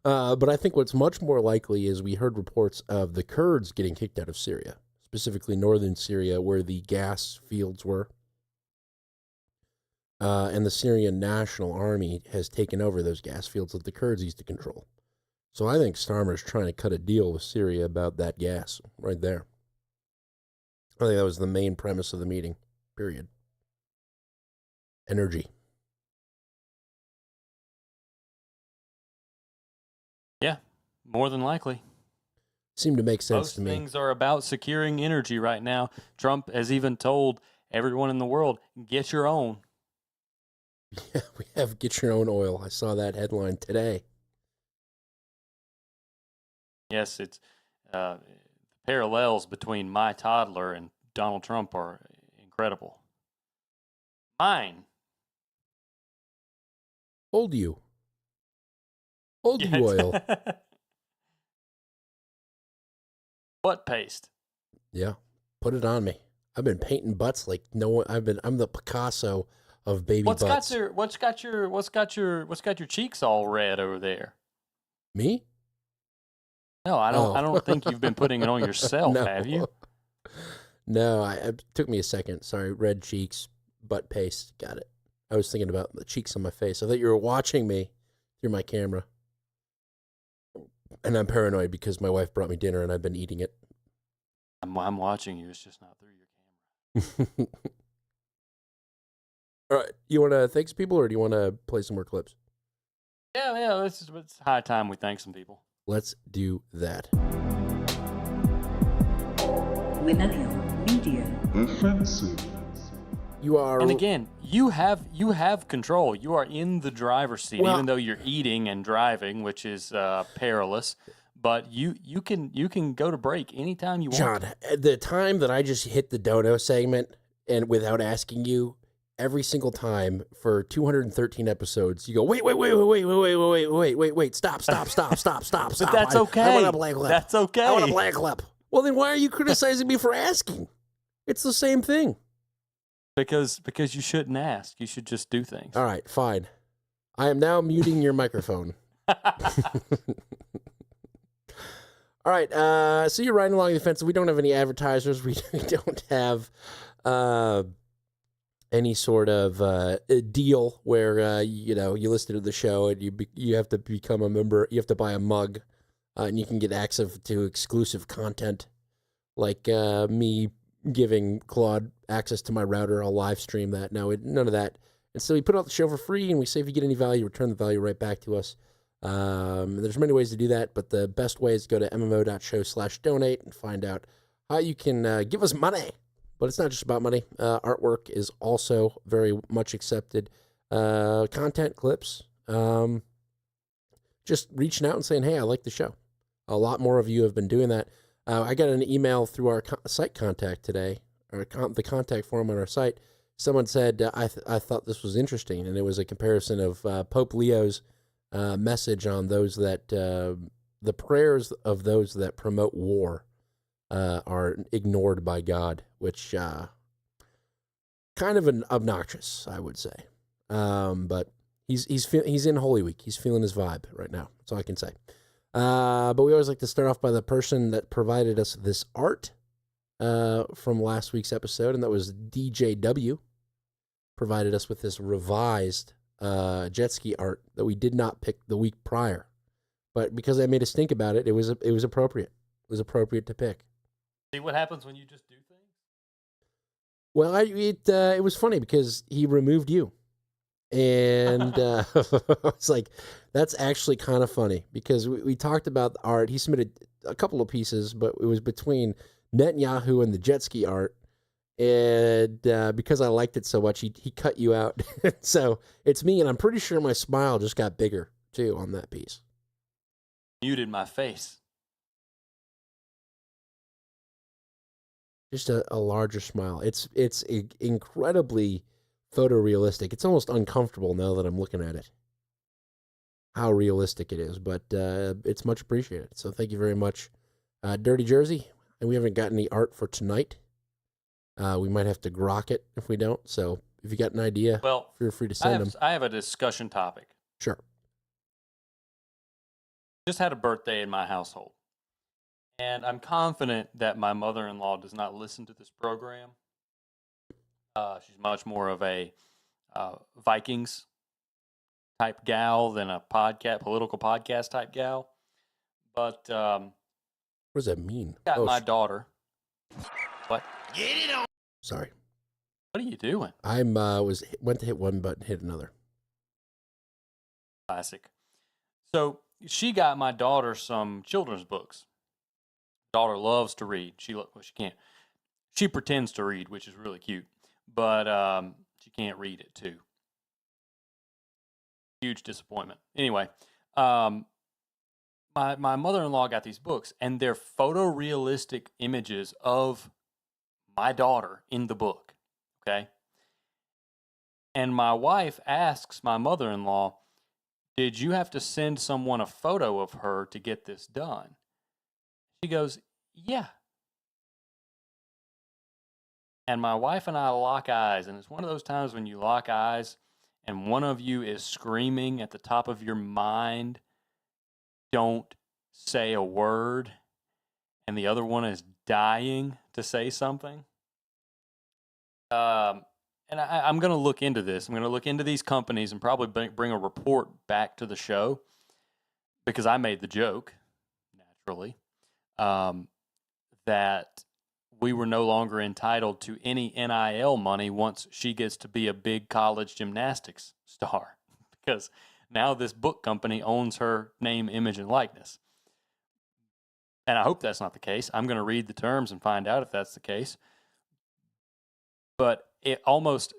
But I think what's much more likely is we heard reports of the Kurds getting kicked out of Syria, specifically northern Syria, where the gas fields were. And the Syrian National Army has taken over those gas fields that the Kurds used to control. So I think Starmer's trying to cut a deal with Syria about that gas right there. I think that was the main premise of the meeting, period. Energy. Yeah, more than likely. Seemed to make sense to me. Most things are about securing energy right now. Trump has even told everyone in the world, get your own. Yeah, we have get your own oil. I saw that headline today. Yes, it's the parallels between my toddler and Donald Trump are incredible. Mine. Hold you oil. Butt paste. Yeah, put it on me. I've been painting butts like no one. I'm the Picasso of baby What's butts. got your cheeks all red over there? Me? No, I don't. Oh. I don't think you've been putting it on yourself, No. have you? No, it took me a second. Sorry, red cheeks, butt paste. Got it. I was thinking about the cheeks on my face. I thought you were watching me through my camera. And I'm paranoid because my wife brought me dinner and I've been eating it. I'm watching you. It's just not through your camera. All right. You want to thank some people or do you want to play some more clips? Yeah. It's high time we thank some people. Let's do that. Millennial Media. Offensive. You are, and again, you have control. You are in the driver's seat, Well, even though you're eating and driving, which is perilous. But you can go to break anytime you want. John, the time that I just hit the dono segment and without asking you, every single time for 213 episodes, you go, wait, stop. But that's okay. I want a blank lip. That's okay. I want a blank lip. Well, then why are you criticizing me for asking? It's the same thing. Because you shouldn't ask. You should just do things. All right, fine. I am now muting your microphone. All right, so you're riding along the fence. We don't have any advertisers. We don't have any sort of a deal where you listen to the show and you have to become a member. You have to buy a mug, and you can get access to exclusive content, like me giving Claude access to my router. I'll live stream that. No, none of that. And so we put out the show for free, and we say if you get any value, return the value right back to us. There's many ways to do that, but the best way is to go to mmo.show/donate and find out how you can give us money. But it's not just about money. Artwork is also very much accepted. Content clips. Just reaching out and saying, hey, I like the show. A lot more of you have been doing that. I got an email through our site contact today, or the contact form on our site. Someone said, I thought this was interesting, and it was a comparison of Pope Leo's message on those that, the prayers of those that promote war are ignored by God, which kind of obnoxious, I would say. But he's in Holy Week. He's feeling his vibe right now. That's all I can say. But we always like to start off by the person that provided us this art from last week's episode, and that was DJW. Provided us with this revised jet ski art that we did not pick the week prior. But because I made us think about it, it was appropriate. It was appropriate to pick. See what happens when you just do things? Well, it was funny because he removed you. And it's like, that's actually kind of funny because we talked about the art. He submitted a couple of pieces, but it was between Netanyahu and the jet ski art. And because I liked it so much, he cut you out. So it's me, and I'm pretty sure my smile just got bigger, too, on that piece. Muted my face. Just a larger smile. It's incredibly photorealistic. It's almost uncomfortable now that I'm looking at it, how realistic it is, but it's much appreciated. So thank you very much, Dirty Jersey. And we haven't got any art for tonight. We might have to grok it if we don't. So if you got an idea, feel free to send them. I have a discussion topic. Sure. Just had a birthday in my household, and I'm confident that my mother-in-law does not listen to this program. She's much more of a Vikings type gal than a political podcast type gal. But what does that mean? Got my daughter. What? Get it on. Sorry. What are you doing? I'm went to hit one button, hit another. Classic. So she got my daughter some children's books. Daughter loves to read. She can't. She pretends to read, which is really cute. But she can't read it too. Huge disappointment. Anyway, my mother-in-law got these books, and they're photorealistic images of my daughter in the book. Okay. And my wife asks my mother-in-law, "Did you have to send someone a photo of her to get this done?" She goes, "Yeah." And my wife and I lock eyes, and it's one of those times when you lock eyes and one of you is screaming at the top of your mind, "Don't say a word," and the other one is dying to say something. And I'm going to look into this. I'm going to look into these companies and probably bring a report back to the show because I made the joke, naturally, that we were no longer entitled to any NIL money once she gets to be a big college gymnastics star because now this book company owns her name, image, and likeness. And I hope that's not the case. I'm going to read the terms and find out if that's the case. But it almost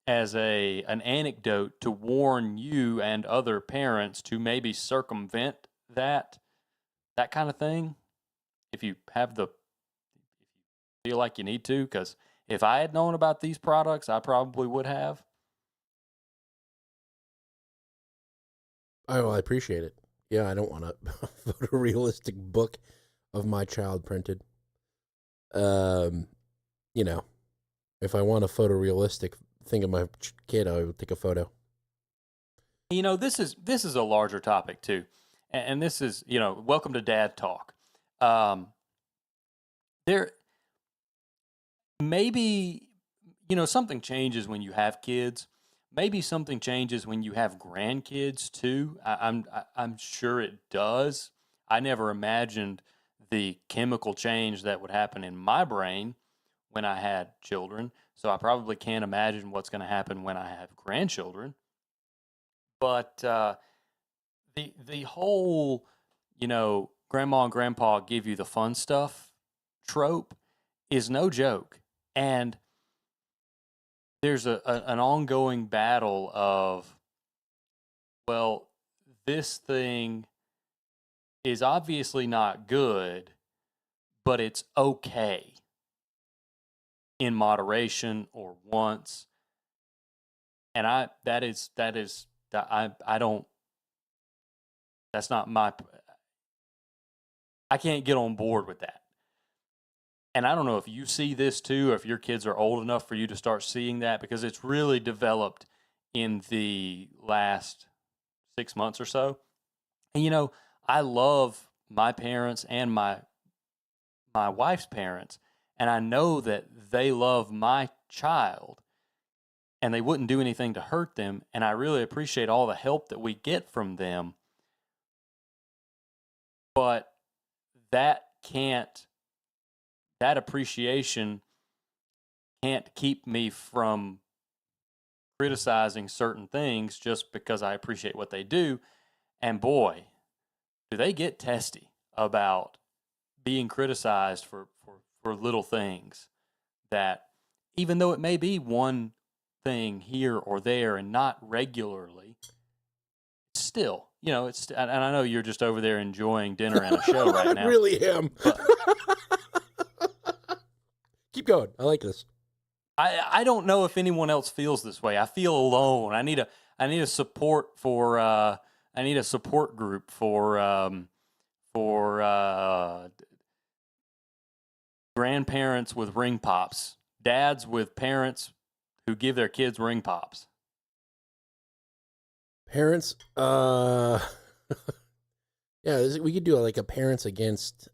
as an anecdote to warn you and other parents to maybe circumvent that kind of thing if you feel like you need to, because if I had known about these products, I probably would have. Oh, well, I appreciate it. Yeah, I don't want a photorealistic book of my child printed. You know, if I want a photorealistic thing of my kid, I would take a photo. You know, this is a larger topic too, and this is, you know, welcome to Dad Talk. There maybe, you know, something changes when you have kids. Maybe something changes when you have grandkids too. I'm sure it does. I never imagined the chemical change that would happen in my brain when I had children. So I probably can't imagine what's going to happen when I have grandchildren. But the whole, you know, grandma and grandpa give you the fun stuff trope is no joke. And there's an ongoing battle of, well, this thing is obviously not good, but it's okay in moderation or once. And I can't get on board with that. And I don't know if you see this too, or if your kids are old enough for you to start seeing that, because it's really developed in the last 6 months or so. And, you know, I love my parents and my wife's parents, and I know that they love my child, and they wouldn't do anything to hurt them, and I really appreciate all the help that we get from them. But that appreciation can't keep me from criticizing certain things just because I appreciate what they do. And boy, do they get testy about being criticized for little things that, even though it may be one thing here or there and not regularly, still, you know, it's, and I know you're just over there enjoying dinner and a show right now. I really am. Keep going. I like this. I don't know if anyone else feels this way. I feel alone. I need a support for I need a support group for grandparents with ring pops, dads with parents who give their kids ring pops. Parents, yeah, we could do like a parents against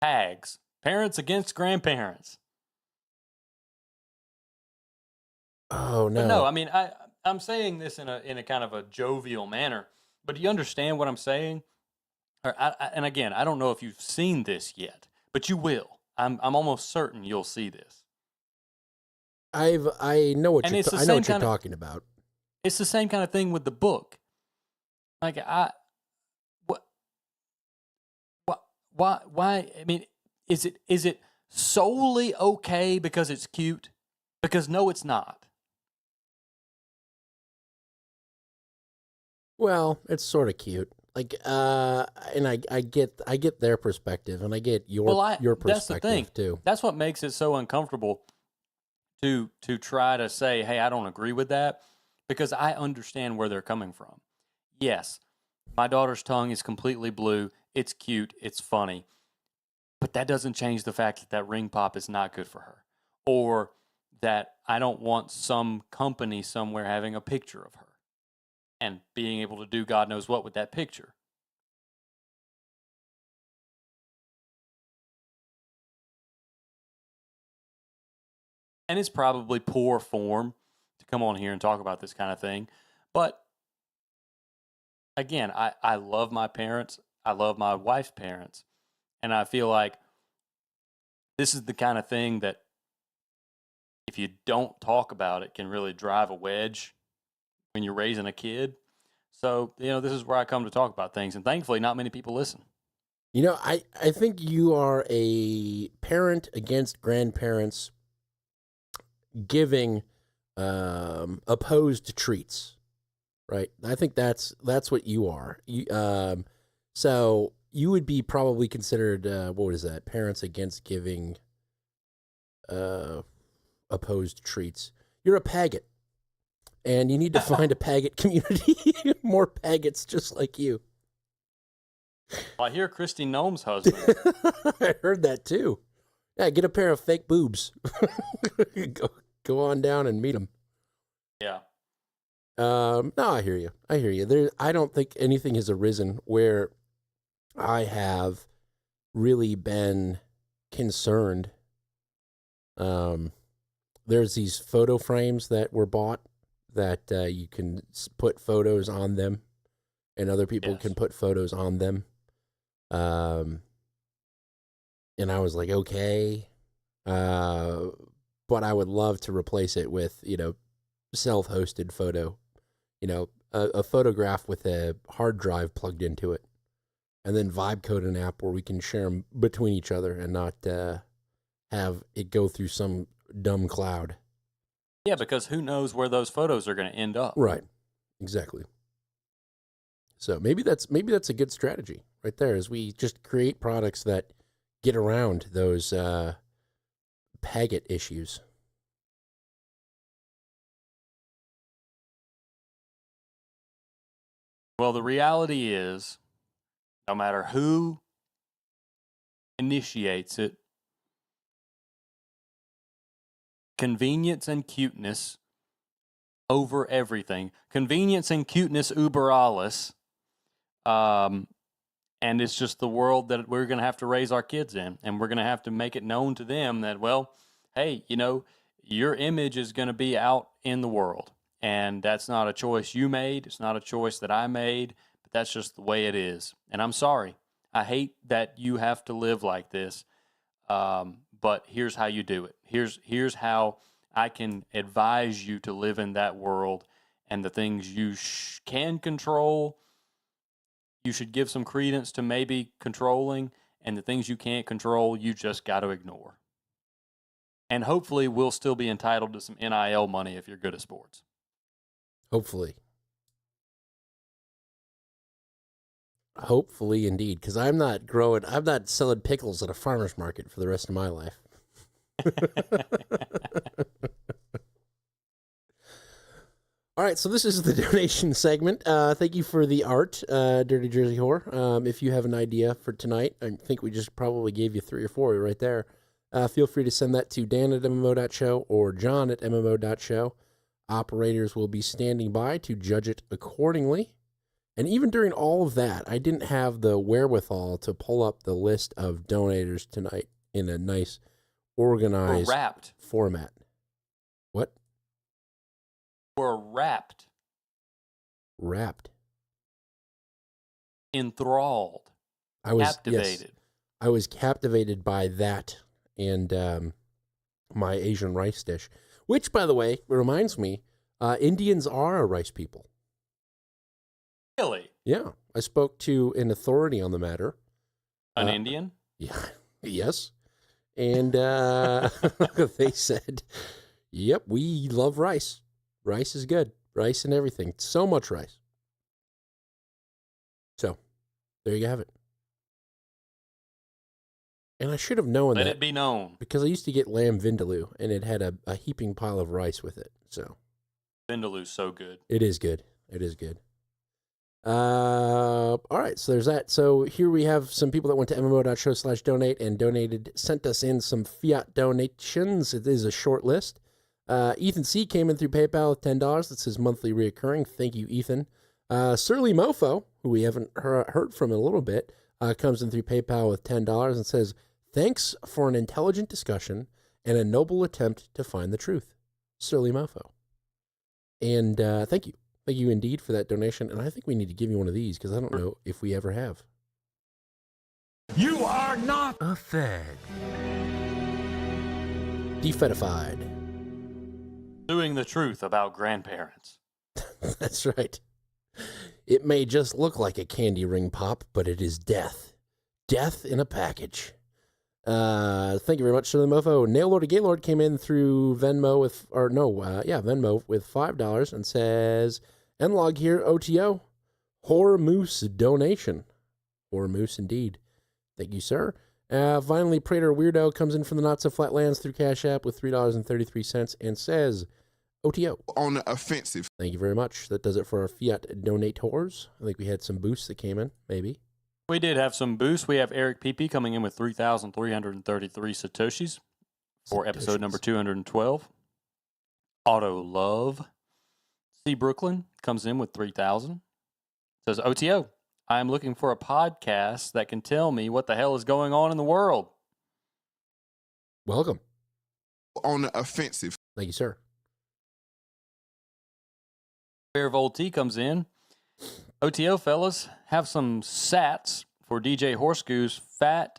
tags. Parents against grandparents. Oh no. But no, I mean I'm saying this in a kind of a jovial manner, but do you understand what I'm saying? Or and again, I don't know if you've seen this yet, but you will. I'm almost certain you'll see this. I know what you're talking about. It's the same kind of thing with the book. Like why? I mean, is it solely okay because it's cute? Because no, it's not. Well, it's sort of cute. Like, and I get their perspective, and I get your perspective that's the thing. too. That's what makes it so uncomfortable to try to say, hey, I don't agree with that, because I understand where they're coming from. Yes, My daughter's tongue is completely blue. It's cute. It's funny. But that doesn't change the fact that that ring pop is not good for her. Or that I don't want some company somewhere having a picture of her and being able to do God knows what with that picture. And it's probably poor form to come on here and talk about this kind of thing. But again, I love my parents. I love my wife's parents. And I feel like this is the kind of thing that if you don't talk about it can really drive a wedge when you're raising a kid. So, this is where I come to talk about things. And thankfully, not many people listen. I think you are a parent against grandparents giving opposed treats, right? I think that's what you are. So you would be probably considered, what is that? Parents against giving opposed treats. You're a paggot. And you need to find a paggot community. More paggots just like you. Well, I hear Christy Nome's husband. I heard that too. Yeah, get a pair of fake boobs. Go on down and meet them. Yeah. No, I hear you. I don't think anything has arisen where I have really been concerned. There's these photo frames that were bought that you can put photos on them, and other people can put photos on them. And I was like, okay, but I would love to replace it with, self-hosted photo, a photograph with a hard drive plugged into it, and then vibe code an app where we can share them between each other and not have it go through some dumb cloud. Yeah, because who knows where those photos are going to end up. Right. Exactly. So maybe that's a good strategy right there, is we just create products that get around those paggot issues. Well, the reality is, no matter who initiates it, convenience and cuteness over everything. Convenience and cuteness uber alles. And it's just the world that we're going to have to raise our kids in. And we're going to have to make it known to them that, well, hey, your image is going to be out in the world. And that's not a choice you made. It's not a choice that I made. But that's just the way it is. And I'm sorry. I hate that you have to live like this. But here's how you do it. Here's how I can advise you to live in that world, and the things you can control, you should give some credence to maybe controlling, and the things you can't control, you just got to ignore. And hopefully we'll still be entitled to some NIL money if you're good at sports. Hopefully. Hopefully, indeed, because I'm not selling pickles at a farmer's market for the rest of my life. All right, so this is the donation segment. Thank you for the art, Dirty Jersey Whore. If you have an idea for tonight, I think we just probably gave you 3 or 4 right there. Feel free to send that to dan@mmo.show or john@mmo.show. Operators will be standing by to judge it accordingly. And even during all of that, I didn't have the wherewithal to pull up the list of donators tonight in a nice, organized format. What? We're wrapped. Wrapped. Enthralled. Captivated. Yes, I was captivated by that and my Asian rice dish, which, by the way, reminds me, Indians are a rice people. Really? Yeah. I spoke to an authority on the matter. An Indian? Yeah. Yes. And they said, yep, we love rice. Rice is good. Rice and everything. So much rice. So, there you have it. And I should have known that. Let it be known. Because I used to get lamb vindaloo, and it had a heaping pile of rice with it. So Vindaloo's so good. It is good. It is good. All right, so there's that. So here we have some people that went to mmo.show/donate and sent us in some fiat donations. It is a short list. Ethan C. came in through PayPal with $10. That's his monthly reoccurring. Thank you, Ethan. Surly Mofo, who we haven't heard from in a little bit, comes in through PayPal with $10 and says, thanks for an intelligent discussion and a noble attempt to find the truth. Surly Mofo. And thank you. Thank you indeed for that donation. And I think we need to give you one of these because I don't know if we ever have. You are not a fed. Defedified. Doing the truth about grandparents. That's right. It may just look like a candy ring pop, but it is death. Death in a package. Thank you very much, Shirley Mofo. Nail Lord of Gaylord came in through Venmo Venmo with $5 and says, Nlog here, OTO. Horror Moose donation. Horror Moose indeed. Thank you, sir. Finally, Prater Weirdo comes in from the Not So Flatlands through Cash App with $3.33 and says, OTO. On the offensive. Thank you very much. That does it for our fiat donators. I think we had some boosts that came in, maybe. We did have some boosts. We have Eric PP coming in with 3,333 Satoshis for episode number 212. Auto Love. C. Brooklyn comes in with 3,000. Says, OTO, I am looking for a podcast that can tell me what the hell is going on in the world. Welcome. On the offensive. Thank you, sir. Bear Volti comes in. OTO, fellas, have some sats for DJ Horseshoe's fat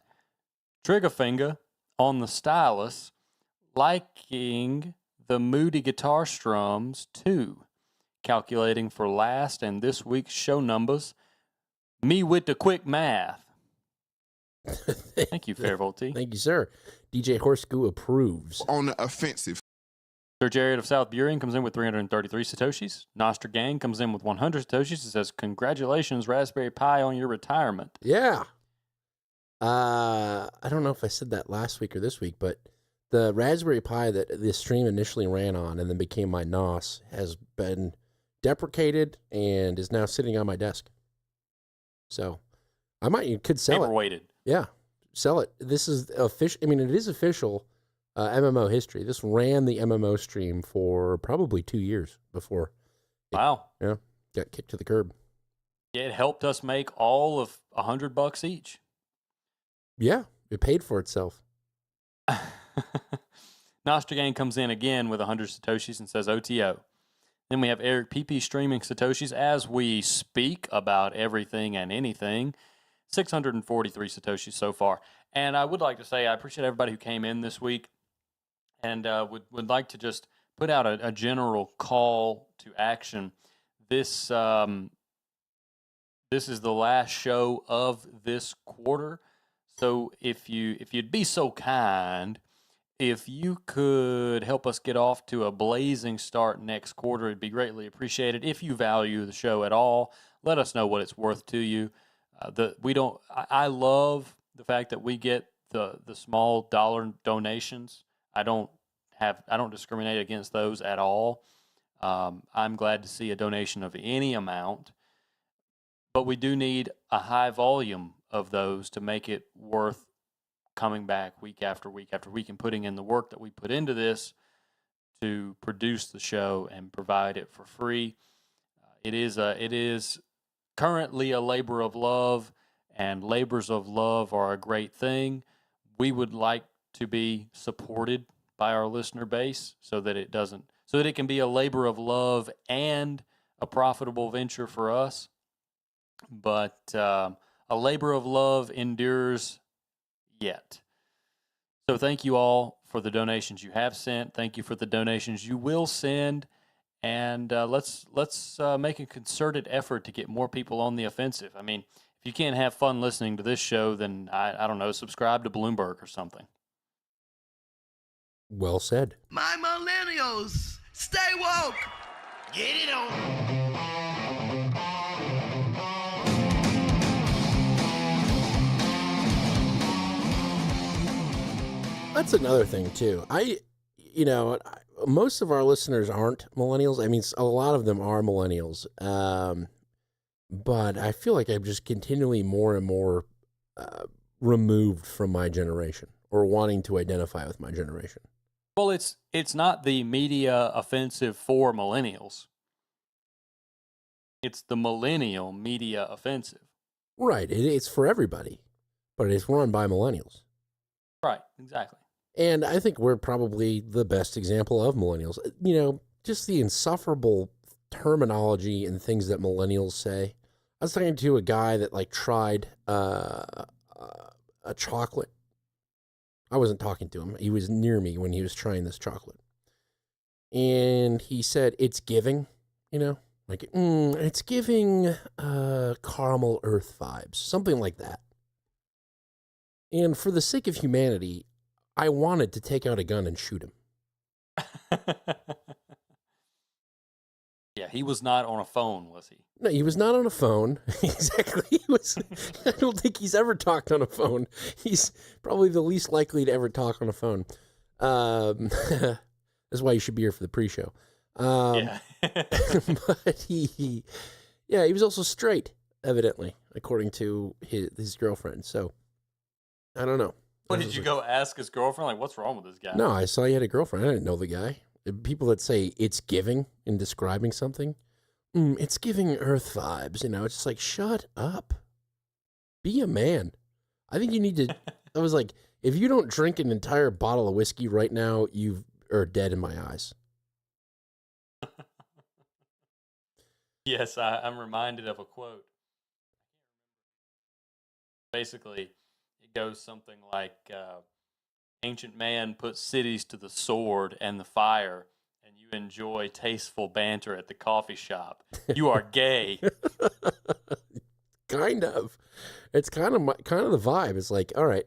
trigger finger on the stylus, liking the moody guitar strums too. Calculating for last and this week's show numbers. Me with the quick math. Thank you, Fair Volti. Thank you, sir. DJ Horseshoe approves. On the offensive. Sir Jared of South Burien comes in with 333 Satoshis. Nostra Gang comes in with 100 Satoshis. It says, congratulations, Raspberry Pi, on your retirement. Yeah. I don't know if I said that last week or this week, but the Raspberry Pi that this stream initially ran on and then became my NOS has been deprecated and is now sitting on my desk. So you could sell it. Paperweighted. Yeah, sell it. This is official. I mean, it is official. MMO history. This ran the MMO stream for probably 2 years before. Wow. Got kicked to the curb. Yeah, it helped us make all of $100 each. Yeah, it paid for itself. Nostra Gang comes in again with 100 Satoshis and says OTO. Then we have Eric PP streaming Satoshis as we speak about everything and anything. 643 Satoshis so far. And I would like to say I appreciate everybody who came in this week. And would like to just put out a general call to action. This is the last show of this quarter, so if you'd be so kind, if you could help us get off to a blazing start next quarter, it'd be greatly appreciated. If you value the show at all, let us know what it's worth to you. I love the fact that we get the small dollar donations. I don't discriminate against those at all. I'm glad to see a donation of any amount, but we do need a high volume of those to make it worth coming back week after week after week and putting in the work that we put into this to produce the show and provide it for free. It is currently a labor of love, and labors of love are a great thing. We would like to be supported by our listener base so that it can be a labor of love and a profitable venture for us. But a labor of love endures yet. So thank you all for the donations you have sent. Thank you for the donations you will send. And let's make a concerted effort to get more people on the offensive. I mean, if you can't have fun listening to this show, then I don't know, subscribe to Bloomberg or something. Well said. My millennials, stay woke. Get it on. That's another thing too. Most of our listeners aren't millennials. I mean, a lot of them are millennials. but I feel like I'm just continually more and more removed from my generation, or wanting to identify with my generation. Well, it's not the media offensive for millennials. It's the millennial media offensive. Right. It's for everybody, but it's run by millennials. Right, exactly. And I think we're probably the best example of millennials. You know, just the insufferable terminology and things that millennials say. I was talking to a guy that like tried a chocolate. I wasn't talking to him. He was near me when he was trying this chocolate. And he said, it's giving, you know, like, it's giving caramel earth vibes, something like that. And for the sake of humanity, I wanted to take out a gun and shoot him. Yeah, he was not on a phone, was he? No, he was not on a phone. Exactly. He was. I don't think he's ever talked on a phone. He's probably the least likely to ever talk on a phone. That's why you should be here for the pre-show. Yeah. But he was also straight, evidently, according to his girlfriend. So, I don't know. What, did you go ask his girlfriend, like, what's wrong with this guy? No, I saw he had a girlfriend. I didn't know the guy. People that say it's giving in describing something, it's giving earth vibes, you know, it's just like, shut up. Be a man. I think you need to, I was like, if you don't drink an entire bottle of whiskey right now, you are dead in my eyes. Yes, I'm reminded of a quote. Basically, it goes something like, ancient man put cities to the sword and the fire, and you enjoy tasteful banter at the coffee shop. You are gay. Kind of. It's kind of the vibe. It's like, all right,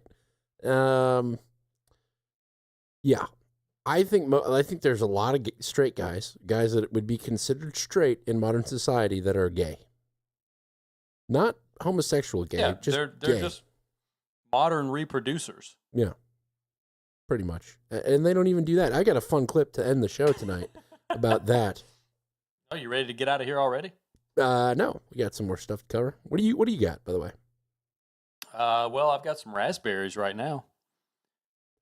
yeah. I think there's a lot of straight guys that would be considered straight in modern society that are gay. Not homosexual gay. Yeah, just they're gay. just modern reproducers. Yeah. Pretty much. And they don't even do that. I got a fun clip to end the show tonight about that. Oh, you ready to get out of here already? No, we got some more stuff to cover. What do you got, by the way? Well, I've got some raspberries right now.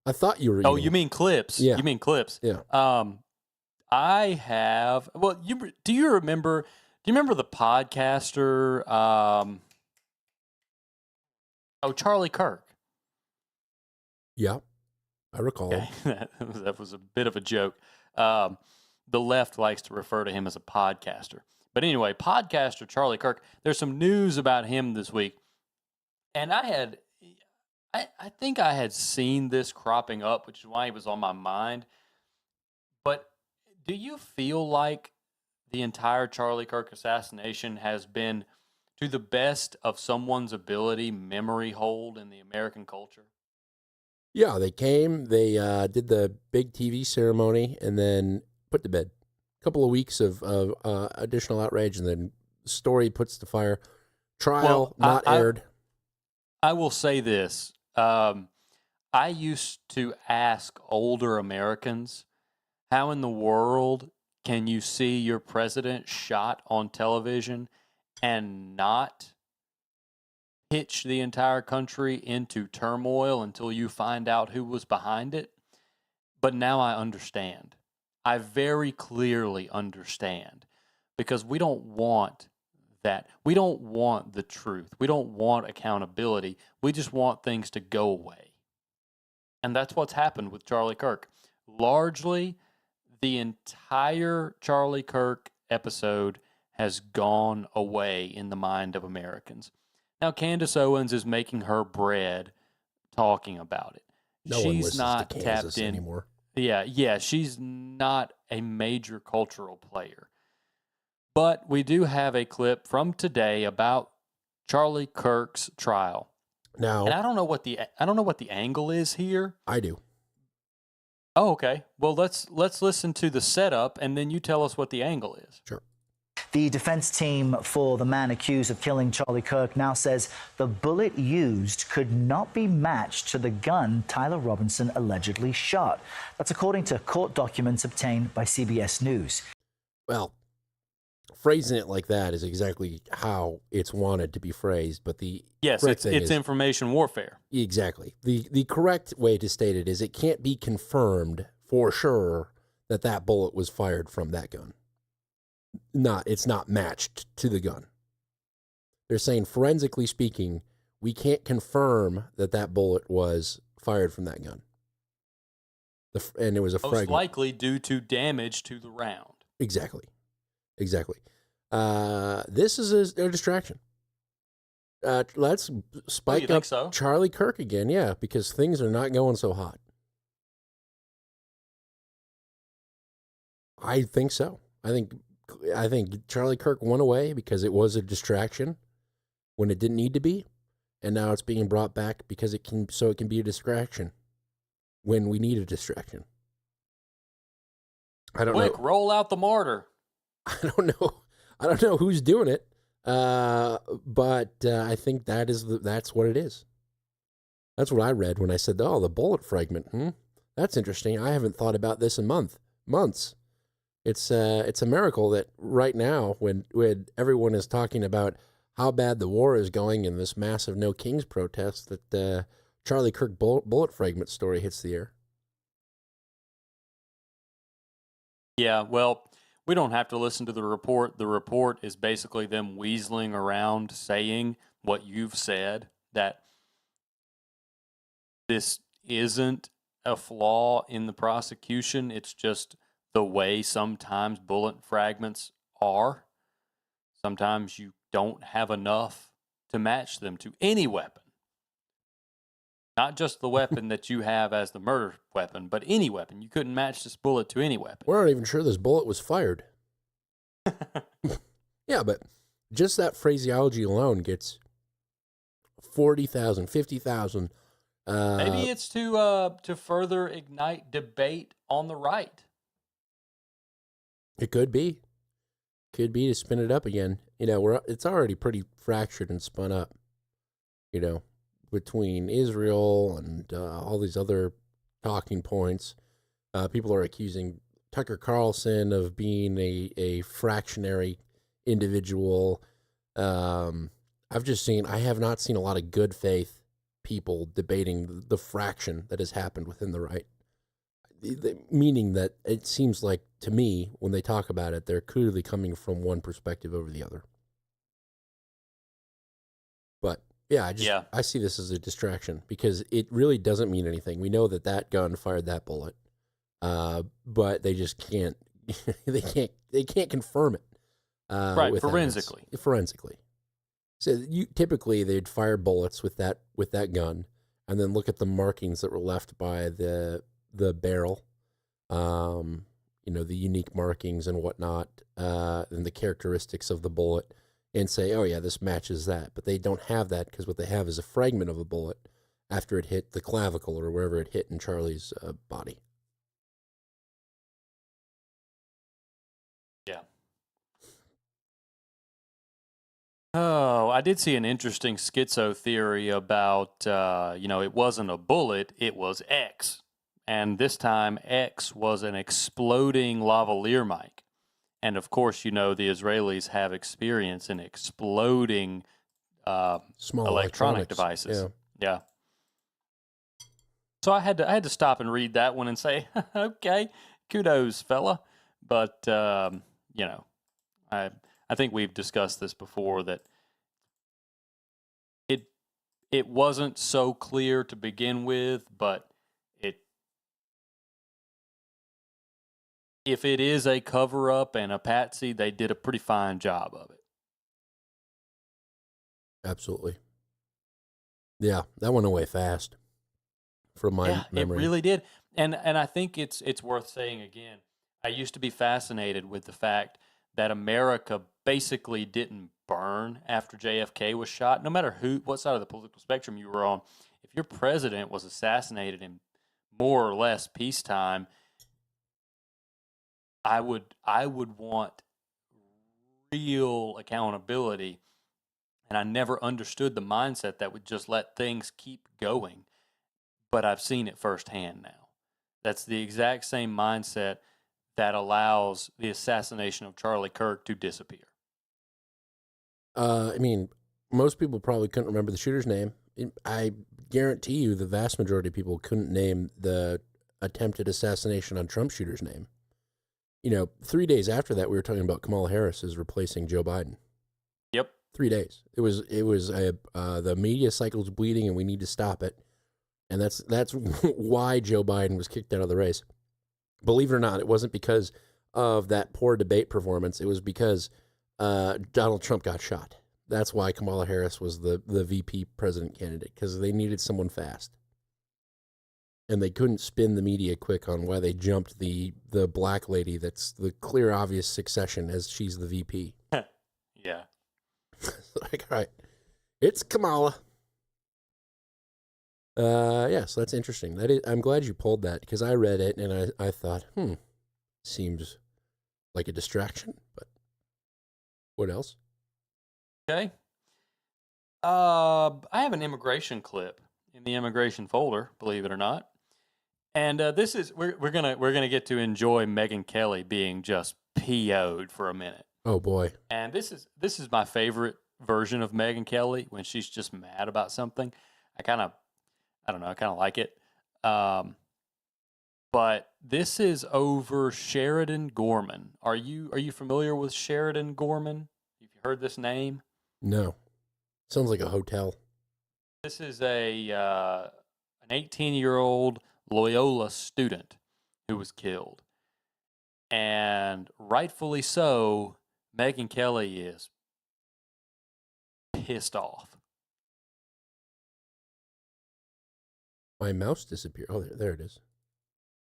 I thought you were Oh, you mean clips? Yeah. You mean clips? Yeah. I have. Well, do you remember the podcaster? Charlie Kirk. Yeah. I recall. Okay. That was a bit of a joke. The left likes to refer to him as a podcaster. But anyway, podcaster Charlie Kirk, there's some news about him this week. And I think I had seen this cropping up, which is why he was on my mind. But do you feel like the entire Charlie Kirk assassination has been, to the best of someone's ability, memory hold in the American culture? Yeah, they came, they did the big TV ceremony, and then put to bed. A couple of weeks of additional outrage, and then story puts to fire. Trial not aired. I will say this. I used to ask older Americans, how in the world can you see your president shot on television and not pitch the entire country into turmoil until you find out who was behind it? But now I understand. I very clearly understand, because we don't want that. We don't want the truth. We don't want accountability. We just want things to go away. And that's what's happened with Charlie Kirk. Largely, the entire Charlie Kirk episode has gone away in the mind of Americans. Now, Candace Owens is making her bread talking about it. No one listens not to Kansas tapped in anymore. Yeah, she's not a major cultural player. But we do have a clip from today about Charlie Kirk's trial. Now, and I don't know what the angle is here. I do. Oh, okay. Well, let's listen to the setup, and then you tell us what the angle is. Sure. The defense team for the man accused of killing Charlie Kirk now says the bullet used could not be matched to the gun Tyler Robinson allegedly shot. That's according to court documents obtained by CBS News. Well, phrasing it like that is exactly how it's wanted to be phrased. But the yes, correct thing it's is, information warfare. Exactly. The correct way to state it is it can't be confirmed for sure that that bullet was fired from that gun. It's not matched to the gun. They're saying, forensically speaking, we can't confirm that that bullet was fired from that gun. And it was a Most fragment. likely due to damage to the round. Exactly. This is a distraction. Let's spike up Charlie Kirk again, yeah, because things are not going so hot. I think so. I think Charlie Kirk went away because it was a distraction when it didn't need to be, and now it's being brought back because it can be a distraction when we need a distraction. I don't know. Quick, roll out the martyr. I don't know who's doing it, but I think that's what it is. That's what I read when I said, "Oh, the bullet fragment. That's interesting. I haven't thought about this in months." It's a miracle that right now, when everyone is talking about how bad the war is going in this massive No Kings protest, that Charlie Kirk bullet fragment story hits the air. Yeah, well, we don't have to listen to the report. The report is basically them weaseling around saying what you've said, that this isn't a flaw in the prosecution. It's just the way sometimes bullet fragments are. Sometimes you don't have enough to match them to any weapon. Not just the weapon that you have as the murder weapon, but any weapon. You couldn't match this bullet to any weapon. We're not even sure this bullet was fired. Yeah, but just that phraseology alone gets 40,000, 50,000. Maybe it's to further ignite debate on the right. It could be. Could be to spin it up again. It's already pretty fractured and spun up, between Israel and all these other talking points. People are accusing Tucker Carlson of being a fractionary individual. I have not seen a lot of good faith people debating the fraction that has happened within the right. Meaning that it seems like, to me, when they talk about it, they're clearly coming from one perspective over the other. But yeah, I see this as a distraction because it really doesn't mean anything. We know that gun fired that bullet, but they just can't. They can't confirm it. Right, forensically. Forensically. So typically they'd fire bullets with that gun, and then look at the markings that were left by the barrel, the unique markings and whatnot, and the characteristics of the bullet, and say, oh yeah, this matches that. But they don't have that because what they have is a fragment of a bullet after it hit the clavicle or wherever it hit in Charlie's body. Yeah. Oh, I did see an interesting schizo theory about, it wasn't a bullet, it was X. And this time, X was an exploding lavalier mic. And of course, the Israelis have experience in exploding small electronic devices. Yeah. So I had to stop and read that one and say, okay, kudos, fella. But I think we've discussed this before, that it wasn't so clear to begin with, but if it is a cover-up and a patsy, they did a pretty fine job of it. Absolutely. Yeah, that went away fast from my memory. It really did. And I think it's worth saying again, I used to be fascinated with the fact that America basically didn't burn after JFK was shot. No matter what side of the political spectrum you were on, if your president was assassinated in more or less peacetime, I would want real accountability, and I never understood the mindset that would just let things keep going. But I've seen it firsthand now. That's the exact same mindset that allows the assassination of Charlie Kirk to disappear? I mean, most people probably couldn't remember the shooter's name. I guarantee you the vast majority of people couldn't name the attempted assassination on Trump shooter's name. 3 days after that, we were talking about Kamala Harris as replacing Joe Biden. Yep. 3 days. It was the media cycle's bleeding and we need to stop it. And that's why Joe Biden was kicked out of the race. Believe it or not, it wasn't because of that poor debate performance. It was because Donald Trump got shot. That's why Kamala Harris was the VP president candidate, because they needed someone fast. And they couldn't spin the media quick on why they jumped the black lady that's the clear, obvious succession as she's the VP. Yeah. Like, all right, it's Kamala. Yeah, so that's interesting. I'm glad you pulled that, because I read it and I thought, seems like a distraction, but what else? Okay. I have an immigration clip in the immigration folder, believe it or not. And this is we're gonna get to enjoy Megyn Kelly being just PO'd for a minute. Oh boy. And this is my favorite version of Megyn Kelly, when she's just mad about something. I kind of like it. But this is over Sheridan Gorman. Are you familiar with Sheridan Gorman? Have you heard this name? No. Sounds like a hotel. This is an 18-year-old Loyola student who was killed. And rightfully so, Megyn Kelly is pissed off. My mouse disappeared. Oh, there it is.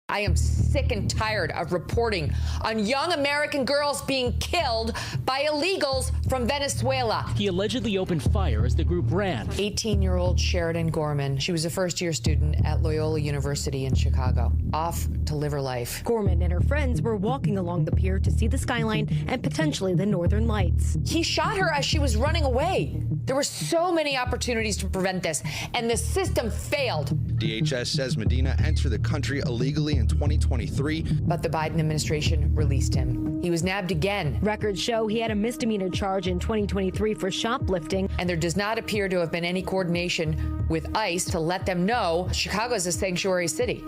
I am sick and tired of reporting on young American girls being killed by illegals from Venezuela. He allegedly opened fire as the group ran. 18-year-old Sheridan Gorman. She was a first-year student at Loyola University in Chicago, off to live her life. Gorman and her friends were walking along the pier to see the skyline and potentially the northern lights. He shot her as she was running away. There were so many opportunities to prevent this, and the system failed. DHS says Medina entered the country illegally in 2023. But the Biden administration released him. He was nabbed again. Records show he had a misdemeanor charge in 2023 for shoplifting. And there does not appear to have been any coordination with ICE to let them know Chicago is a sanctuary city.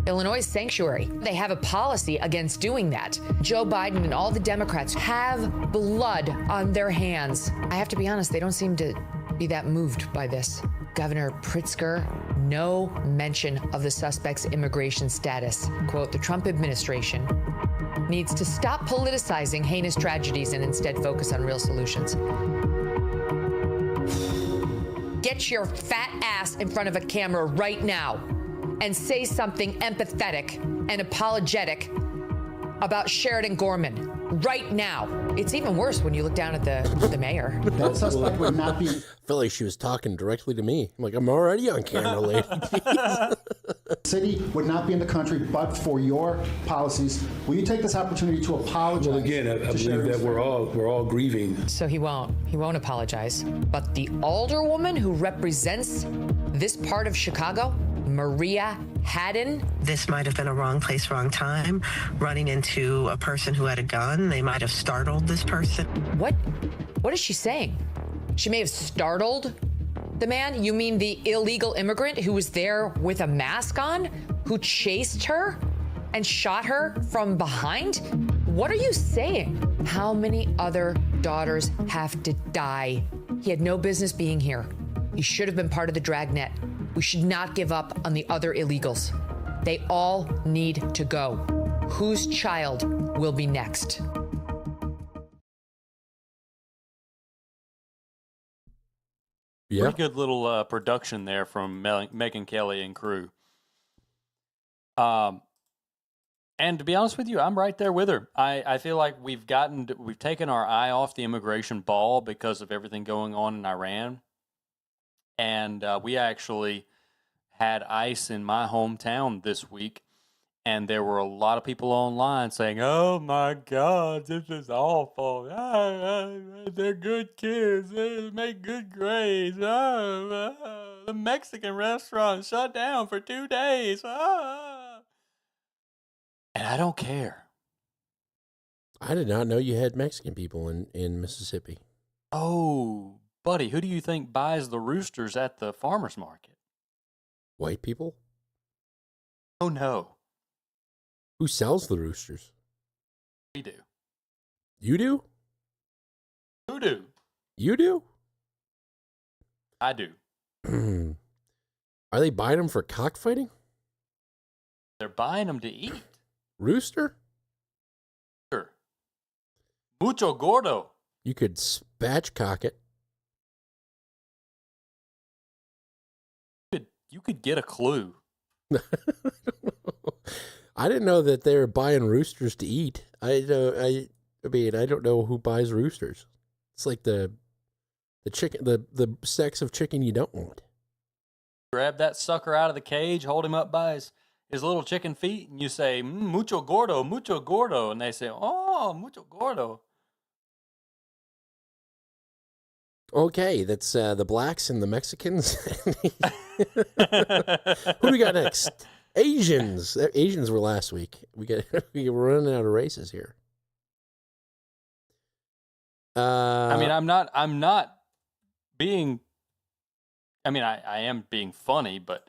Illinois is sanctuary. They have a policy against doing that. Joe Biden and all the Democrats have blood on their hands. I have to be honest, they don't seem to be that moved by this. Governor Pritzker, no mention of the suspect's immigration status. Quote, the Trump administration needs to stop politicizing heinous tragedies and instead focus on real solutions. Get your fat ass in front of a camera right now and say something empathetic and apologetic about Sheridan Gorman right now. It's even worse when you look down at the mayor. That suspect would not be. I felt like she was talking directly to me. I'm like, I'm already on camera, lady. City would not be in the country but for your policies. Will you take this opportunity to apologize? Well, again, I believe that we're all grieving. So he won't apologize. But the alderwoman who represents this part of Chicago, Maria Haddon. This might have been a wrong place, wrong time. Running into a person who had a gun, they might have startled this person. What is she saying? She may have startled the man? You mean the illegal immigrant who was there with a mask on, who chased her and shot her from behind? What are you saying? How many other daughters have to die? He had no business being here. He should have been part of the dragnet. We should not give up on the other illegals. They all need to go. Whose child will be next? Yeah. Pretty good little production there from Megyn Kelly and crew. And to be honest with you, I'm right there with her. I feel like we've taken our eye off the immigration ball because of everything going on in Iran. And we actually had ICE in my hometown this week, and there were a lot of people online saying, "Oh my God, this is awful. They're good kids. They make good grades. The Mexican restaurant shut down for 2 days. And I don't care. I did not know you had Mexican people in Mississippi. Oh, buddy, who do you think buys the roosters at the farmer's market? White people? Oh, no. Who sells the roosters? We do. You do? Who do? You do? I do. Are they buying them for cockfighting? They're buying them to eat. Rooster? Sure. Mucho gordo. You could spatchcock it. You could get a clue. I didn't know that they were buying roosters to eat. I mean, I don't know who buys roosters. It's like the chicken, the sex of chicken you don't want. Grab that sucker out of the cage, hold him up by his little chicken feet, and you say, mucho gordo, and they say, oh, mucho gordo. Okay, that's the blacks and the Mexicans. Who do we got next? Asians. Asians were last week. We were running out of races here. I mean, I'm not being. I mean, I am being funny, but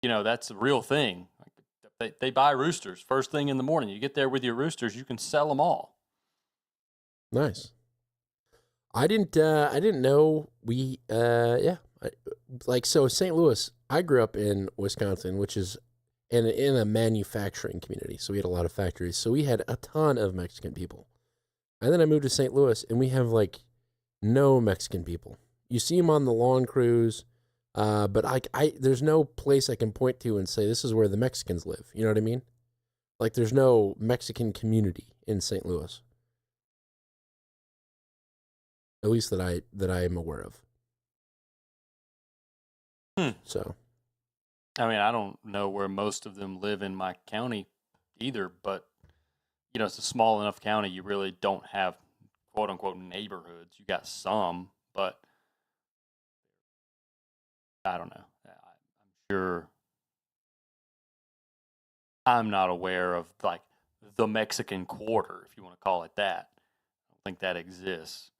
you know, that's a real thing. They buy roosters first thing in the morning. You get there with your roosters, you can sell them all. Nice. I didn't know we, so St. Louis, I grew up in Wisconsin, which is in a manufacturing community. So we had a lot of factories. So we had a ton of Mexican people. And then I moved to St. Louis and we have like no Mexican people. You see them on the lawn crews, but there's no place I can point to and say, this is where the Mexicans live. You know what I mean? Like there's no Mexican community in St. Louis. At least that I am aware of. So, I mean, I don't know where most of them live in my county either, but you know, it's a small enough county. You really don't have quote unquote neighborhoods. You got some, but I don't know. I'm sure I'm not aware of like the Mexican Quarter, if you want to call it that. I don't think that exists.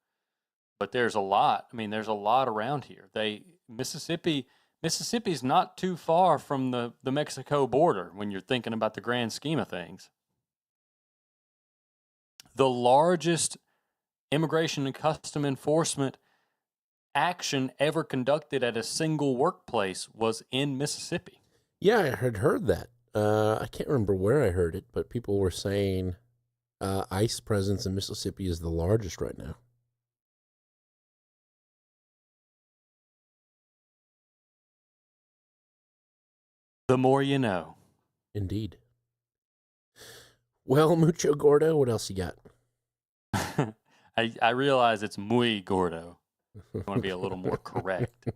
But there's a lot. I mean, there's a lot around here. Mississippi's not too far from the Mexico border when you're thinking about the grand scheme of things. The largest immigration and custom enforcement action ever conducted at a single workplace was in Mississippi. Yeah, I had heard that. I can't remember where I heard it, but people were saying ICE presence in Mississippi is the largest right now. The more you know. Indeed. Well, mucho gordo, what else you got? I realize it's muy gordo. I want to be a little more correct.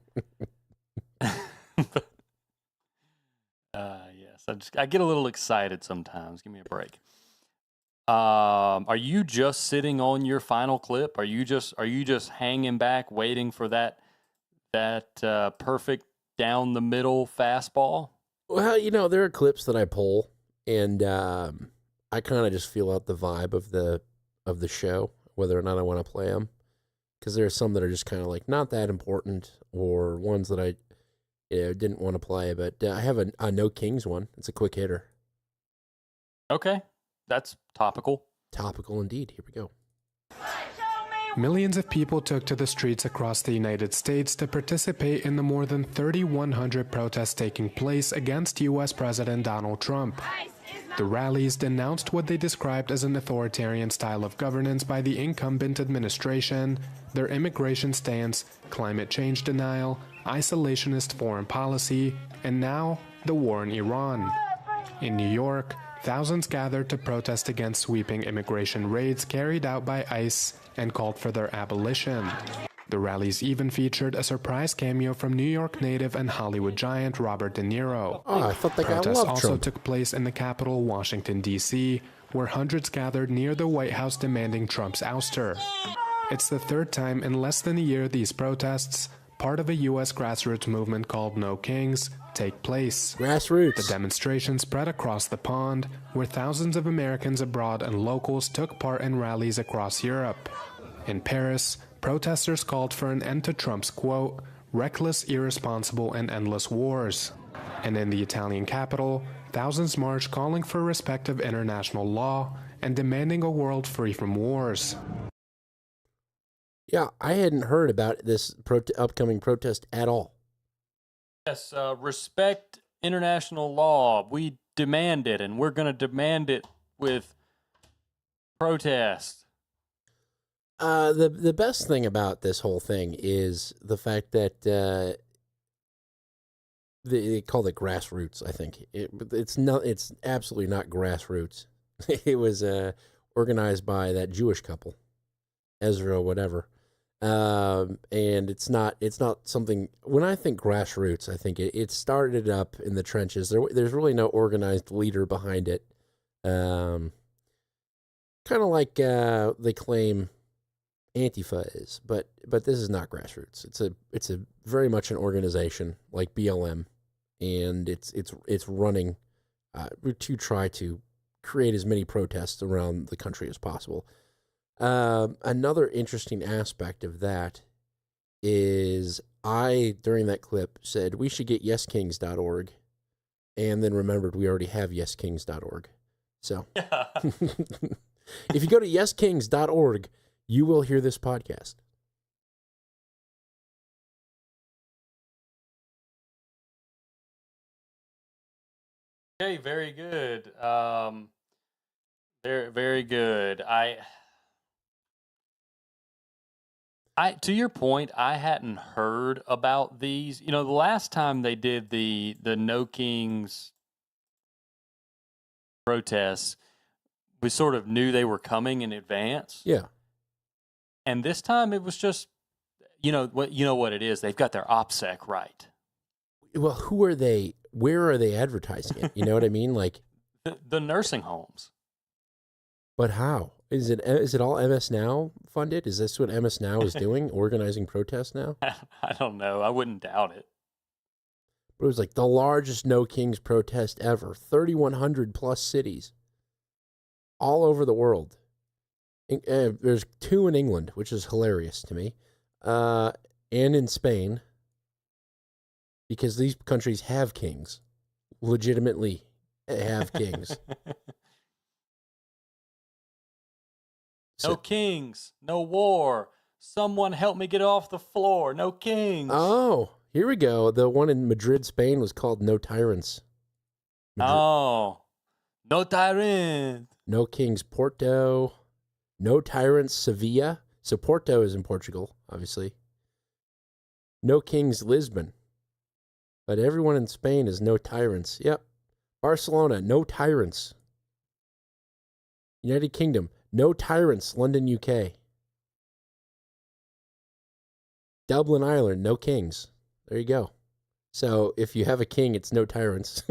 Yes, I get a little excited sometimes. Give me a break. Are you just sitting on your final clip? Are you just hanging back, waiting for that perfect down the middle fastball? Well, you know, there are clips that I pull, and I kind of just feel out the vibe of the show, whether or not I want to play them. Because there are some that are just kind of like not that important, or ones that I didn't want to play. But I have a No Kings one. It's a quick hitter. Okay, that's topical. Topical indeed. Here we go. Millions of people took to the streets across the United States to participate in the more than 3,100 protests taking place against U.S. President Donald Trump. The rallies denounced what they described as an authoritarian style of governance by the incumbent administration, their immigration stance, climate change denial, isolationist foreign policy, and now the war in Iran. In New York, thousands gathered to protest against sweeping immigration raids carried out by ICE and called for their abolition. The rallies even featured a surprise cameo from New York native and Hollywood giant Robert De Niro. Oh, I thought that guy loved Protests also Trump. took place in the capital, Washington, D.C., where hundreds gathered near the White House demanding Trump's ouster. It's the third time in less than a year these protests, part of a U.S. grassroots movement called No Kings, take place. Grassroots. The demonstration spread across the pond, where thousands of Americans abroad and locals took part in rallies across Europe. In Paris, protesters called for an end to Trump's, quote, reckless, irresponsible, and endless wars. And in the Italian capital, thousands marched calling for respect of international law and demanding a world free from wars. Yeah, I hadn't heard about this upcoming protest at all. Yes, respect international law. We demand it, and we're going to demand it with protest. The best thing about this whole thing is the fact that they called it grassroots. I think it's absolutely not grassroots. It was organized by that Jewish couple, Ezra, whatever. And it's not something. When I think grassroots, I think it started up in the trenches. There's really no organized leader behind it. Kind of like they claim Antifa is, but this is not grassroots. It's a very much an organization like BLM, and it's running to try to create as many protests around the country as possible. Another interesting aspect of that is during that clip, said we should get yeskings.org, and then remembered we already have yeskings.org. So if you go to yeskings.org, you will hear this podcast. Okay, very good. Very, very good. To your point, I hadn't heard about these. The last time they did the No Kings protests, we sort of knew they were coming in advance. Yeah. And this time it was just, what it is. They've got their OPSEC right. Well, who are they? Where are they advertising it? You know what I mean? Like the nursing homes. But how? Is it all MS Now funded? Is this what MS Now is doing? Organizing protests now? I don't know. I wouldn't doubt it. But it was like the largest No Kings protest ever. 3,100 plus cities. All over the world. There's 2 in England, which is hilarious to me. And in Spain. Because these countries have kings. Legitimately have kings. No kings, no war. Someone help me get off the floor. No kings. Oh, here we go. The one in Madrid, Spain was called No Tyrants. Madrid. Oh, no tyrant. No kings, Porto. No Tyrants, Sevilla. So Porto is in Portugal, obviously. No kings, Lisbon. But everyone in Spain is No Tyrants. Yep. Barcelona, No Tyrants. United Kingdom, No Tyrants, London, UK. Dublin, Ireland, No Kings. There you go. So if you have a king, it's No Tyrants.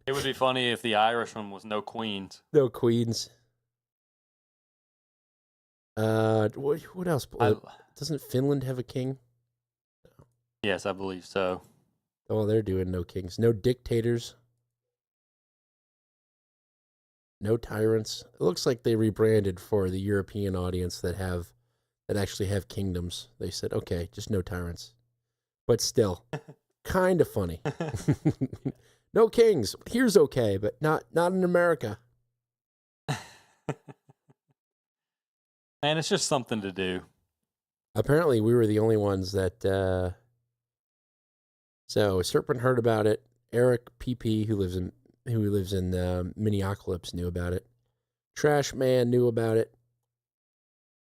It would be funny if the Irish one was No Queens. No Queens. What else? Doesn't Finland have a king? No. Yes, I believe so. Oh, they're doing No Kings. No dictators. No Tyrants. It looks like they rebranded for the European audience that actually have kingdoms. They said, okay, just No Tyrants. But still, kind of funny. No kings. Here's okay, but not in America. Man, it's just something to do. Apparently, we were the only ones that... So, Serpent heard about it. Eric PP, who lives in Minneapolis, knew about it. Trash Man knew about it.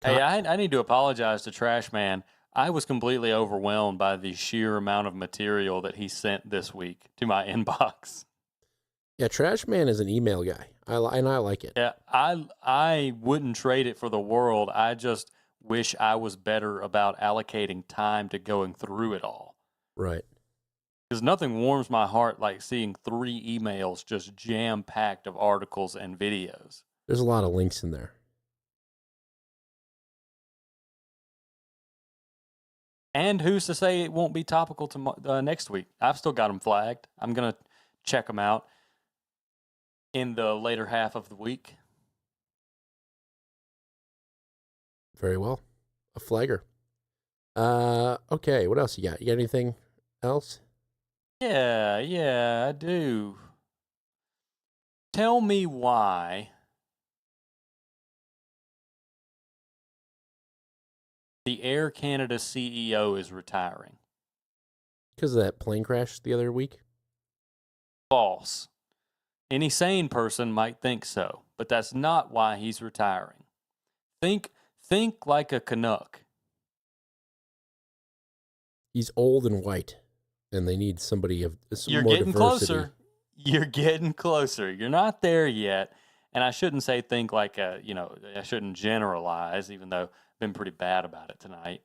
Hey, I need to apologize to Trash Man. I was completely overwhelmed by the sheer amount of material that he sent this week to my inbox. Yeah, Trash Man is an email guy, and I like it. Yeah, I wouldn't trade it for the world. I just wish I was better about allocating time to going through it all. Right. Because nothing warms my heart like seeing 3 emails just jam-packed of articles and videos. There's a lot of links in there. And who's to say it won't be topical next week? I've still got them flagged. I'm going to check them out in the later half of the week. Very well. A flagger. Okay, what else you got? You got anything else? Yeah, I do. Tell me why the Air Canada CEO is retiring. Because of that plane crash the other week? False. Any sane person might think so, but that's not why he's retiring. Think like a Canuck. He's old and white, and they need somebody of some You're more getting diversity. closer. You're getting closer. You're not there yet. And I shouldn't say think like I shouldn't generalize, even though I've been pretty bad about it tonight.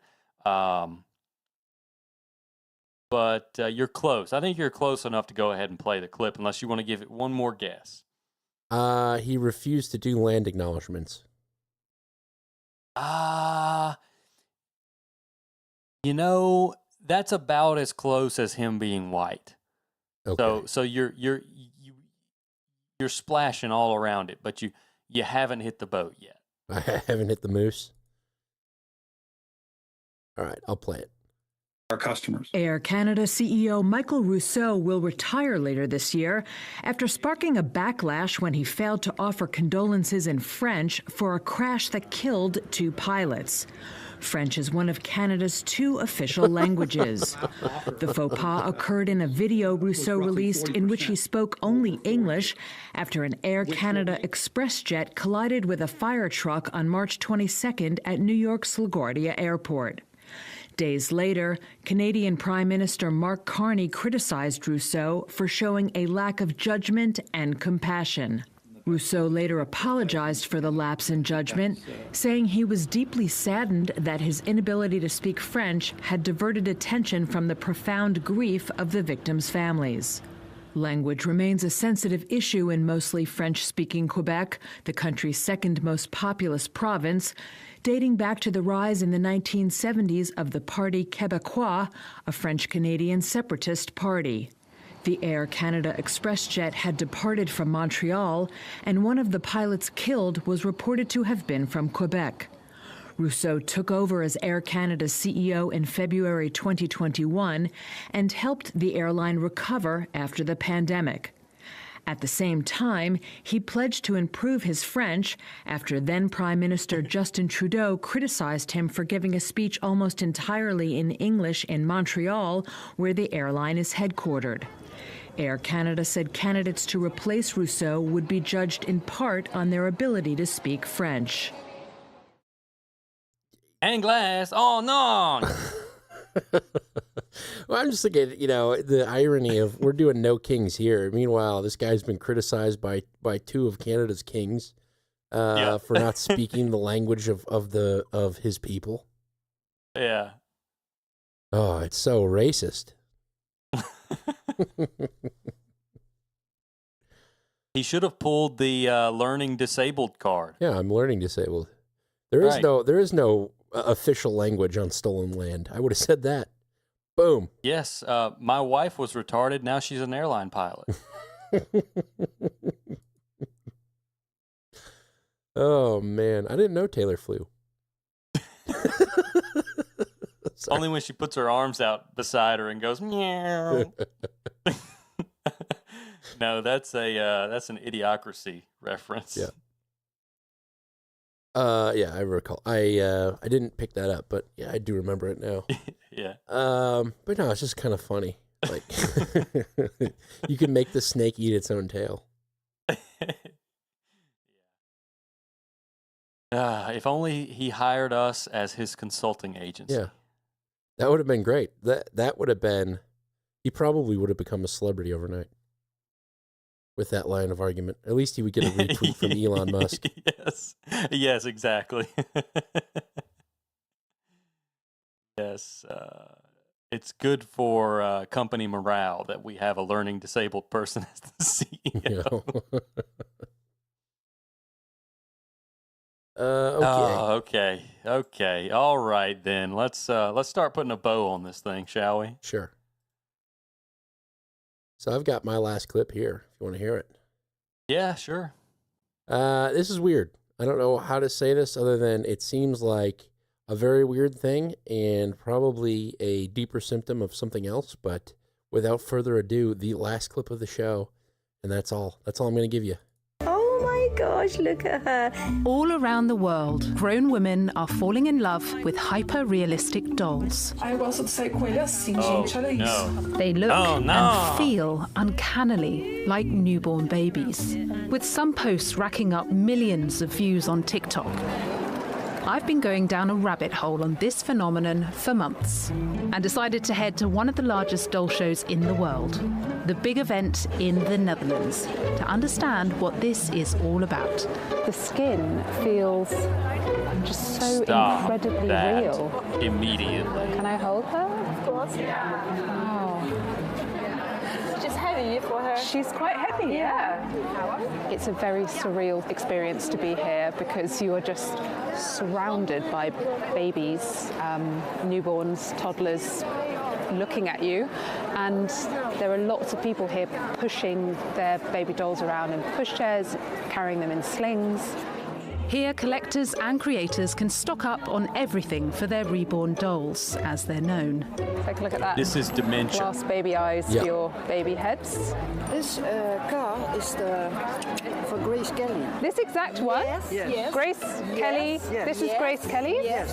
But you're close. I think you're close enough to go ahead and play the clip, unless you want to give it one more guess. He refused to do land acknowledgments. That's about as close as him being white. Okay. So you're splashing all around it, but you haven't hit the boat yet. I haven't hit the moose. All right, I'll play it. Our customers. Air Canada CEO Michael Rousseau will retire later this year after sparking a backlash when he failed to offer condolences in French for a crash that killed 2 pilots. French is one of Canada's 2 official languages. The faux pas occurred in a video Rousseau released in which he spoke only English after an Air Canada express jet collided with a fire truck on March 22nd at New York's LaGuardia Airport. Days later, Canadian Prime Minister Mark Carney criticized Rousseau for showing a lack of judgment and compassion. Rousseau later apologized for the lapse in judgment, saying he was deeply saddened that his inability to speak French had diverted attention from the profound grief of the victims' families. Language remains a sensitive issue in mostly French-speaking Quebec, the country's second most populous province, dating back to the rise in the 1970s of the Parti Québécois, a French-Canadian separatist party. The Air Canada express jet had departed from Montreal, and one of the pilots killed was reported to have been from Quebec. Rousseau took over as Air Canada's CEO in February 2021 and helped the airline recover after the pandemic. At the same time, he pledged to improve his French after then Prime Minister Justin Trudeau criticized him for giving a speech almost entirely in English in Montreal, where the airline is headquartered. Air Canada said candidates to replace Rousseau would be judged in part on their ability to speak French. And glass on. Well, I'm just thinking, the irony of we're doing no kings here. Meanwhile, this guy's been criticized by 2 of Canada's kings for not speaking the language of his people. Yeah. Oh, it's so racist. He should have pulled the learning disabled card. Yeah, I'm learning disabled. There is no official language on stolen land. I would have said that. Boom. Yes, my wife was retarded. Now she's an airline pilot. Oh, man. I didn't know Taylor flew. Only when she puts her arms out beside her and goes, meow. No, that's an Idiocracy reference. Yeah. Yeah, I recall. I didn't pick that up, but yeah, I do remember it now. Yeah. But no, it's just kind of funny. Like, you can make the snake eat its own tail. If only he hired us as his consulting agency. Yeah. That would have been great. That would have been, he probably would have become a celebrity overnight with that line of argument. At least he would get a retweet from Elon Musk. Yes, exactly. Yes, it's good for company morale that we have a learning disabled person as the CEO. Okay. Oh, okay. All right then. Let's start putting a bow on this thing, shall we? Sure. So I've got my last clip here, if you want to hear it. Yeah, sure. This is weird. I don't know how to say this other than it seems like a very weird thing and probably a deeper symptom of something else. But without further ado, the last clip of the show, and that's all. That's all I'm going to give you. Oh my gosh, look at her. All around the world, grown women are falling in love with hyper-realistic dolls. Oh, no. They look Oh, no. and feel uncannily like newborn babies. With some posts racking up millions of views on TikTok, I've been going down a rabbit hole on this phenomenon for months and decided to head to one of the largest doll shows in the world, the big event in the Netherlands, to understand what this is all about. The skin feels just so Stop incredibly that real. immediately. Can I hold her? Of course. Wow. Just heavy for her. She's quite heavy, yeah. It's a very surreal experience to be here because you are just surrounded by babies, newborns, toddlers looking at you, and there are lots of people here pushing their baby dolls around in pushchairs, carrying them in slings. Here, collectors and creators can stock up on everything for their reborn dolls, as they're known. Take a look at that. This is dementia. Glass baby eyes for your baby heads. This car is for Grace Kelly. This exact one? Yes. Grace Kelly. Yes. This is Grace Kelly? Yes.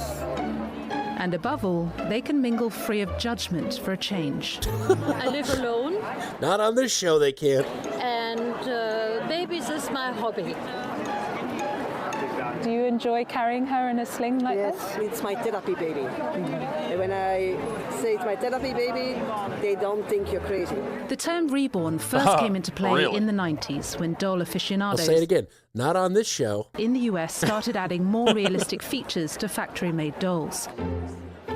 And above all, they can mingle free of judgment for a change. I live alone, Not on this show, they can't. and babies is my hobby. Do you enjoy carrying her in a sling like this? Yes, it's my therapy baby. And when I say it's my therapy baby, they don't think you're crazy. The term reborn first came into play Really? in the 90s when doll I'll aficionados say it again. Not on this show. in the US started adding more realistic features to factory-made dolls.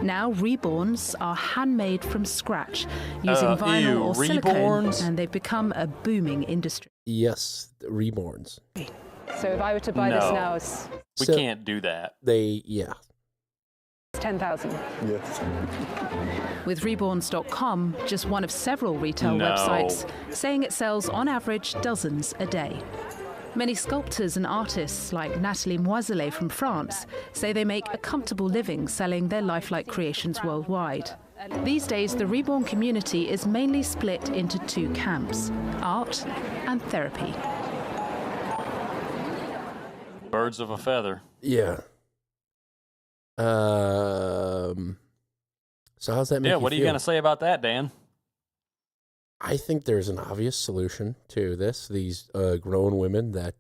Now reborns are handmade from scratch using vinyl ew, or silicone, reborns? and they've become a booming industry. Yes, the reborns. So if I were to buy this No. now, it's We So- can't do that. Yeah. 10,000. Yes. With reborns.com, just one of several retail No. websites, saying it sells on average dozens a day. Many sculptors and artists like Nathalie Moiselet from France say they make a comfortable living selling their lifelike creations worldwide. These days, the reborn community is mainly split into two camps, art and therapy. Birds of a feather. Yeah. So how's that make Yeah, you what are you feel? going to say about that, Dan? I think there's an obvious solution to this. These grown women that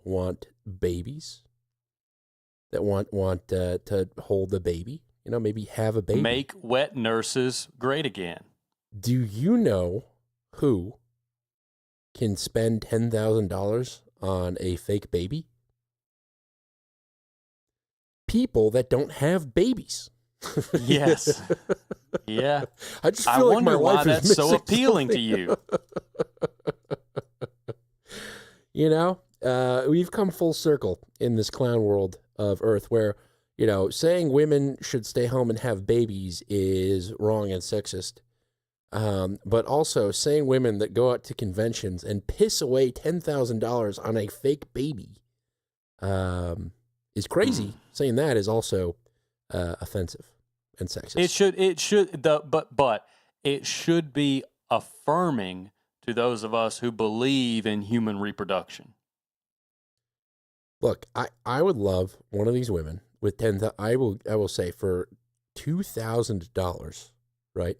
want babies, that want to hold a baby, maybe have a baby. Make wet nurses great again. Do you know who can spend $10,000 on a fake baby? People that don't have babies. Yes. Yeah. I just feel like wonder my why life is that's so missing appealing to something. you. We've come full circle in this clown world of Earth where, saying women should stay home and have babies is wrong and sexist. But also saying women that go out to conventions and piss away $10,000 on a fake baby is crazy. Saying that is also offensive and sexist. But it should be affirming to those of us who believe in human reproduction. Look, I would love one of these women with I will say for $2,000, right?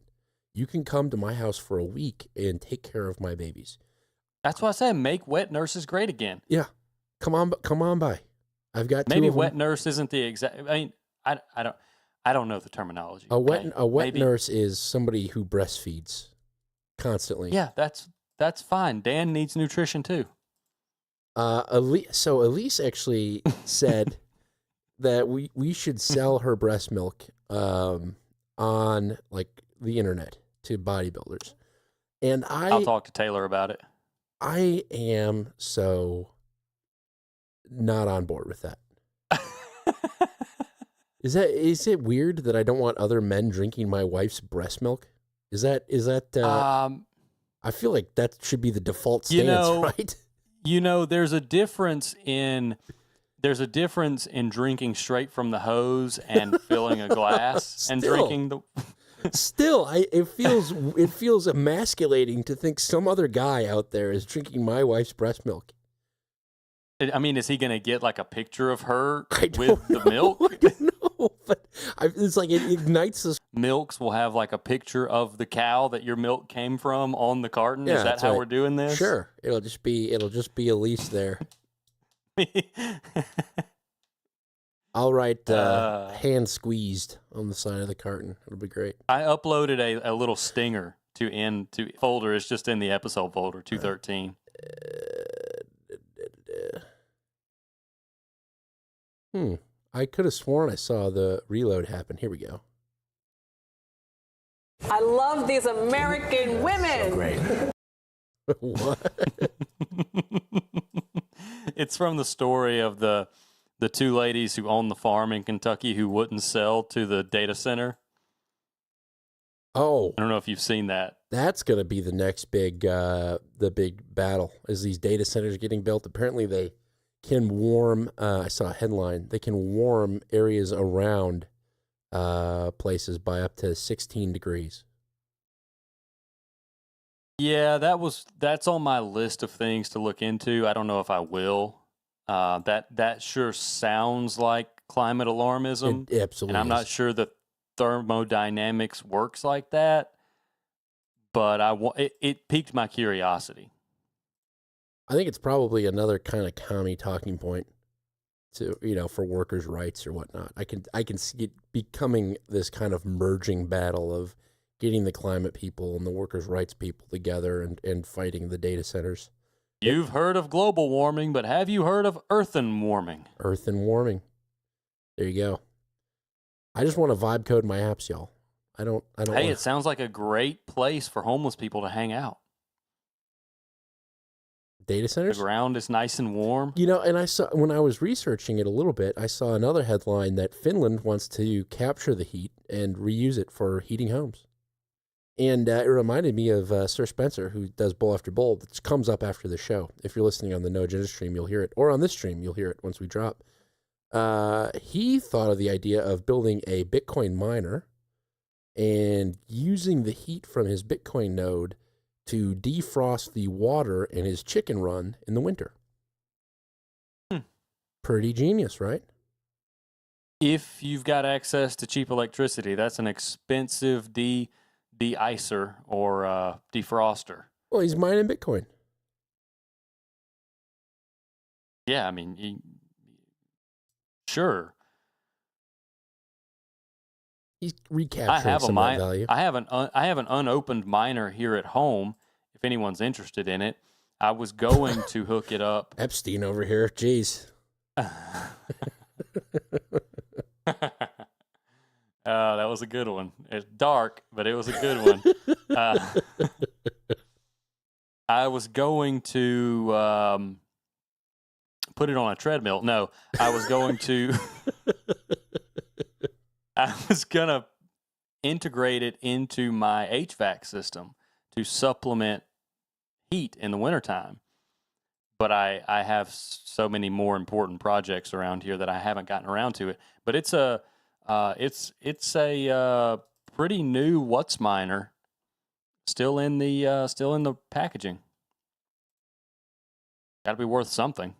You can come to my house for a week and take care of my babies. That's why I say make wet nurses great again. Yeah, come on by. I've got Maybe two of them. wet nurse isn't the exact. I mean, I don't know the terminology. A wet Maybe. nurse is somebody who breastfeeds constantly. Yeah, that's fine. Dan needs nutrition too. Elise actually said that we should sell her breast milk on like the internet to bodybuilders. And I'll talk to Taylor about it. I am so not on board with that. Is it weird that I don't want other men drinking my wife's breast milk? Is that I feel like that should be the default stance, right? There's a difference in drinking straight from the hose and filling a glass and drinking the. Still, it feels emasculating to think some other guy out there is drinking my wife's breast milk. I mean, is he going to get like a picture of her with the milk? I don't know, but it's like it ignites this. Milks will have like a picture of the cow that your milk came from on the carton. Yeah, is that how we're doing this? Sure, it'll just be Elise there. I'll write hand squeezed on the side of the carton. It'll be great. I uploaded a little stinger to folder. It's just in the episode folder, 213. I could have sworn I saw the reload happen. Here we go. I love these American women. So great. What? It's from the story of the two ladies who own the farm in Kentucky who wouldn't sell to the data center. Oh, I don't know if you've seen that. That's going to be the next big battle. Is these data centers getting built? Apparently, they can warm. I saw a headline. They can warm areas around places by up to 16 degrees. Yeah, that's on my list of things to look into. I don't know if I will. That sure sounds like climate alarmism. It absolutely and I'm not sure that thermodynamics works like that, but it piqued my curiosity. I think it's probably another kind of commie talking point to, for workers' rights or whatnot. I can see it becoming this kind of merging battle of getting the climate people and the workers' rights people together and fighting the data centers. You've heard of global warming, but have you heard of earthen warming? Earthen warming. There you go. I just want to vibe code my apps, y'all. I don't. Hey, it sounds like a great place for homeless people to hang out. Data centers? The ground is nice and warm. And I saw, when I was researching it a little bit, I saw another headline that Finland wants to capture the heat and reuse it for heating homes. And it reminded me of Sir Spencer, who does Bowl After Bowl, that comes up after the show. If you're listening on the No Agenda stream, you'll hear it. Or on this stream, you'll hear it once we drop. He thought of the idea of building a Bitcoin miner and using the heat from his Bitcoin node to defrost the water in his chicken run in the winter. Pretty genius, right? If you've got access to cheap electricity, that's an expensive de-icer or defroster. Well, he's mining Bitcoin. Yeah, I mean, sure. He's recapturing some of that value. I have an unopened miner here at home. If anyone's interested in it, I was going to hook it up. Epstein over here, jeez. That was a good one. It's dark, but it was a good one. I was going to put it on a treadmill. No, I was going to. I was going to integrate it into my HVAC system to supplement heat in the wintertime. But I have so many more important projects around here that I haven't gotten around to it. But it's a pretty new What's miner, still in the packaging. Got to be worth something.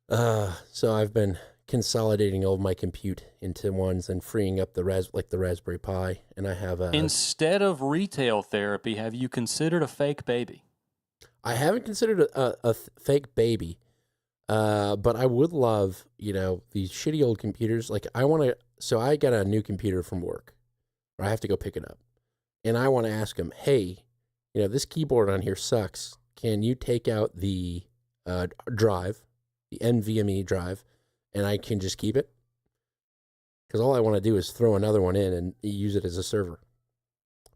So I've been consolidating all of my compute into ones and freeing up the Raspberry Pi, and I have a. Instead of retail therapy, have you considered a fake baby? I haven't considered a fake baby, but I would love, these shitty old computers. Like so I got a new computer from work, or I have to go pick it up, and I want to ask them, hey, this keyboard on here sucks. Can you take out the drive, the NVMe drive, and I can just keep it? Because all I want to do is throw another one in and use it as a server,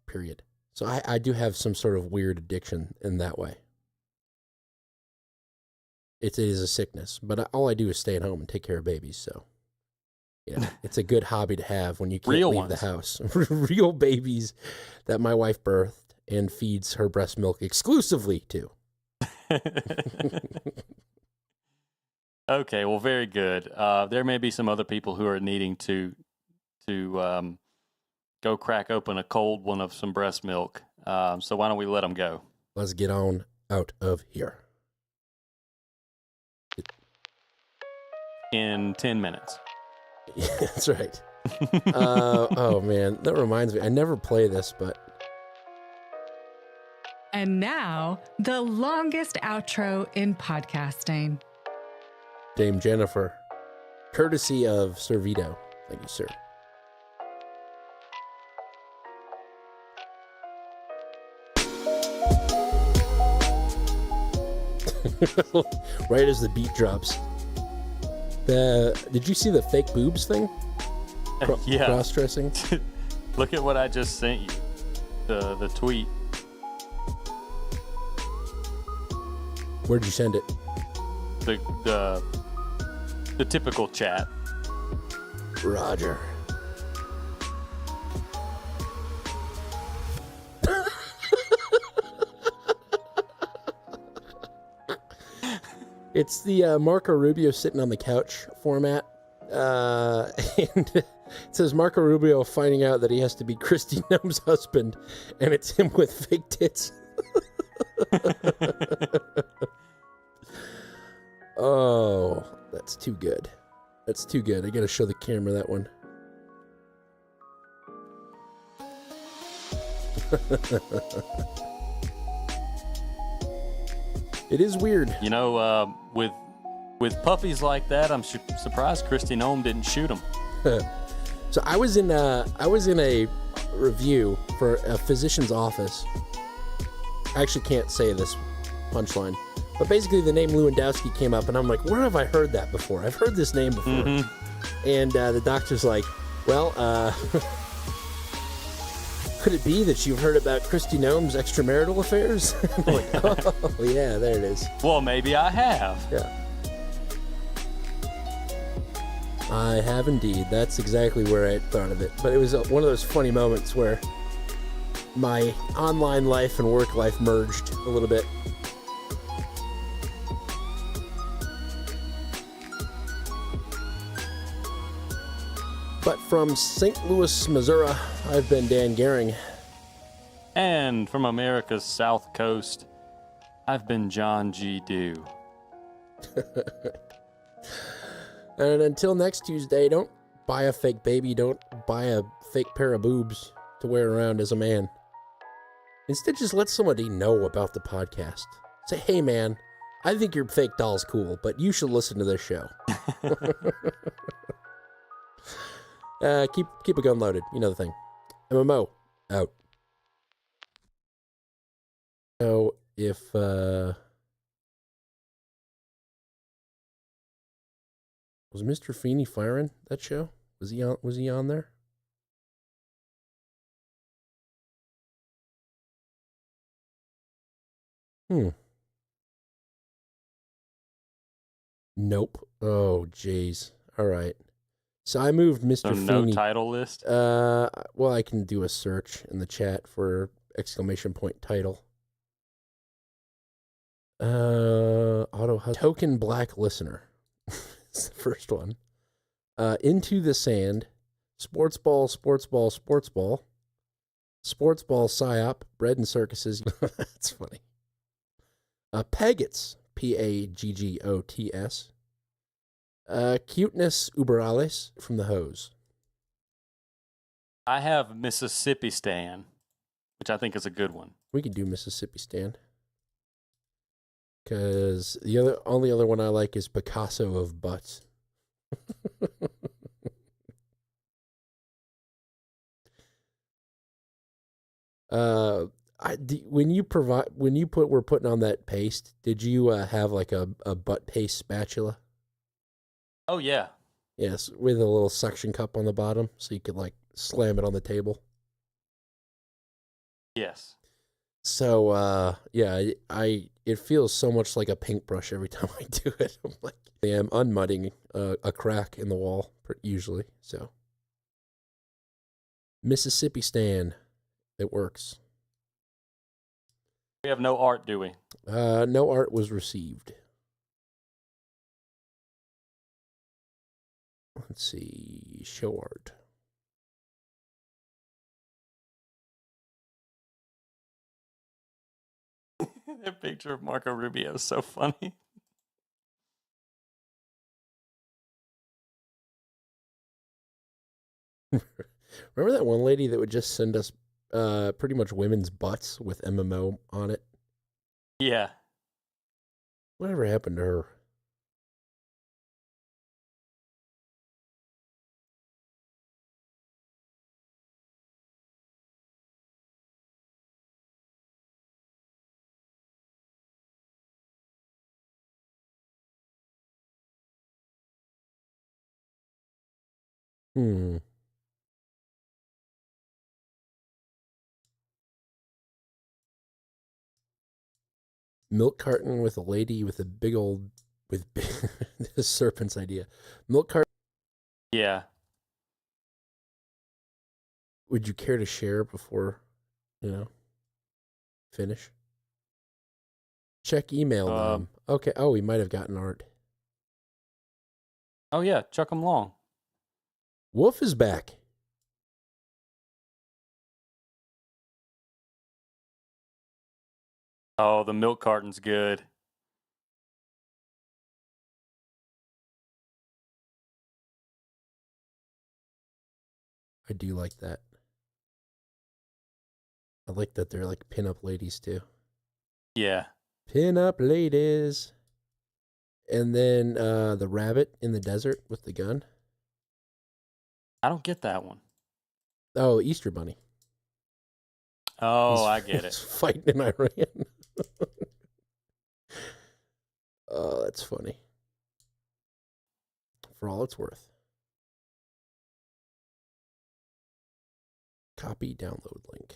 period. So I do have some sort of weird addiction in that way. It is a sickness, but all I do is stay at home and take care of babies, so Yeah, it's a good hobby to have when you can't Real leave ones. the house. Real babies that my wife birthed and feeds her breast milk exclusively to. Okay, well, very good. There may be some other people who are needing to go crack open a cold one of some breast milk. So why don't we let them go? Let's get on out of here. In 10 minutes. Yeah, that's right. Oh, man. That reminds me. I never play this, but... And now, the longest outro in podcasting. Dame Jennifer, courtesy of Servito. Thank you, sir. Right as the beat drops. Did you see the fake boobs thing? Yeah. Cross-dressing? Look at what I just sent you. The tweet. Where'd you send it? The typical chat. Roger. It's the Marco Rubio sitting on the couch format. And it says Marco Rubio finding out that he has to be Kristi Noem's husband, and it's him with fake tits. Oh, that's too good. That's too good. I gotta show the camera that one. It is weird. You know, with puppies like that, I'm surprised Kristi Noem didn't shoot him. So I was in a review for a physician's office. I actually can't say this punchline, but basically the name Lewandowski came up, and I'm like, where have I heard that before? I've heard this name before. Mm-hmm. And the doctor's like, well, could it be that you've heard about Kristi Noem's extramarital affairs? I'm like, oh, yeah, there it is. Well, maybe I have. Yeah. I have indeed. That's exactly where I thought of it. But it was one of those funny moments where my online life and work life merged a little bit. But from St. Louis, Missouri, I've been Dan Gehring. And from America's South Coast, I've been John G. Dew. And until next Tuesday, don't buy a fake baby. Don't buy a fake pair of boobs to wear around as a man. Instead, just let somebody know about the podcast. Say, hey, man, I think your fake doll's cool, but you should listen to this show. Keep a gun loaded. You know the thing. MMO, out. So, if, was Mr. Feeney firing that show? Was he on there? Nope. Oh, jeez. All right. So I moved Mr. Feeney. No title list? Well, I can do a search in the chat for exclamation point title. Token black listener. It's the first one. Into the Sand. Sports ball, psyop, bread and circuses. That's funny. Paggots, Paggots. Cuteness Uberales from the Hose. I have Mississippi Stan, which I think is a good one. We could do Mississippi Stan. Because the only other one I like is Picasso of Butts. We're putting on that paste, did you have like a butt paste spatula? Oh, yeah. Yes, with a little suction cup on the bottom so you could like slam it on the table. Yes. So, yeah, I it feels so much like a paintbrush every time I do it. I'm like, I'm unmudding a crack in the wall usually. So Mississippi Stan, it works. We have no art, do we? No art was received. Let's see, show art. That picture of Marco Rubio is so funny. Remember that one lady that would just send us pretty much women's butts with MMO on it? Yeah. Whatever happened to her? Milk carton with a lady with a big old this serpent's idea. Milk carton. Yeah. Would you care to share before, finish? Check email. Okay. Oh, we might have gotten art. Oh yeah, Chuck 'em long. Wolf is back. Oh, the milk carton's good. I do like that. I like that they're like pin-up ladies too. Yeah. Pin-up ladies. And then the rabbit in the desert with the gun. I don't get that one. Oh, Easter Bunny. Oh, I get it. Fighting in Iran. Oh, that's funny. For all it's worth. Copy, download link.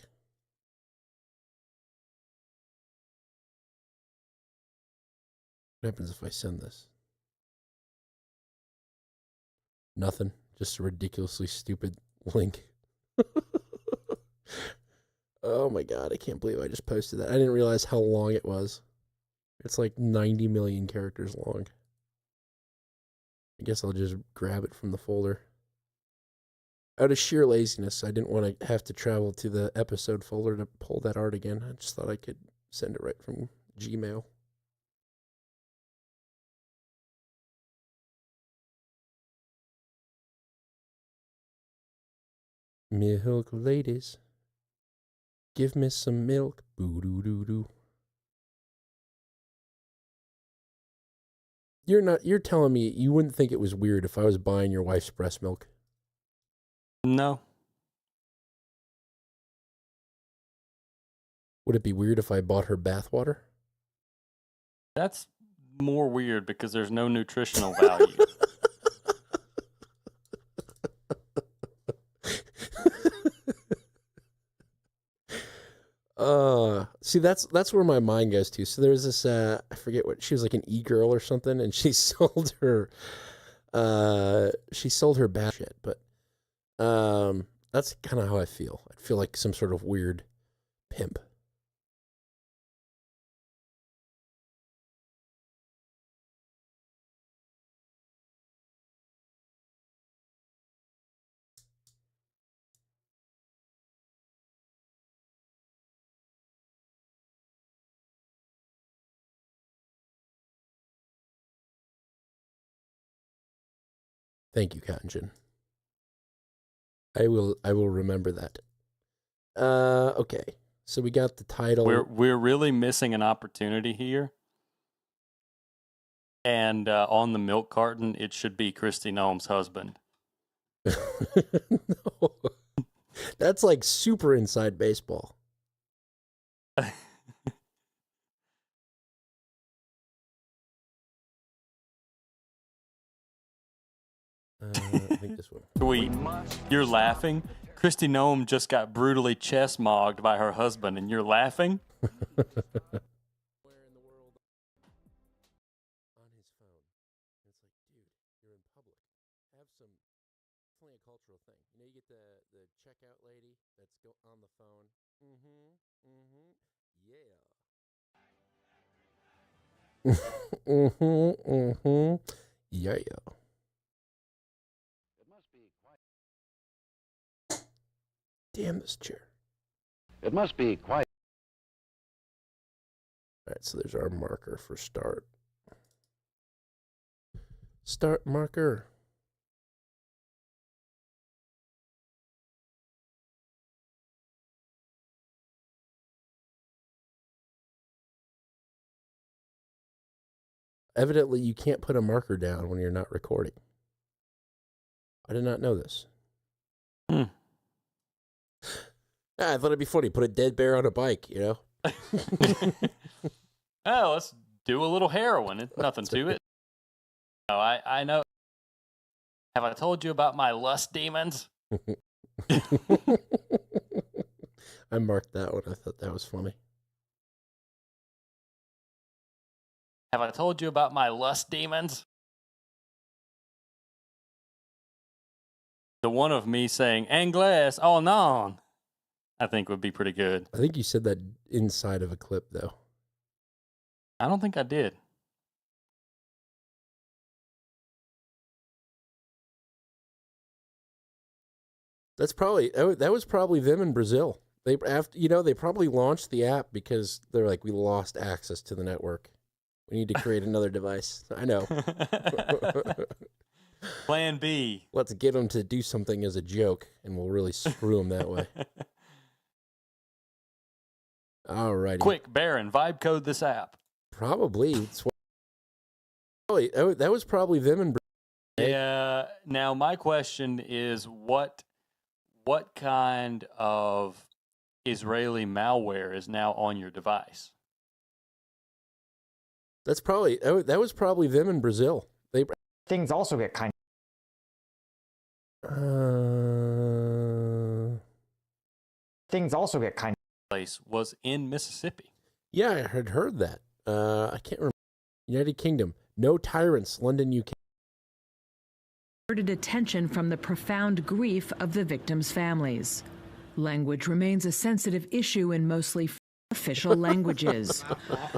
What happens if I send this? Nothing. Just a ridiculously stupid link. Oh my god, I can't believe I just posted that. I didn't realize how long it was. It's like 90 million characters long. I guess I'll just grab it from the folder. Out of sheer laziness, I didn't want to have to travel to the episode folder to pull that art again. I just thought I could send it right from Gmail. Milk ladies. Give me some milk. Boo-doo-doo-doo. You're telling me you wouldn't think it was weird if I was buying your wife's breast milk? No. Would it be weird if I bought her bath water? That's more weird because there's no nutritional value. See, that's where my mind goes to. So there's this, I forget what, she was like an e-girl or something, and she sold her bath shit, but that's kind of how I feel. I feel like some sort of weird pimp. Thank you, Cotton Gin. I will remember that. Okay. So we got the title. We're really missing an opportunity here. And on the milk carton, it should be Kristi Noem's husband. No. That's like super inside baseball. I think this one. Sweet. You're laughing? Kristi Noem just got brutally chest mogged by her husband, and you're laughing? the checkout lady that's on the phone. Yeah. Yeah. It must be quite. Damn this chair. It must be quite. All right, so there's our marker for start. Start marker. Evidently, you can't put a marker down when you're not recording. I did not know this. I thought it'd be funny. Put a dead bear on a bike, you know? Oh, let's do a little heroin. It's nothing to it. Oh, I know. Have I told you about my lust demons? I marked that one. I thought that was funny. Have I told you about my lust demons? The one of me saying, Anglaise, oh non, I think would be pretty good. I think you said that inside of a clip, though. I don't think I did. That was probably them in Brazil. They probably launched the app because they're like, we lost access to the network. We need to create another device. I know. Plan B. Let's get them to do something as a joke, and we'll really screw them that way. All righty. Quick, Baron, vibe code this app. Probably. That was probably them in Brazil. Yeah. Now, my question is, what kind of Israeli malware is now on your device? That was probably them in Brazil. Things also get kind place was in Mississippi. Yeah, I had heard that. I can't remember. United Kingdom. No tyrants. London, UK. Diverted attention from the profound grief of the victims' families. Language remains a sensitive issue in mostly official languages.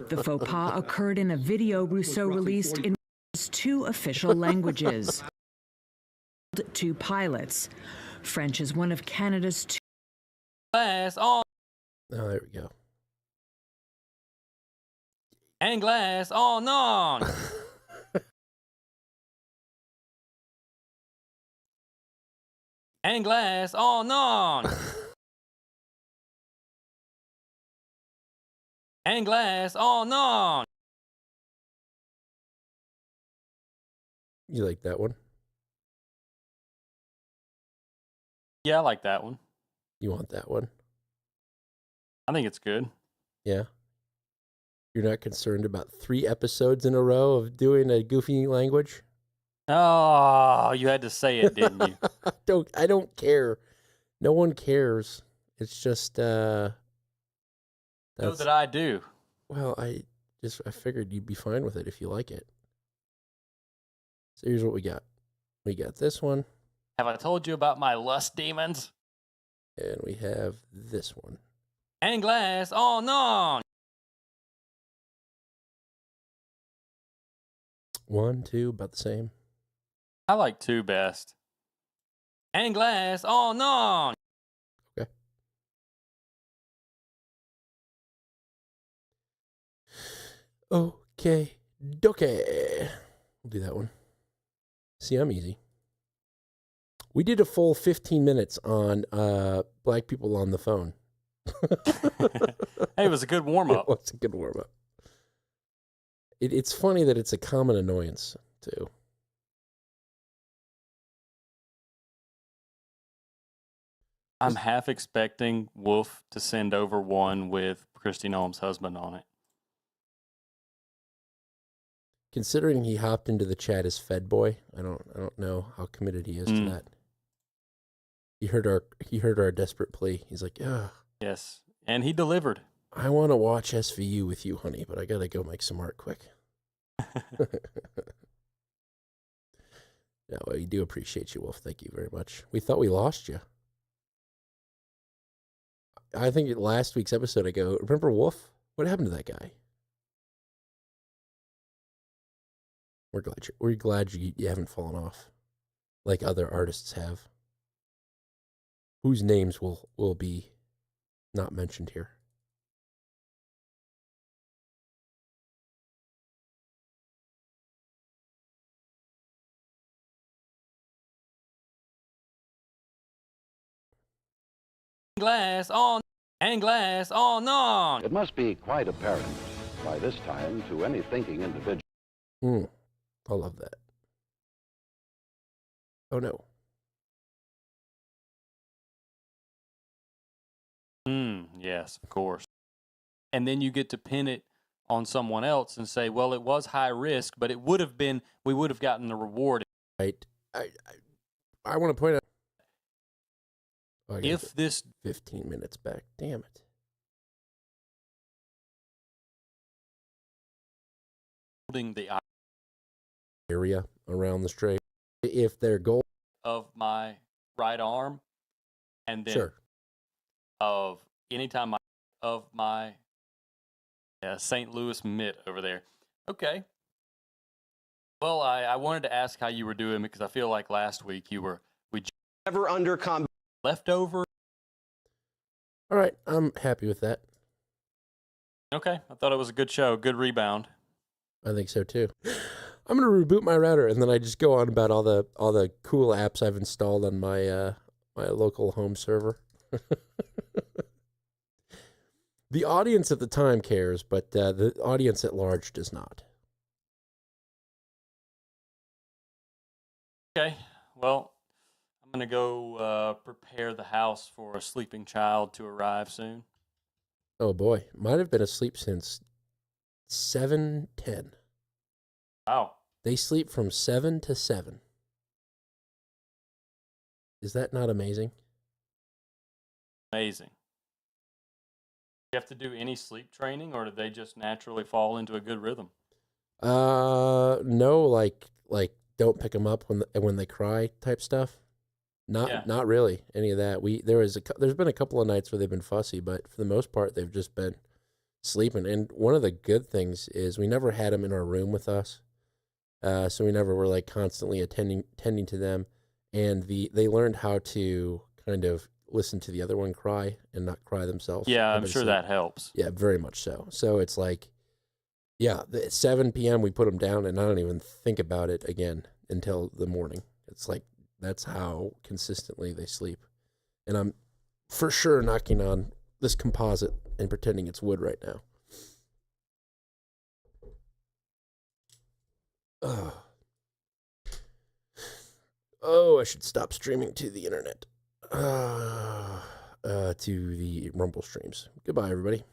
The faux pas occurred in a video Rousseau released in 2 official languages. 2 pilots. French is one of Canada's 2. Oh, there we go. Anglaise, oh non. Anglaise, oh non. Anglaise, oh non. You like that one? Yeah, I like that one. You want that one? I think it's good. Yeah. You're not concerned about 3 episodes in a row of doing a goofy language? Oh, you had to say it, didn't you? I don't care. No one cares. It's just know that I do. Well, I figured you'd be fine with it if you like it. So here's what we got. We got this one. Have I told you about my lust demons? And we have this one. Anglaise, oh non. 1, 2, about the same. I like 2 best. Anglaise, oh non. Okay. Okay, dokie. We'll do that one. See, I'm easy. We did a full 15 minutes on black people on the phone. Hey, it was a good warm-up. It was a good warm-up. It's funny that it's a common annoyance, too. I'm half expecting Wolf to send over one with Christy Noem's husband on it. Considering he hopped into the chat as Fed Boy, I don't know how committed he is to that. He heard our desperate plea. He's like, "Ugh." Yes, and he delivered. I want to watch SVU with you, honey, but I gotta go make some art quick. No, we do appreciate you, Wolf. Thank you very much. We thought we lost you. I think last week's episode, I go, remember Wolf? What happened to that guy? We're glad you haven't fallen off like other artists have, whose names will be not mentioned here. Glass on and glass on. It must be quite apparent by this time to any thinking individual. I love that. Oh no. Yes, of course. And then you get to pin it on someone else and say, well, it was high risk, but it would have been, we would have gotten the reward. Right. I want to point out. Oh, if this 15 minutes back, damn it. Holding the area around the strait, if their goal of my right arm, and then sure. Of anytime of my St. Louis mitt over there. Okay. Well, I wanted to ask how you were doing because I feel like last week we never under combat leftover. All right, I'm happy with that. Okay, I thought it was a good show, good rebound. I think so too. I'm gonna reboot my router and then I just go on about all the cool apps I've installed on my my local home server. The audience at the time cares, but the audience at large does not. Okay, well, I'm going to go prepare the house for a sleeping child to arrive soon. Oh boy, might have been asleep since 7:10. Wow. They sleep from 7 to 7. Is that not amazing? Amazing. Do you have to do any sleep training, or do they just naturally fall into a good rhythm? No, like don't pick them up when they cry type stuff. Not really any of that. There's been a couple of nights where they've been fussy, but for the most part they've just been sleeping. And one of the good things is we never had them in our room with us, so we never were like constantly tending to them. And they learned how to kind of listen to the other one cry and not cry themselves. Yeah, I'm sure that helps. Yeah, very much so. So it's like, yeah, at 7 p.m. we put them down, and I don't even think about it again until the morning. It's like, that's how consistently they sleep. And I'm for sure knocking on this composite and pretending it's wood right now. Oh, I should stop streaming to the internet. To the Rumble streams. Goodbye, everybody.